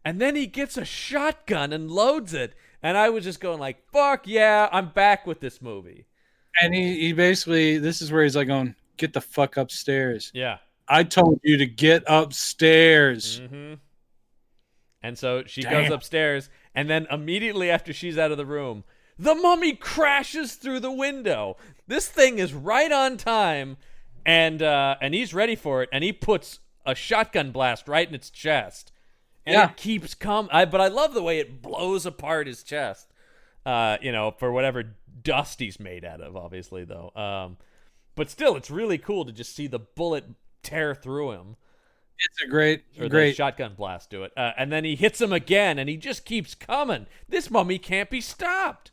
And then he gets a shotgun and loads it. And I was just going like, fuck yeah, I'm back with this movie. And he basically, this is where he's like going, get the fuck upstairs. Yeah. I told you to get upstairs. Mm-hmm. And so she goes upstairs. And then immediately after she's out of the room, the mummy crashes through the window. This thing is right on time. And he's ready for it. And he puts a shotgun blast right in its chest. And it keeps coming. But I love the way it blows apart his chest. For whatever dust he's made out of, obviously, though. But still, it's really cool to just see the bullet tear through him. It's a great shotgun blast to it. And then he hits him again, and he just keeps coming. This mummy can't be stopped.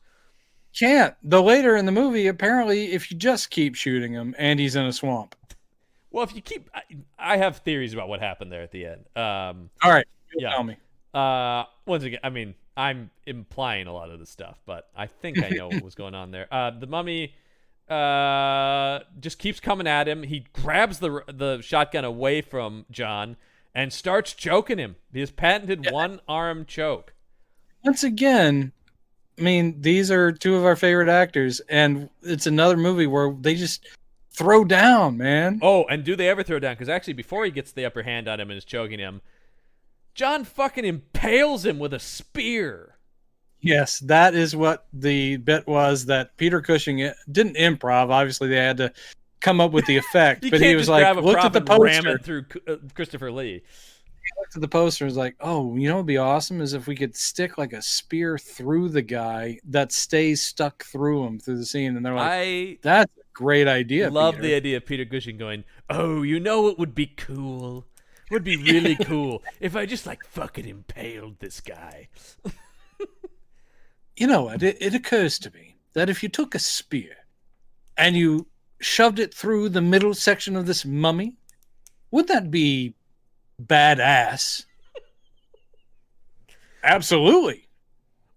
Can't. Though later in the movie, apparently, if you just keep shooting him, and he's in a swamp. Well, if you keep... I have theories about what happened there at the end. All right. Tell me. Once again, I mean, I'm implying a lot of this stuff, but I think I know what was going on there. The mummy just keeps coming at him. He grabs the shotgun away from John and starts choking him. His patented one-arm choke. Once again, I mean, these are two of our favorite actors, and it's another movie where they just throw down, man. Oh, and do they ever throw down? Because actually, before he gets the upper hand on him and is choking him, John fucking impales him with a spear. Yes, that is what the bit was that Peter Cushing didn't improv. Obviously, they had to come up with the effect. But he was like, looked at the poster. Ram it through Christopher Lee. He looked at the poster and was like, oh, you know what would be awesome is if we could stick like a spear through the guy that stays stuck through him through the scene. And they're like, that's a great idea, Love Peter. The idea of Peter Cushing going, oh, you know what would be cool? Would be really cool if I just like fucking impaled this guy. You know what? It occurs to me that if you took a spear and you shoved it through the middle section of this mummy, would that be badass? Absolutely.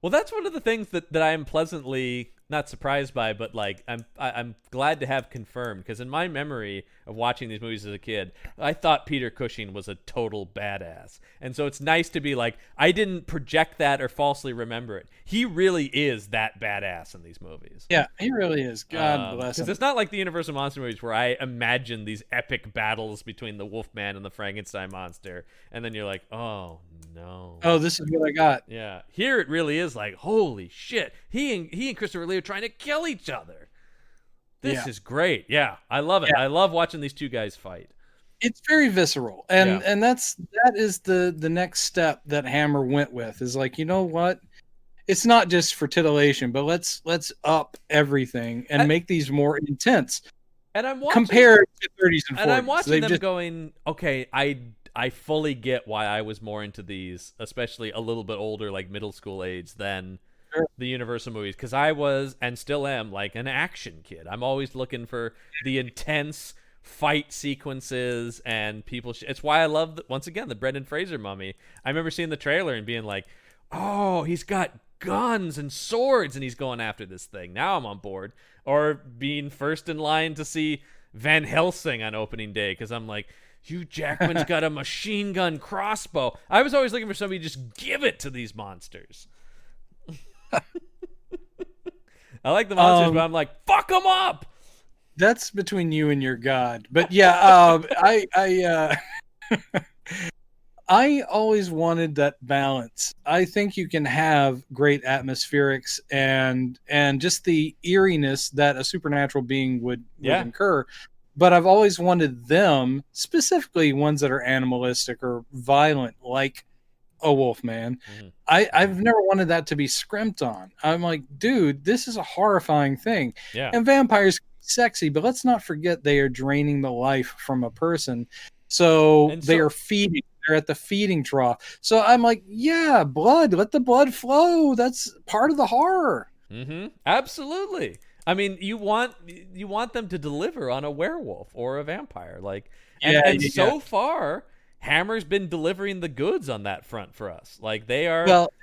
Well, that's one of the things that I am pleasantly not surprised by, but like I'm glad to have confirmed, because in my memory of watching these movies as a kid, I thought Peter Cushing was a total badass, and so it's nice to be like, I didn't project that or falsely remember it. He really is that badass in these movies. Yeah, he really is. God bless him. Because it's not like the Universal monster movies where I imagine these epic battles between the Wolfman and the Frankenstein monster, and then you're like, oh no. Oh, this is what I got. Yeah. Here it really is like, holy shit. He and Christopher Lee are trying to kill each other. This is great. Yeah, I love it. Yeah. I love watching these two guys fight. It's very visceral, and that is the next step that Hammer went with. Is like, you know what? It's not just for titillation, but let's up everything and make these more intense. And I'm watching, compared to 30s and 40s. And I'm watching them going, okay, I fully get why I was more into these, especially a little bit older, like middle school age, than the Universal movies, because I was and still am like an action kid. I'm always looking for the intense fight sequences and people. It's why I love once again the Brendan Fraser Mummy. I remember seeing the trailer and being like, oh, he's got guns and swords and he's going after this thing. Now I'm on board. Or being first in line to see Van Helsing on opening day, because I'm like, Hugh Jackman's got a machine gun crossbow. I was always looking for somebody to just give it to these monsters. I like the monsters, but I'm like, fuck them up. That's between you and your God. But yeah, I always wanted that balance. I think you can have great atmospherics and just the eeriness that a supernatural being would incur. But I've always wanted them, specifically ones that are animalistic or violent, like a Wolfman. Mm-hmm. I've never wanted that to be scrimped on. I'm like, dude, this is a horrifying thing. Yeah. And vampires can be sexy, but let's not forget they are draining the life from a person. So they are feeding. They're at the feeding trough. So I'm like, yeah, blood. Let the blood flow. That's part of the horror. Mm-hmm. Absolutely. I mean, you want them to deliver on a werewolf or a vampire, like, and so far, Hammer's been delivering the goods on that front for us. Like, they are. Well,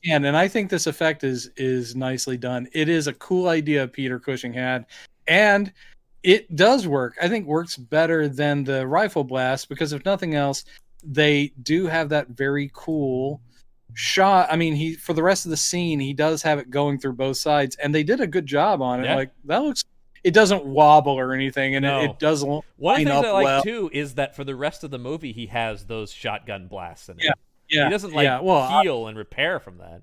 and I think this effect is nicely done. It is a cool idea Peter Cushing had, and it does work. I think works better than the rifle blast, because if nothing else, they do have that very cool shot. I mean, for the rest of the scene, he does have it going through both sides, and they did a good job on it. Yeah. Like, that looks, it doesn't wobble or anything, and it doesn't. One of the things I like too is that for the rest of the movie, he has those shotgun blasts in it. Yeah, he doesn't heal and repair from that.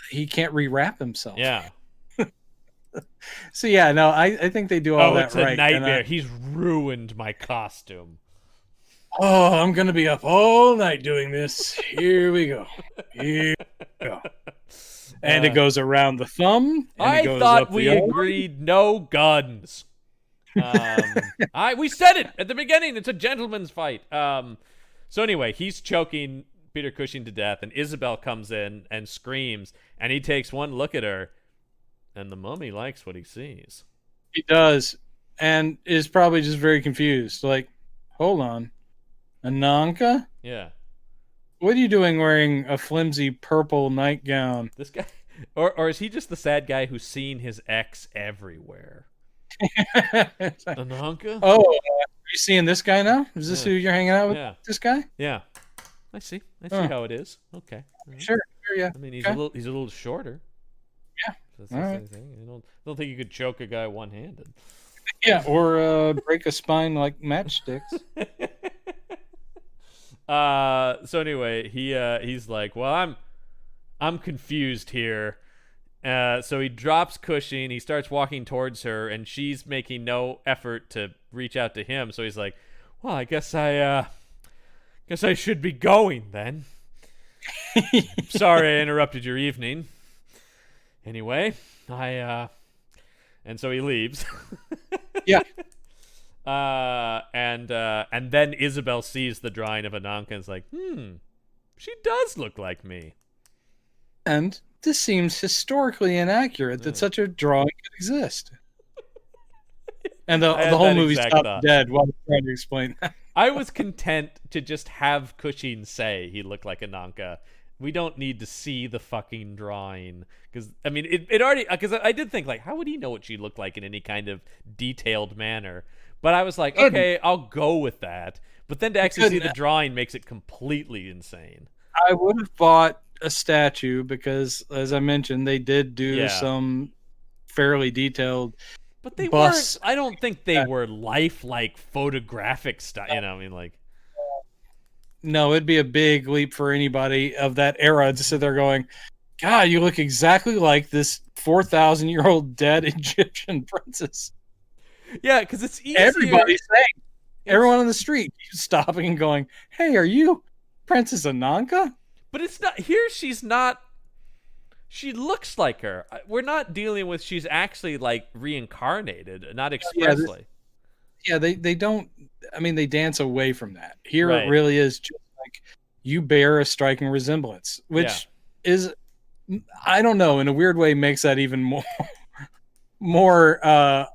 He can't rewrap himself. Yeah. So no, I think they do all that right. Oh, it's a nightmare. He's ruined my costume. Oh, I'm going to be up all night doing this. Here we go. Here we go. And it goes around the thumb. And I thought we agreed no guns. We said it at the beginning. It's a gentleman's fight. So anyway, he's choking Peter Cushing to death, and Isabel comes in and screams, and he takes one look at her, and the mummy likes what he sees. He does, and is probably just very confused. Like, hold on. Ananka? Yeah. What are you doing wearing a flimsy purple nightgown? This guy, or is he just the sad guy who's seen his ex everywhere? Ananka? Oh, are you seeing this guy now? Is this who you're hanging out with? This guy? Yeah. I see how it is. Okay. Right. Sure, yeah. I mean, he's a little shorter. Yeah. So that's the thing. I don't think you could choke a guy one-handed. Yeah, or break a spine like matchsticks. So anyway, he's like, well, I'm confused here. So he drops Cushing. He starts walking towards her, and she's making no effort to reach out to him. So he's like, well, I guess I should be going then. Sorry I interrupted your evening. Anyway, and so he leaves. Yeah. And then Isabel sees the drawing of Ananka and is like, she does look like me. And this seems historically inaccurate that such a drawing could exist. And the whole movie stopped dead while trying to explain that. I was content to just have Cushing say he looked like Ananka We don't need to see the fucking drawing. Because, I mean, it already... Because I did think, like, how would he know what she looked like in any kind of detailed manner? But I was like, okay, I'll go with that. But then to actually see the drawing makes it completely insane. I would have bought a statue because, as I mentioned, they did do some fairly detailed... But they weren't... I don't think they were lifelike photographic stuff. You know, I mean, like... No, it'd be a big leap for anybody of that era to sit there going, God, you look exactly like this 4,000-year-old dead Egyptian princess. Yeah, because it's easier. Everybody's saying, everyone on the street stopping and going, hey, are you Princess Ananka? But it's not, here she's not, she looks like her. We're not dealing with, she's actually like reincarnated, not expressly. They don't, I mean, they dance away from that. Here it really is just like you bear a striking resemblance, which is, I don't know, in a weird way makes that even more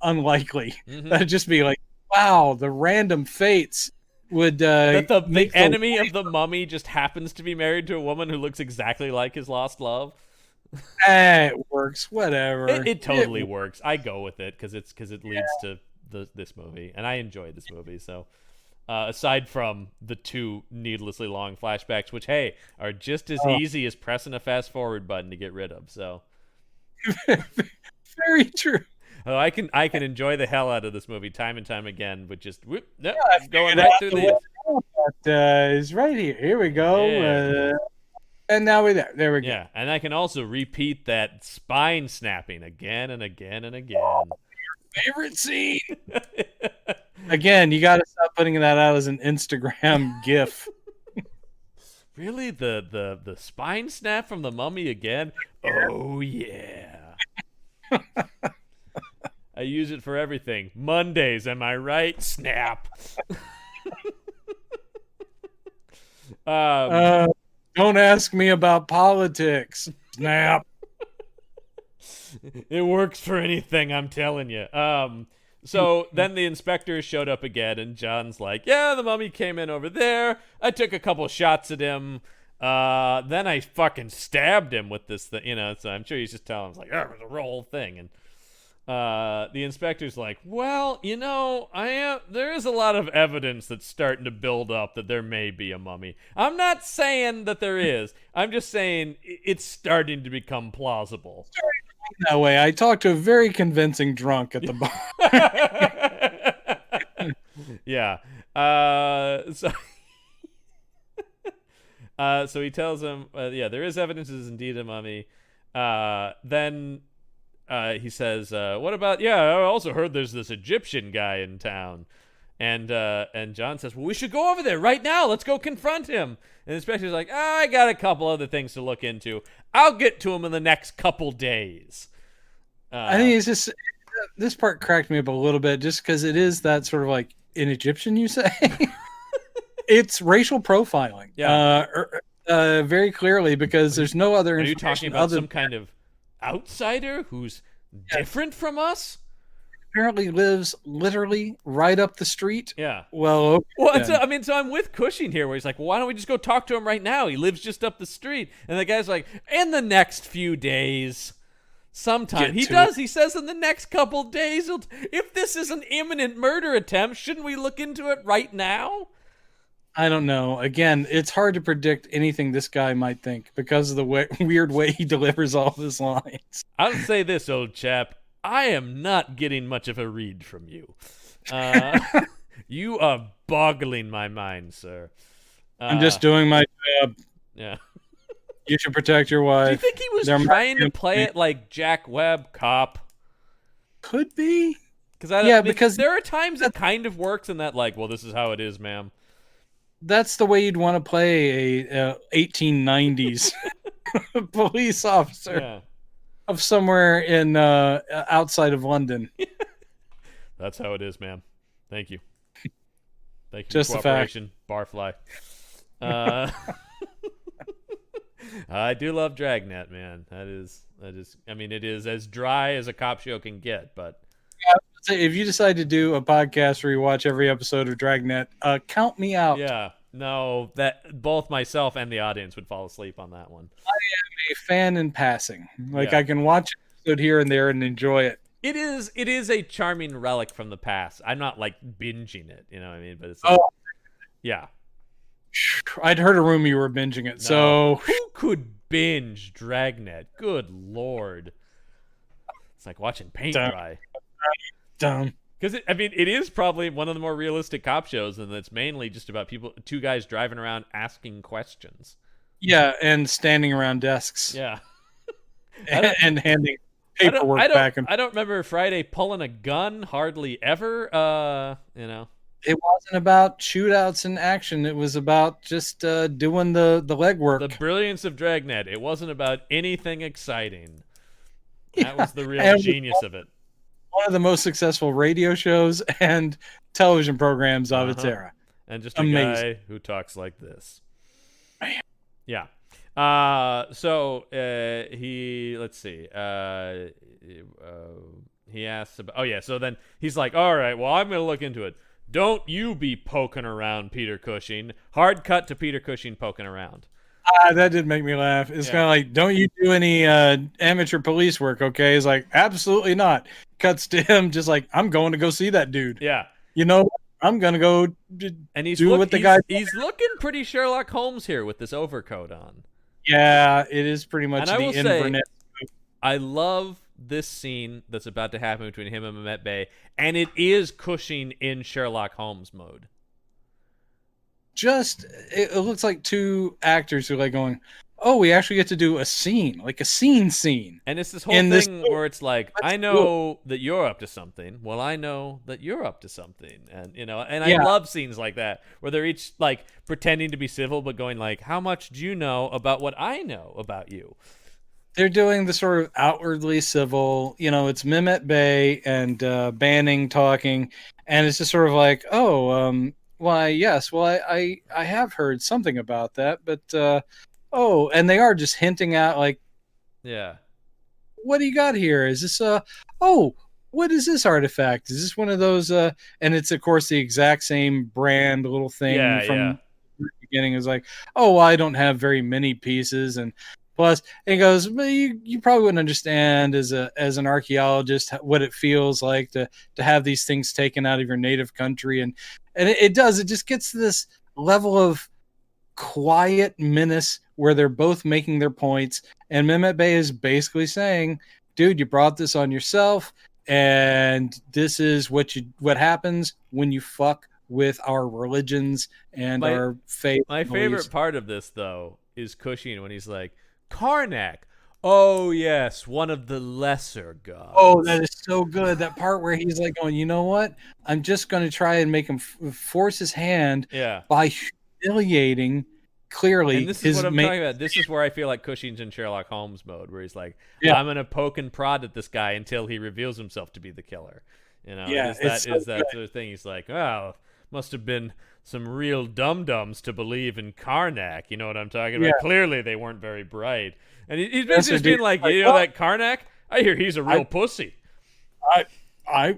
unlikely. That'd just be like, wow, the random fates would that the enemy of the mummy just happens to be married to a woman who looks exactly like his lost love. It works, whatever. It totally works. I go with it because it leads to this movie, and I enjoy this movie. So aside from the 2 needlessly long flashbacks, which are just as easy as pressing a fast forward button to get rid of. So very true. Oh, I can enjoy the hell out of this movie time and time again, but just going right through these. Is right here. Here we go. Yeah. And now we're there. There we go. Yeah, and I can also repeat that spine snapping again and again and again. Favorite scene. Again, you got to stop putting that out as an Instagram GIF. Really, the spine snap from the mummy again? Oh yeah. I use it for everything. Mondays, am I right? Snap. Don't ask me about politics. Snap. It works for anything, I'm telling you. So then the inspector showed up again, and John's like, yeah, the mummy came in over there. I took a couple shots at him. Then I fucking stabbed him with this thing, so I'm sure he's just telling him, like, it was a real whole thing. And the inspector's like, well, there is a lot of evidence that's starting to build up that there may be a mummy. I'm not saying that there is. I'm just saying it's starting to become plausible. That way, I talked to a very convincing drunk at the bar. Yeah. So he tells him, there is evidence it is indeed a mummy. Then he says, what about, I also heard there's this Egyptian guy in town. And John says, well, we should go over there right now. Let's go confront him. And the inspector's like, I got a couple other things to look into. I'll get to him in the next couple days. I think it's just, this part cracked me up a little bit just because it is that sort of like in Egyptian, you say? It's racial profiling. Yeah. Very clearly, because there's no other information. Are you talking about some kind of outsider who's different from us? Apparently lives literally right up the street. Yeah. Well, so I'm with Cushing here, where he's like, well, why don't we just go talk to him right now? He lives just up the street. And the guy's like, in the next few days, sometime. He says in the next couple days, if this is an imminent murder attempt, shouldn't we look into it right now? I don't know. Again, it's hard to predict anything this guy might think because of the weird way he delivers all of his lines. I'll say this, old chap. I am not getting much of a read from you. You are boggling my mind, sir. I'm just doing my job. Yeah. You should protect your wife. Do you think he was trying to play it like Jack Webb cop? Could be. Because there are times it kind of works in that, like, well, this is how it is, ma'am. That's the way you'd want to play a 1890s police officer. Yeah. Of somewhere in outside of London. That's how it is, ma'am. Thank you. Thank you Just for cooperation, Barfly. I do love Dragnet, man. That is. I mean, it is as dry as a cop show can get. But if you decide to do a podcast where you watch every episode of Dragnet, count me out. Yeah, No, that both myself and the audience would fall asleep on that one. I am a fan in passing. Like, I can watch an episode here and there and enjoy it. It is a charming relic from the past. I'm not like binging it, you know what I mean? But it's like, yeah. I'd heard a rumor you were binging it, so who could binge Dragnet? Good lord. It's like watching paint dry. Dumb. Because it is probably one of the more realistic cop shows, and it's mainly just about two guys driving around asking questions. Yeah, and standing around desks. Yeah. and handing paperwork back and I don't remember Friday pulling a gun hardly ever. It wasn't about shootouts and action. It was about just doing the legwork. The brilliance of Dragnet. It wasn't about anything exciting. That was the real genius of it. One of the most successful radio shows and television programs of its era. And just a guy who talks like this. Man. Yeah. So let's see. He asks about, so then he's like, all right, well, I'm going to look into it. Don't you be poking around, Peter Cushing. Hard cut to Peter Cushing poking around. That did make me laugh. It's kind of like, don't you do any amateur police work, okay? He's like, absolutely not. Cuts to him just like, I'm going to go see that dude. Yeah. You know, I'm going to go and he's do what the guy... He's looking pretty Sherlock Holmes here with this overcoat on. Yeah, it is pretty much and the Inverness. I love this scene that's about to happen between him and Mehmet Bey, and it is Cushing in Sherlock Holmes mode. It looks like two actors who are like going, oh, we actually get to do a scene, like a scene. And it's this whole thing where it's like, I know that you're up to something. Well, I know that you're up to something. And, I love scenes like that where they're each like pretending to be civil, but going like, how much do you know about what I know about you? They're doing the sort of outwardly civil, it's Mehmet Bey and Banning talking. And it's just sort of like, why, yes. Well, I have heard something about that, but, and they are just hinting at like, yeah, what do you got here? Is this, what is this artifact? Is this one of those, and it's of course the exact same brand little thing from the beginning. Is like, I don't have very many pieces. And plus, he goes, well, you probably wouldn't understand as an archaeologist what it feels like to have these things taken out of your native country. And it does. It just gets to this level of quiet menace where they're both making their points. And Mehmet Bey is basically saying, dude, you brought this on yourself. And this is what happens when you fuck with our religions and our faith. My favorite part of this, though, is Cushing when he's like, Karnak. Oh, yes, one of the lesser gods. Oh, that is so good. That part where he's like going, you know what? I'm just going to try and make him force his hand by humiliating, clearly. And this is what I'm talking about. This is where I feel like Cushing's in Sherlock Holmes mode, where he's like, I'm going to poke and prod at this guy until he reveals himself to be the killer. That sort of thing. He's like, oh, must have been some real dum-dums to believe in Karnak. You know what I'm talking about? Clearly they weren't very bright. And he's basically just being like, that Karnak? I hear he's a real pussy.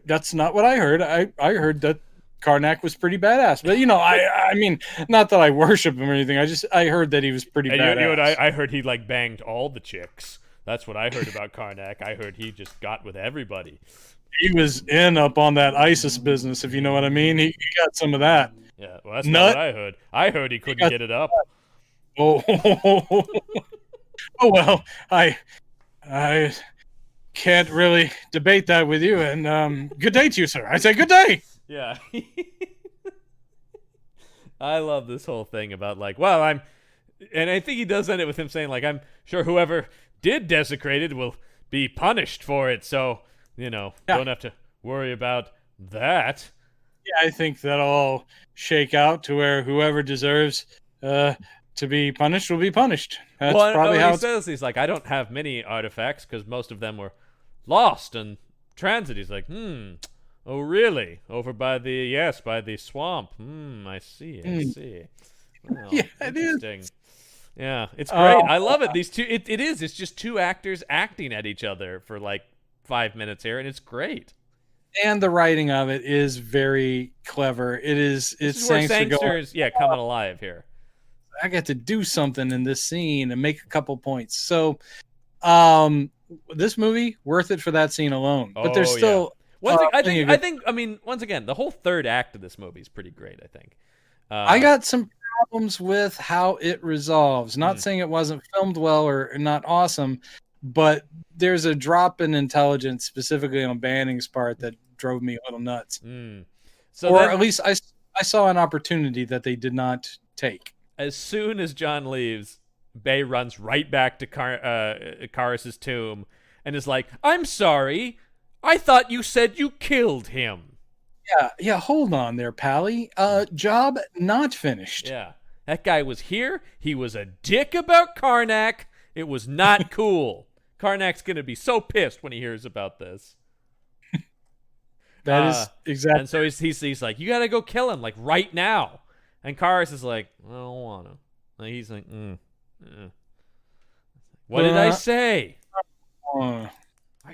That's not what I heard. I heard that Karnak was pretty badass. But, I mean, not that I worship him or anything. I heard that he was pretty badass. I heard he, like, banged all the chicks. That's what I heard about Karnak. I heard he just got with everybody. He was up on that ISIS business, if you know what I mean. He got some of that. Yeah, well, that's not what I heard. I heard he couldn't get it up. Oh, well, I can't really debate that with you. And good day to you, sir. I say good day. Yeah. I love this whole thing about like, and I think he does end it with him saying like, I'm sure whoever did desecrate it will be punished for it. So, don't have to worry about that. Yeah, I think that'll all shake out to where whoever deserves to be punished will be punished. That's probably how he says. He's like, I don't have many artifacts because most of them were lost in transit. He's like, oh really? Over by the swamp. I see. Well, yeah, it is. Yeah, it's great. I love it. These two, it is. It's just two actors acting at each other for like 5 minutes here, and it's great. And the writing of it is very clever. It's Sangster's coming alive here. I get to do something in this scene and make a couple points. So, this movie worth it for that scene alone. But there's still I think once again, the whole third act of this movie is pretty great. I think I got some problems with how it resolves. Not saying it wasn't filmed well or not awesome, but there's a drop in intelligence specifically on Banning's part that drove me a little nuts. At least I saw an opportunity that they did not take. As soon as John leaves, Bay runs right back to Karis's tomb and is like, "I'm sorry. I thought you said you killed him." Yeah, hold on there, Pally. Job not finished. Yeah. That guy was here. He was a dick about Karnak. It was not cool. Karnak's going to be so pissed when he hears about this. That is exactly. And so he's like, "You got to go kill him, like, right now." And Karis is like, "I don't want to." And he's like, "What did I say?" I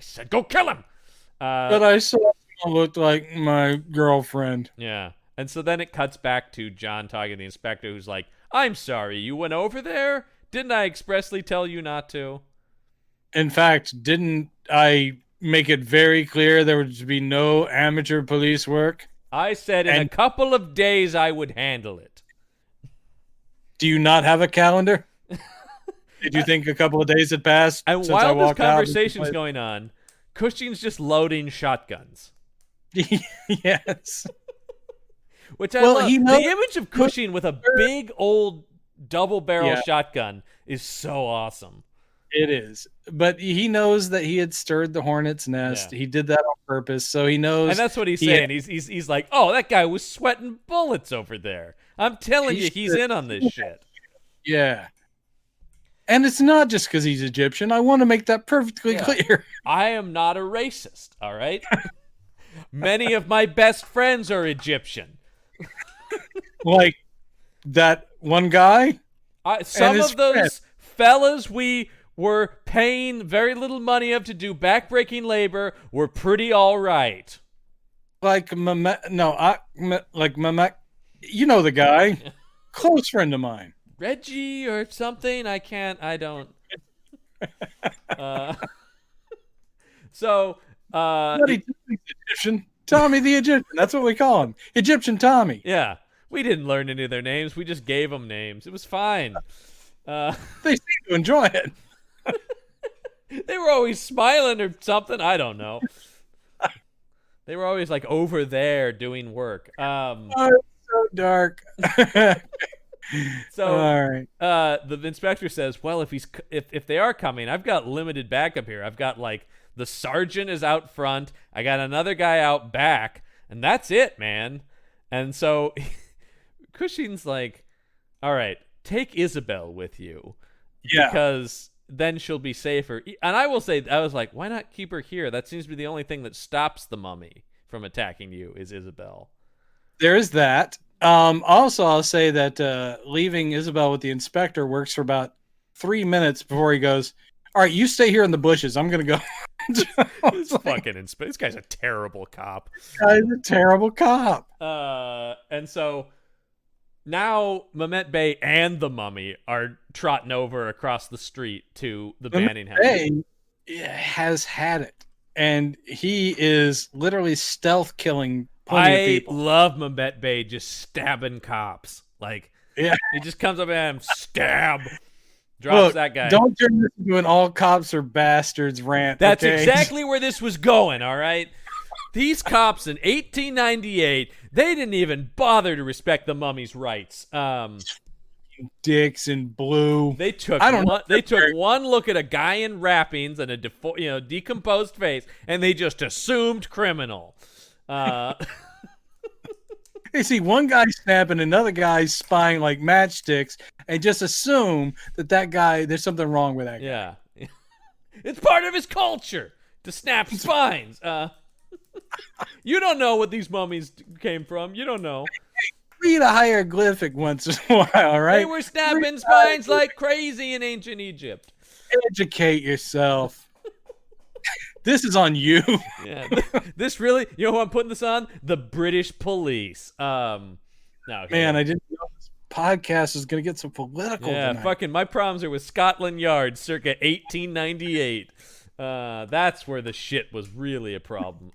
said, "Go kill him." But I saw him looked like my girlfriend. Yeah. And so then it cuts back to John talking to the inspector, who's like, "I'm sorry, you went over there? Didn't I expressly tell you not to?" In fact, didn't I make it very clear there would be no amateur police work? I said in a couple of days I would handle it. Do you not have a calendar? Did you think a couple of days had passed? And since while this conversation's going on, Cushing's just loading shotguns. Yes. Which I love. The image of Cushing with a big old double-barrel shotgun is so awesome. It is. But he knows that he had stirred the hornet's nest. Yeah. He did that on purpose, so he knows. And that's what he's saying. He's like, "Oh, that guy was sweating bullets over there. I'm telling you, he's in on this shit." Yeah. And it's not just because he's Egyptian. I want to make that perfectly clear. I am not a racist, all right? Many of my best friends are Egyptian. Like that one guy? Some of those fellas we were paying very little money to do backbreaking labor were pretty all right. Like you know the guy, close friend of mine, Reggie or something. I don't. Egyptian Tommy the Egyptian. That's what we call him, Egyptian Tommy. Yeah, we didn't learn any of their names. We just gave them names. It was fine. They seem to enjoy it. They were always smiling or something. I don't know. They were always like over there doing work. Oh, it's so dark. So all right. The inspector says, "Well, if they are coming, I've got limited backup here. I've got like the sergeant is out front. I got another guy out back, and that's it, man." And so Cushing's like, "All right, take Isabel with you, because then she'll be safer." And I will say, I was like, why not keep her here? That seems to be the only thing that stops the mummy from attacking you is Isabel. There is that. Also, I'll say that leaving Isabel with the inspector works for about 3 minutes before he goes, "All right, you stay here in the bushes. I'm going to go." This guy's a terrible cop. Guy's a terrible cop. And so now Mehmet Bey and the mummy are trotting over across the street to the Banning house. Bey has had it, and he is literally stealth killing plenty of people. I love Mehmet Bey just stabbing cops. Like, he just comes up and stab, drops that guy. Don't turn this into an all cops are bastards rant. That's exactly where this was going, all right? These cops in 1898, they didn't even bother to respect the mummy's rights. Dicks in blue. They took one look at a guy in wrappings and a decomposed face, and they just assumed criminal. They see one guy snapping, another guy spying like matchsticks, and just assume that guy, there's something wrong with that guy. Yeah. It's part of his culture to snap spines. You don't know what these mummies came from. You don't know. Read a hieroglyphic once in a while, right? They were snapping spines like crazy in ancient Egypt. Educate yourself. This is on you. Yeah, this really, you know who I'm putting this on? The British police. No, man, I didn't know this podcast is gonna get so political. Yeah, tonight. fucking my problems are with Scotland Yard, circa 1898. That's where the shit was really a problem.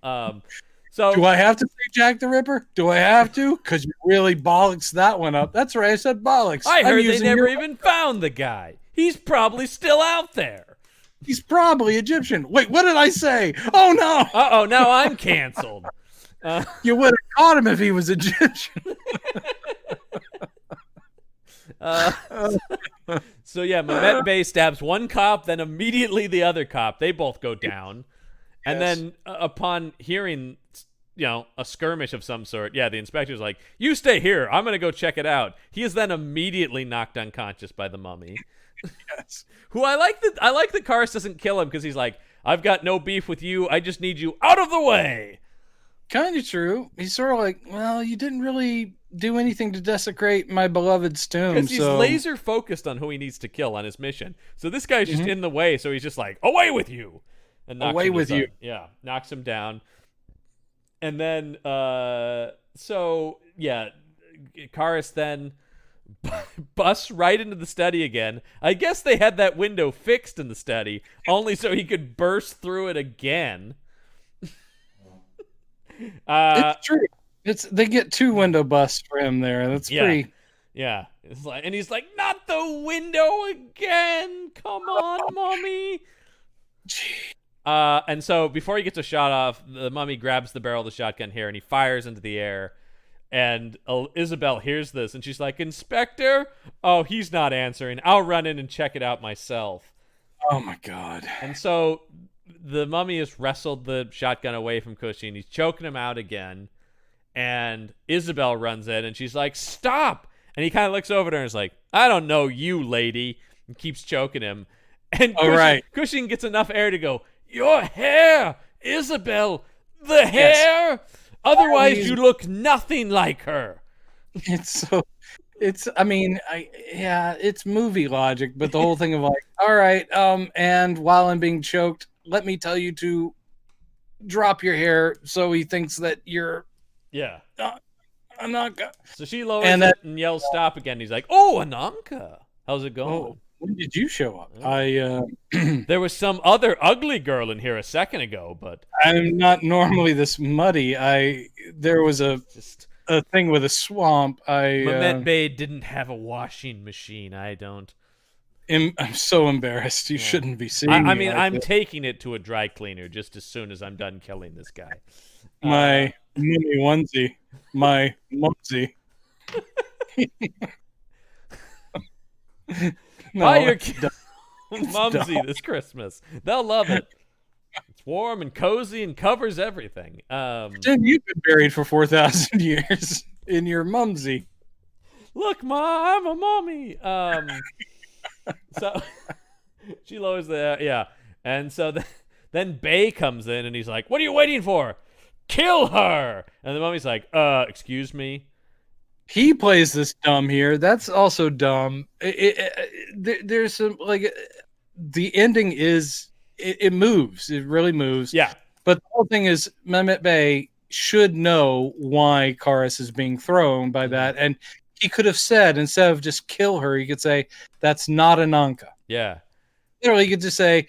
So do I have to say Jack the Ripper? Do I have to? Because you really bollocks that one up. That's right, I said bollocks. I heard they never even found the guy. He's probably still out there. He's probably Egyptian. Wait, what did I say? Oh no! Uh-oh, now I'm canceled. You would have caught him if he was Egyptian. So yeah, Mehmet Bey stabs one cop, then immediately the other cop. They both go down. And then upon hearing, a skirmish of some sort, the inspector's like, "You stay here. I'm going to go check it out." He is then immediately knocked unconscious by the mummy. Yes. Who I like that Karis doesn't kill him because he's like, "I've got no beef with you. I just need you out of the way." Kind of true. He's sort of like, well, you didn't really do anything to desecrate my beloved's tomb. Because he's laser focused on who he needs to kill on his mission. So this guy's just in the way, so he's just like, "Away with you." And knocks away him with you. Yeah, knocks him down. And then, Karis then busts right into the study again. I guess they had that window fixed in the study, only so he could burst through it again. It's true. They get 2 window busts for him there. That's pretty. Yeah, he's like, "Not the window again! Come on, mommy!" And so before he gets a shot off, the mummy grabs the barrel of the shotgun here and he fires into the air. And Isabel hears this and she's like, "Inspector?" "Oh, he's not answering. I'll run in and check it out myself." Oh my God. And so the mummy has wrestled the shotgun away from Cushing. He's choking him out again. And Isabel runs in and she's like, "Stop!" And he kind of looks over at her and is like, "I don't know you, lady," and keeps choking him. And Cushing gets enough air to go, "Your hair, Isabel, the hair. Yes. Otherwise, you look nothing like her." It's movie logic, but the whole thing of like, all right, and while I'm being choked, let me tell you to drop your hair, so he thinks that you're Ananka. So she lowers it and yells, "Stop!" again. He's like, "Oh, Ananka, how's it going?" Oh. When did you show up? There was some other ugly girl in here a second ago, but I'm not normally this muddy. There was a thing with a swamp. Mehmet Bey didn't have a washing machine. I'm so embarrassed. You shouldn't be seeing I mean, I'm taking it to a dry cleaner just as soon as I'm done killing this guy. My mummy onesie. My mumsy. Buy your mumsy this Christmas. They'll love it. It's warm and cozy and covers everything. Tim, you've been buried for 4,000 years in your mumsy. Look, Ma, I'm a mummy. So she lowers the and so then Bay comes in and he's like, "What are you waiting for? Kill her!" And the mummy's like, "Excuse me." He plays this dumb here. That's also dumb. There's some the ending is it moves. It really moves. Yeah. But the whole thing is Mehmet Bey should know why Karis is being thrown by that, and he could have said, instead of just kill her, he could say, "That's not Ananka." Yeah. Literally, he could just say,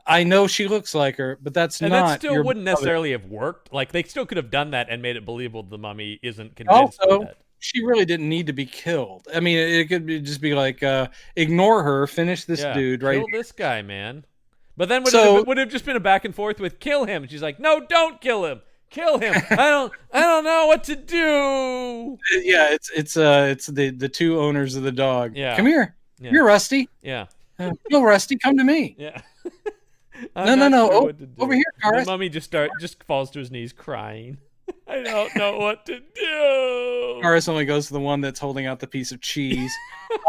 "I know she looks like her, but that's and not." And that still wouldn't necessarily have worked. Like, they still could have done that and made it believable the mummy isn't convinced of that. She really didn't need to be killed. I mean, it could just be like, ignore her, finish this dude, right? Kill this guy, man. But then would have just been a back and forth with kill him. And she's like, "No, don't kill him. Kill him. I don't know what to do." Yeah, it's the 2 owners of the dog. Yeah. Come here. Yeah. You're Rusty. Yeah. No, Rusty, come to me. Yeah. No. Over here, Karis. The mummy just falls to his knees crying. "I don't know what to do." Karis only goes to the one that's holding out the piece of cheese.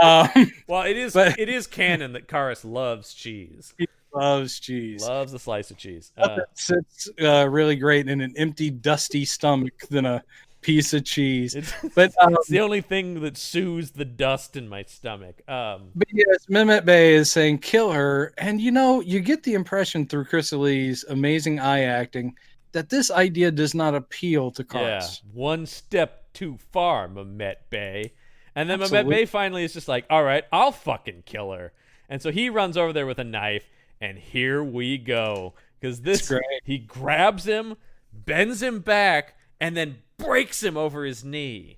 Well, it is canon that Karis loves cheese. He loves cheese. Loves a slice of cheese. It sits really great in an empty, dusty stomach than a piece of cheese. But it's the only thing that soothes the dust in my stomach. But yes, Mehmet Bey is saying kill her, and you get the impression through Crystal Lee's amazing eye acting that this idea does not appeal to Karis. Yeah, one step too far, Mehmet Bey. And then Mehmet Bey finally is just like, all right, I'll fucking kill her. And so he runs over there with a knife, and here we go. Because he grabs him, bends him back, and then breaks him over his knee.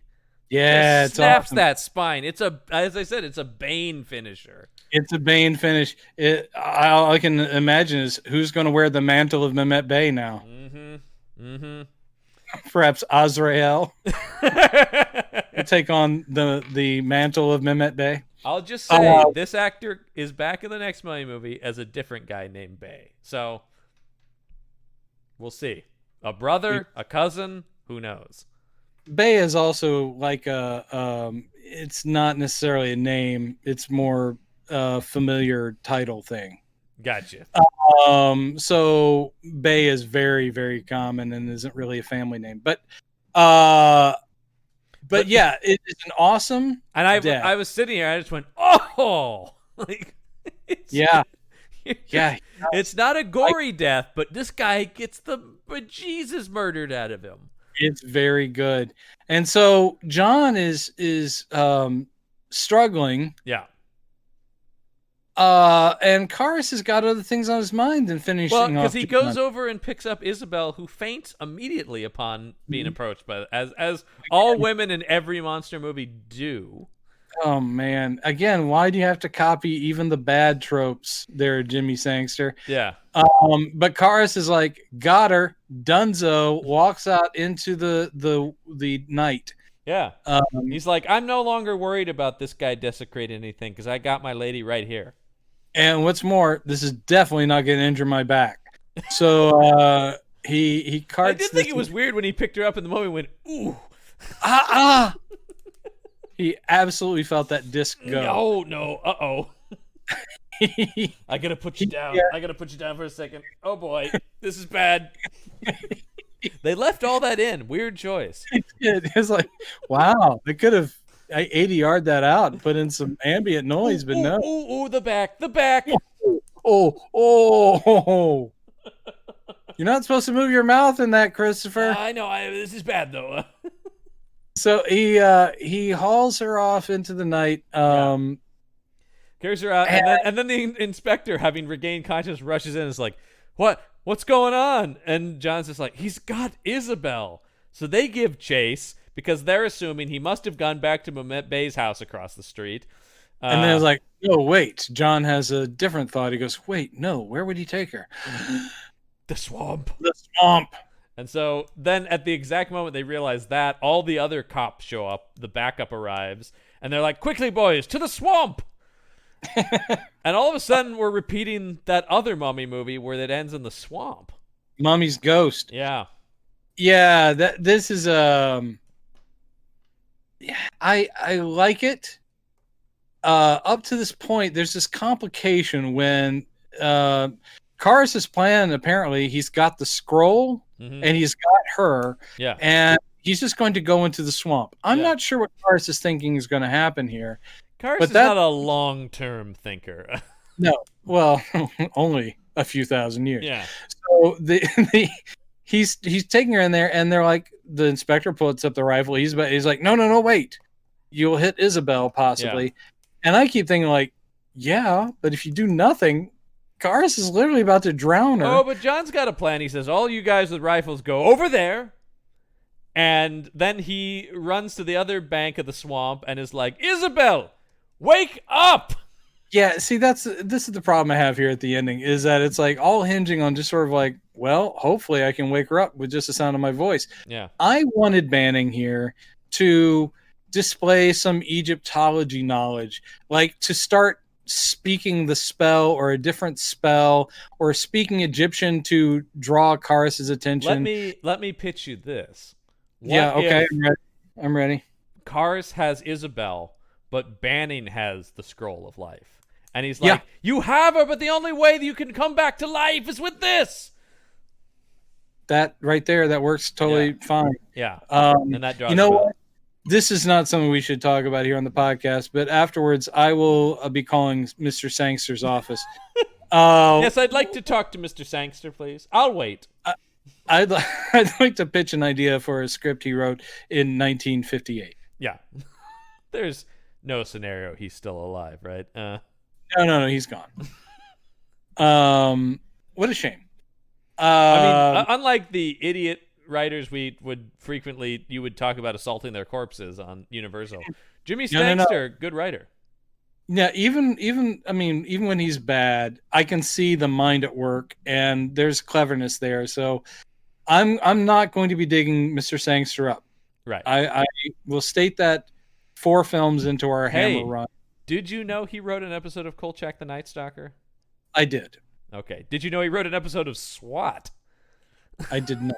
Yeah, it snaps that spine. As I said, it's a Bane finisher. It's a Bane finish. All I can imagine is who's going to wear the mantle of Mehmet Bey now. Perhaps Azrael will take on the mantle of Mehmet Bey. I'll just say this actor is back in the next Mummy movie as a different guy named Bey. So we'll see. A brother, a cousin, who knows? Bey is also like it's not necessarily a name. It's more a familiar title thing. Gotcha. So Bey is very, very common and isn't really a family name. But yeah, it's an awesome. And I was sitting here, I just went, oh, like, yeah. It's not a gory death, but this guy gets the bejesus murdered out of him. It's very good. And so John is struggling. Yeah. And Karis has got other things on his mind than finishing off. Well, because he goes over and picks up Isabel, who faints immediately upon being approached by, as all women in every monster movie do. Oh man! Again, why do you have to copy even the bad tropes there, Jimmy Sangster? Yeah. But Karis is like, got her, Dunzo, walks out into the night. Yeah. He's like, I'm no longer worried about this guy desecrating anything because I got my lady right here. And what's more, this is definitely not going to injure my back. So he carts. I did think it was weird when he picked her up in the moment and went, ooh. He absolutely felt that disc go. No. Uh-oh. I got to put you down. Yeah. I got to put you down for a second. Oh, boy. This is bad. They left all that in. Weird choice. It was like, wow. They could have 80-yard that out and put in some ambient noise, but no. Ooh, the back. The back. Oh. You're not supposed to move your mouth in that, Christopher. I know. This is bad, though. So he hauls her off into the night. Carries her out, and then the inspector, having regained consciousness, rushes in and is like, What's going on? And John's just like, he's got Isabel. So they give chase because they're assuming he must have gone back to Mehmet Bey's house across the street. And then it's like, no, wait. John has a different thought. He goes, wait, no, where would he take her? The swamp. The swamp. And so then at the exact moment they realize that, all the other cops show up, the backup arrives, and they're like, quickly, boys, to the swamp! And all of a sudden we're repeating that other Mummy movie where it ends in the swamp. Mummy's Ghost. Yeah. Yeah, this is I like it. Up to this point, there's this complication when Karis's plan, apparently, he's got the scroll and he's got her. Yeah. And he's just going to go into the swamp. I'm not sure what Karis is thinking is going to happen here. Karis is not a long-term thinker. No. Well, only a few thousand years. Yeah. So he's taking her in there, and they're like, the inspector puts up the rifle. He's like, no, wait. You'll hit Isabel, possibly. Yeah. And I keep thinking, like, yeah, but if you do nothing, Karis is literally about to drown her. Oh, but John's got a plan. He says, all you guys with rifles go over there. And then he runs to the other bank of the swamp and is like, Isabel, wake up! Yeah, see, this is the problem I have here at the ending, is that it's like all hinging on just sort of like, well, hopefully I can wake her up with just the sound of my voice. Yeah. I wanted Banning here to display some Egyptology knowledge, like to start speaking the spell or a different spell or speaking Egyptian to draw Karis's attention. Let me pitch you this. Okay, I'm ready. Karis has Isabel, but Banning has the scroll of life. And he's like, you have her, but the only way that you can come back to life is with this. that right there, that works totally fine. Yeah. And that draws what? This is not something we should talk about here on the podcast, but afterwards I will be calling Mr. Sangster's office. Yes, I'd like to talk to Mr. Sangster, please. I'll wait. I'd like to pitch an idea for a script he wrote in 1958. Yeah. There's no scenario he's still alive, right? No, he's gone. What a shame. I mean, unlike the idiot writers you would talk about assaulting their corpses on Universal. Jimmy Sangster, good writer. Yeah, even when he's bad, I can see the mind at work, and there's cleverness there. So I'm not going to be digging Mr. Sangster up. Right. I will state that 4 films into our Hammer run. Did you know he wrote an episode of Kolchak the Night Stalker? I did. Okay. Did you know he wrote an episode of SWAT? I did not.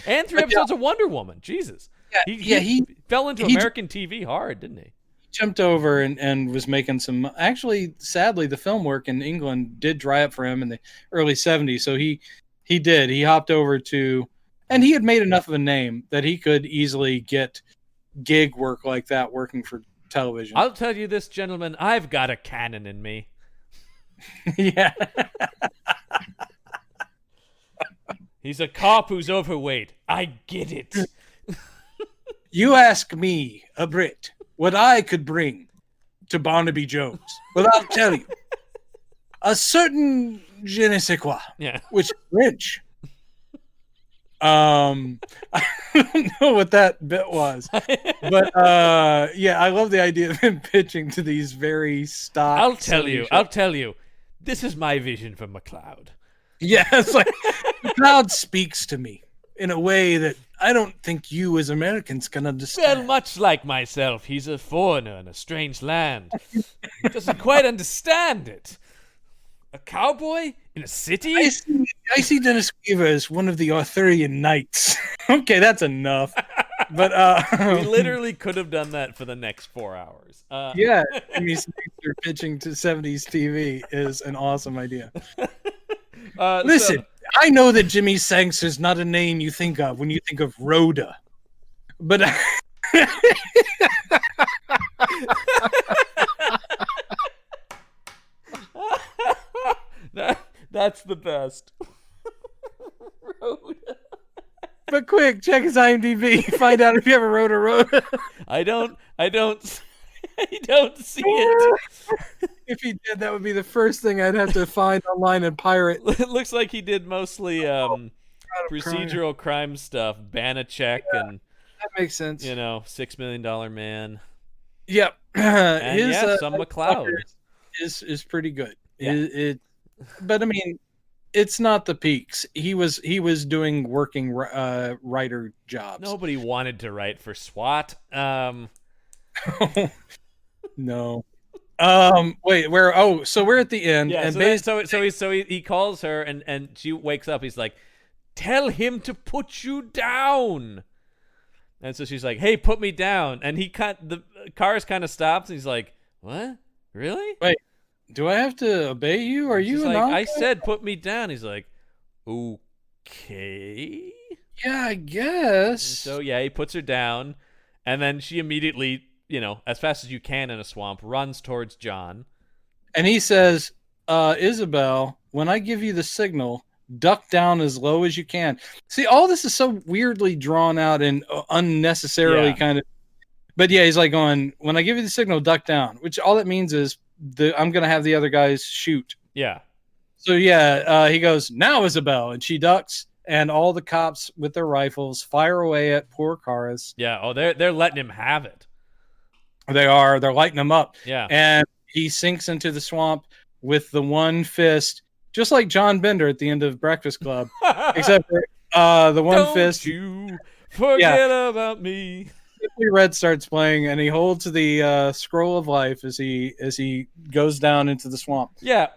And 3 episodes of Wonder Woman. Jesus. He fell into American TV hard, didn't he? Jumped over and was making some. Actually, sadly, the film work in England did dry up for him in the early 70s. So he hopped over to, and he had made enough of a name that he could easily get gig work like that working for television. I'll tell you this, gentlemen, I've got a cannon in me. Yeah. He's a cop who's overweight. I get it. You ask me, a Brit, what I could bring to Barnaby Jones. Well, I'll tell you. A certain je ne sais quoi. Yeah. Which is French. I don't know what that bit was. But yeah, I love the idea of him pitching to these very stock. I'll tell you. This is my vision for McLeod. Yeah, it's like McLeod speaks to me in a way that I don't think you as Americans can understand. Well, much like myself, he's a foreigner in a strange land. He doesn't quite understand it. A cowboy in a city? I see Dennis Weaver as one of the Arthurian knights. Okay, that's enough. But we literally could have done that for the next 4 hours. Yeah, Jimmy Sangster pitching to 70s TV is an awesome idea. Listen, I know that Jimmy Sangster's not a name you think of when you think of Rhoda, but that's the best. Rhoda. But quick, check his IMDb. Find out if you ever wrote a Rhoda. I don't see it. If he did, that would be the first thing I'd have to find online and pirate. It looks like he did mostly procedural crime stuff, Banachek, and that makes sense. $6 Million Man. Yep. And some McLeod is pretty good. Yeah. But I mean, it's not the peaks. He was doing working writer jobs. Nobody wanted to write for SWAT. No. Wait, where? Oh, so we're at the end. Yeah. And so he calls her and she wakes up. He's like, "Tell him to put you down." And so she's like, "Hey, put me down." And the cars kind of stops. And he's like, "What? Really? Wait, do I have to obey you? Are you like, I said, put me down." He's like, "Okay." Yeah, I guess. And so yeah, he puts her down, and then she immediately, as fast as you can in a swamp, runs towards John. And he says, Isabel, when I give you the signal, duck down as low as you can. See, all this is so weirdly drawn out and unnecessarily kind of. But yeah, he's like going, when I give you the signal, duck down, which all that means is I'm going to have the other guys shoot. Yeah. So yeah, he goes, now Isabel, and she ducks, and all the cops with their rifles fire away at poor Karas. Yeah. Oh, they're letting him have it. They are. They're lighting him up. Yeah. And he sinks into the swamp with the one fist, just like John Bender at the end of Breakfast Club, except for the one Don't fist. You forget about me. Red starts playing, and he holds the scroll of life as he goes down into the swamp. Yeah.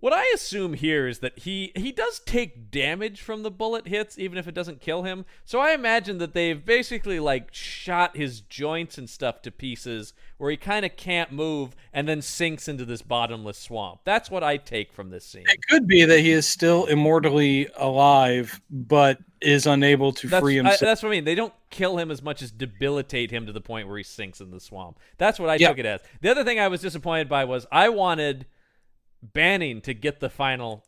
What I assume here is that he does take damage from the bullet hits, even if it doesn't kill him. So I imagine that they've basically shot his joints and stuff to pieces where he kind of can't move and then sinks into this bottomless swamp. That's what I take from this scene. It could be that he is still immortally alive, but is unable to free himself. That's what I mean. They don't kill him as much as debilitate him to the point where he sinks in the swamp. That's what I took it as. The other thing I was disappointed by was I wanted Banning to get the final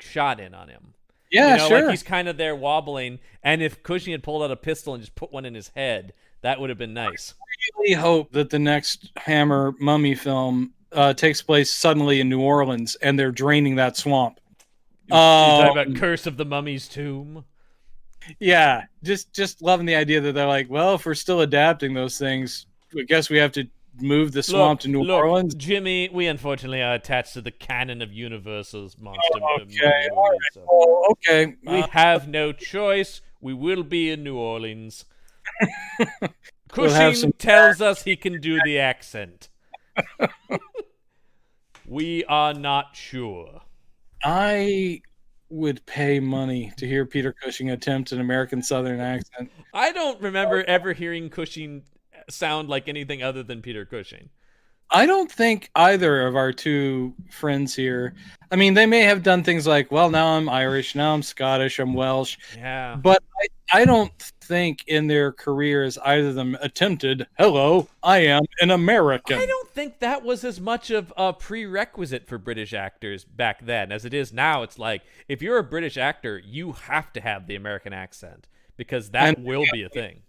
shot in on him. Yeah, sure. Like he's kind of there wobbling, and if Cushing had pulled out a pistol and just put one in his head, that would have been nice. I really hope that the next Hammer mummy film takes place suddenly in New Orleans, and they're draining that swamp. You're talking about Curse of the Mummy's Tomb? Yeah, just loving the idea that they're like, well, if we're still adapting those things, I guess we have to move the swamp to New Orleans. Jimmy, we unfortunately are attached to the canon of Universal's monster movies. Right. So. Okay. We have no choice. We will be in New Orleans. Cushing tells us he can do the accent. We are not sure. I would pay money to hear Peter Cushing attempt an American Southern accent. I don't remember ever hearing Cushing sound like anything other than Peter Cushing. I don't think either of our two friends here. I mean, they may have done things like, well, now I'm Irish, now I'm Scottish, I'm Welsh. Yeah. But I don't think in their careers either of them attempted, hello, I am an American. I don't think that was as much of a prerequisite for British actors back then as it is now. It's like, if you're a British actor, you have to have the American accent because that will be a thing.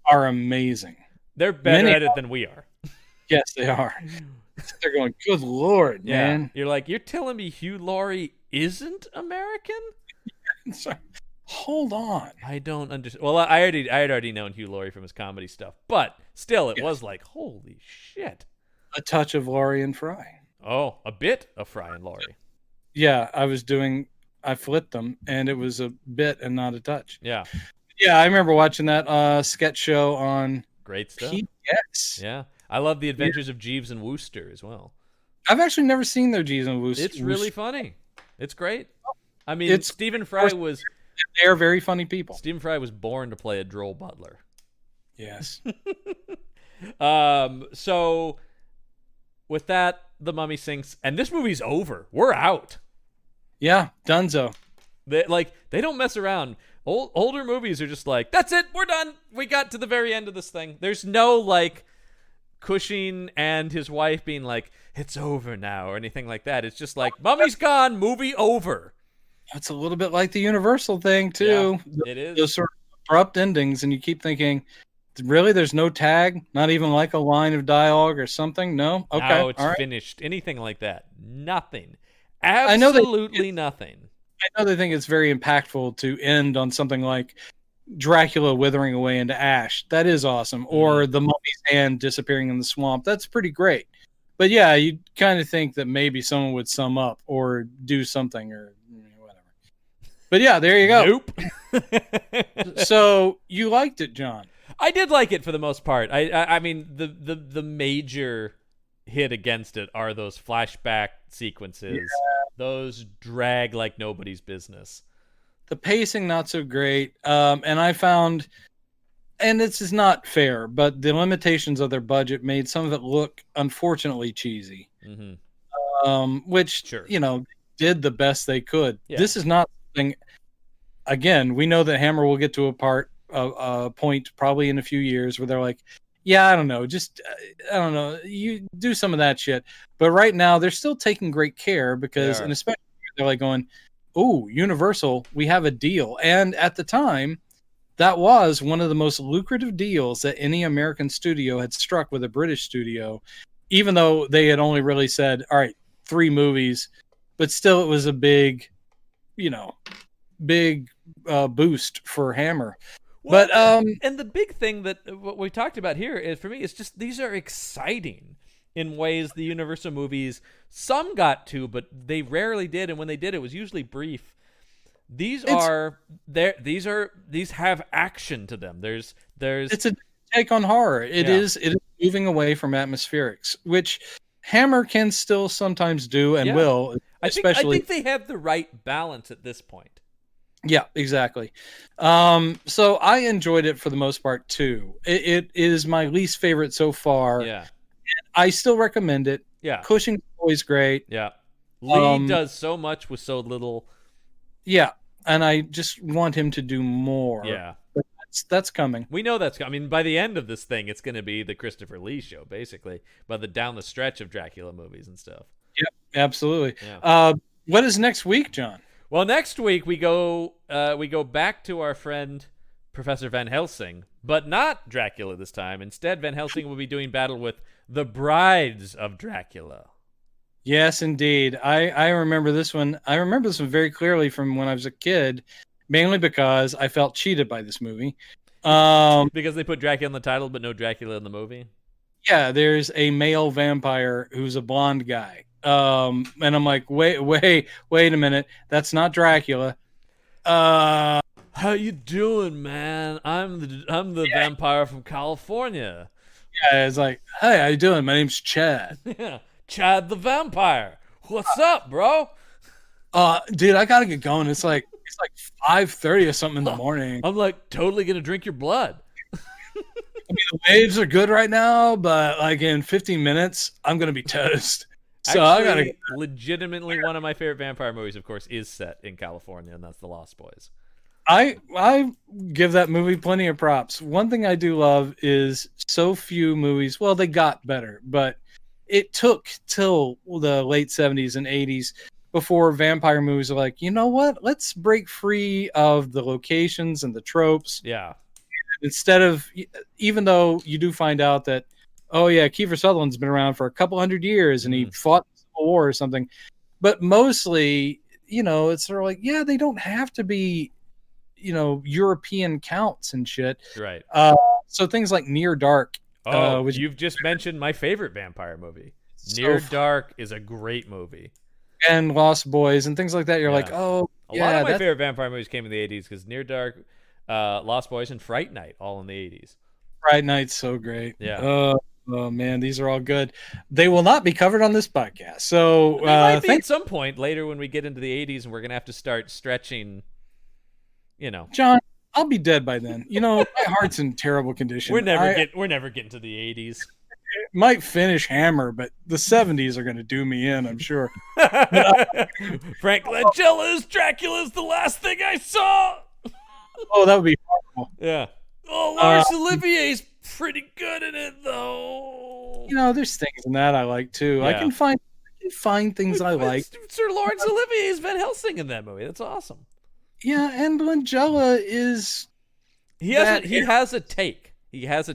Are amazing. They're better at it than we are. Yes, they are. They're going, good Lord, man. You're like, you're telling me Hugh Laurie isn't American? Hold on. I don't understand. Well, I had already known Hugh Laurie from his comedy stuff, but still, it was like, holy shit. A touch of Laurie and Fry. Oh, a bit of Fry and Laurie. Yeah, I flipped them, and it was a bit and not a touch. Yeah. Yeah, I remember watching that sketch show on Great stuff. PBS. Yeah. I love the Adventures of Jeeves and Wooster as well. I've actually never seen their Jeeves and Wooster. It's really funny. It's great. I mean, Stephen Fry was... They're very funny people. Stephen Fry was born to play a droll butler. Yes. So, with that, the mummy sinks, and this movie's over. We're out. Yeah, donezo. They don't mess around. Older movies are just like, that's it, we're done. We got to the very end of this thing. There's no, Cushing and his wife being like, it's over now, or anything like that. It's just like, mummy's gone, movie over. It's a little bit like the Universal thing, too. Yeah, it is. Those sort of abrupt endings, and you keep thinking, really, there's no tag? Not even like a line of dialogue or something? No? Okay. Now it's finished. Anything like that. Nothing. Absolutely nothing. I know they think it's very impactful to end on something like Dracula withering away into ash. That is awesome. Or the mummy's hand disappearing in the swamp. That's pretty great. But yeah, you kind of think that maybe someone would sum up or do something or whatever. But yeah, there you go. Nope. So you liked it, John? I did like it for the most part. I mean, the major hit against it are those flashback sequences. Yeah. Those drag like nobody's business. The pacing not so great, and I found, and this is not fair, but the limitations of their budget made some of it look unfortunately cheesy. Which did the best they could. Yeah. This is not something. Again, we know that Hammer will get to a point probably in a few years where they're like, yeah, I don't know, you do some of that shit. But right now, they're still taking great care because, and especially they're like going, oh, Universal, we have a deal. And at the time, that was one of the most lucrative deals that any American studio had struck with a British studio, even though they had only really said, all right, 3 movies, but still it was a big boost for Hammer. Well, but and the big thing that what we talked about here is, for me, it's just these are exciting in ways the Universal movies some got to, but they rarely did, and when they did, it was usually brief. These have action to them. There's it's a take on horror. It is moving away from atmospherics, which Hammer can still sometimes do and will. I think they have the right balance at this point. Yeah, exactly. So I enjoyed it for the most part too. It is my least favorite so far. Yeah. I still recommend it. Yeah. Cushing's always great. Yeah. Lee does so much with so little. Yeah. and I just want him to do more. Yeah. But that's coming. We know that's coming. I mean, by the end of this thing, it's going to be the Christopher Lee show, basically, by the down the stretch of Dracula movies and stuff. Yep, absolutely. Yeah. What is next week, John? Well, next week we go back to our friend Professor Van Helsing, but not Dracula this time. Instead, Van Helsing will be doing battle with the brides of Dracula. Yes, indeed. I remember this one. I remember this one very clearly from when I was a kid, mainly because I felt cheated by this movie. Because they put Dracula in the title, but no Dracula in the movie? Yeah, there's a male vampire who's a blonde guy. And I'm like, wait a minute. That's not Dracula. How you doing, man? I'm the vampire from California. Yeah, it's like, hey, how you doing? My name's Chad. Yeah, Chad the vampire. What's up, bro? Dude, I gotta get going. It's like 5:30 or something in the morning. I'm like totally gonna drink your blood. I mean, the waves are good right now, but like in 15 minutes, I'm gonna be toast. So actually, I gotta legitimately one of my favorite vampire movies, of course, is set in California, and that's The Lost Boys. I give that movie plenty of props. One thing I do love is so few movies. Well, they got better, but it took till the late 70s and 80s before vampire movies are like, you know what? Let's break free of the locations and the tropes. Yeah. Instead of, even though you do find out that, oh yeah, Kiefer Sutherland's been around for a couple hundred years and he fought in the Civil War or something. But mostly, it's sort of like, yeah, they don't have to be, European counts and shit. Right. So things like Near Dark. Which you've just mentioned my favorite vampire movie. Near Dark is a great movie. And Lost Boys and things like that. You're like, oh, a lot of my favorite vampire movies came in the 80s because Near Dark, Lost Boys, and Fright Night all in the 80s. Fright Night's so great. Yeah. Oh man, these are all good. They will not be covered on this podcast. So they might be at some point later when we get into the 80s and we're gonna have to start stretching. John, I'll be dead by then. My heart's in terrible condition. We're never getting to the 80s. Might finish Hammer, but the 70s are going to do me in, I'm sure. Frank Langella's Dracula's the last thing I saw. Oh, that would be horrible. Yeah. Oh, Laurence Olivier's pretty good in it, though. There's things in that I like too. Yeah. I can find things I like. Sir Laurence Olivier's Van Helsing in that movie. That's awesome. Yeah, and Langella is. He has a take. He has a take. Yeah, he has a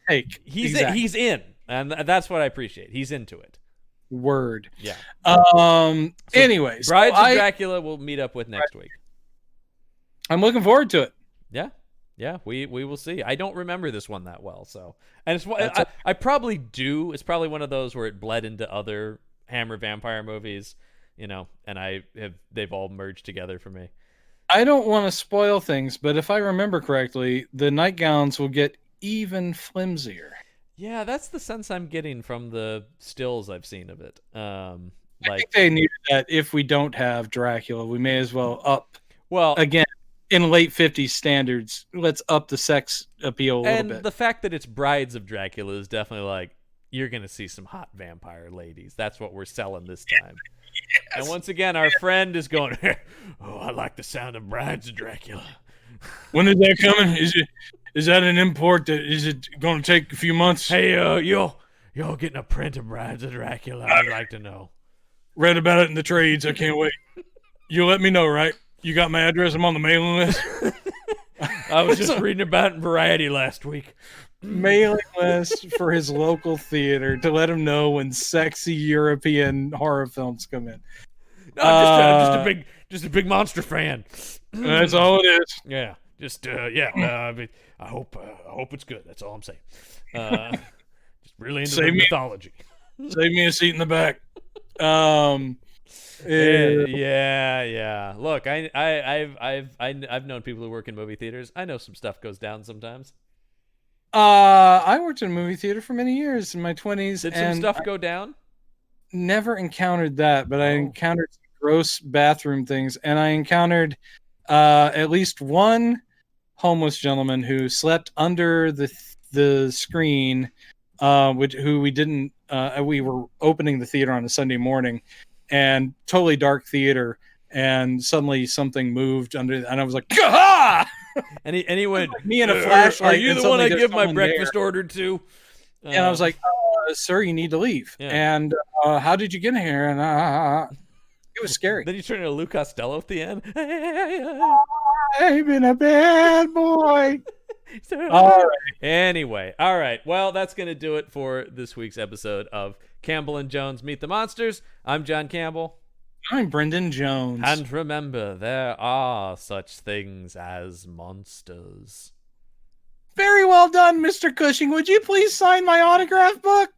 take. He's in, and that's what I appreciate. He's into it. Word. Yeah. Anyways, Brides of Dracula we'll meet up with next week. I'm looking forward to it. Yeah. Yeah, we will see. I don't remember this one that well, so and I probably do. It's probably one of those where it bled into other Hammer vampire movies, and they've all merged together for me. I don't want to spoil things, but if I remember correctly, the nightgowns will get even flimsier. Yeah, that's the sense I'm getting from the stills I've seen of it. I think they needed that. If we don't have Dracula, we may as well up. Well, again, in late 50s standards, let's up the sex appeal a little bit. And the fact that it's Brides of Dracula is definitely like, you're going to see some hot vampire ladies. That's what we're selling this time. Yes. And once again, our friend is going, oh, I like the sound of Brides of Dracula. When is that coming? Is that an import? Is it going to take a few months? Hey, y'all getting a print of Brides of Dracula? I'd like to know. Read about it in the trades. I can't wait. You let me know, right? You got my address? I'm on the mailing list. I was just reading about it in Variety last week. Mailing list for his local theater to let him know when sexy European horror films come in. No, I'm just a big monster fan. That's all it is. Yeah, I hope it's good. That's all I'm saying. Just really into the mythology. Save me a seat in the back. Yeah. Look, I've known people who work in movie theaters. I know some stuff goes down sometimes. I worked in a movie theater for many years in my 20s. Did some stuff go down? Never encountered that, but I encountered some gross bathroom things, and I encountered at least one homeless gentleman who slept under the screen, we were opening the theater on a Sunday morning, and totally dark theater, and suddenly something moved under, and I was like, "Gah!" And he went, like me in a flashlight. Are you the one I give my breakfast order to? And I was like, "Sir, you need to leave." Yeah. And how did you get in here? And it was scary. Then you turn into Lou Costello at the end. I've been a bad boy. All right. Anyway, all right. Well, that's going to do it for this week's episode of Campbell and Jones Meet the Monsters. I'm John Campbell. I'm Brendan Jones. And remember, there are such things as monsters. Very well done, Mr. Cushing. Would you please sign my autograph book?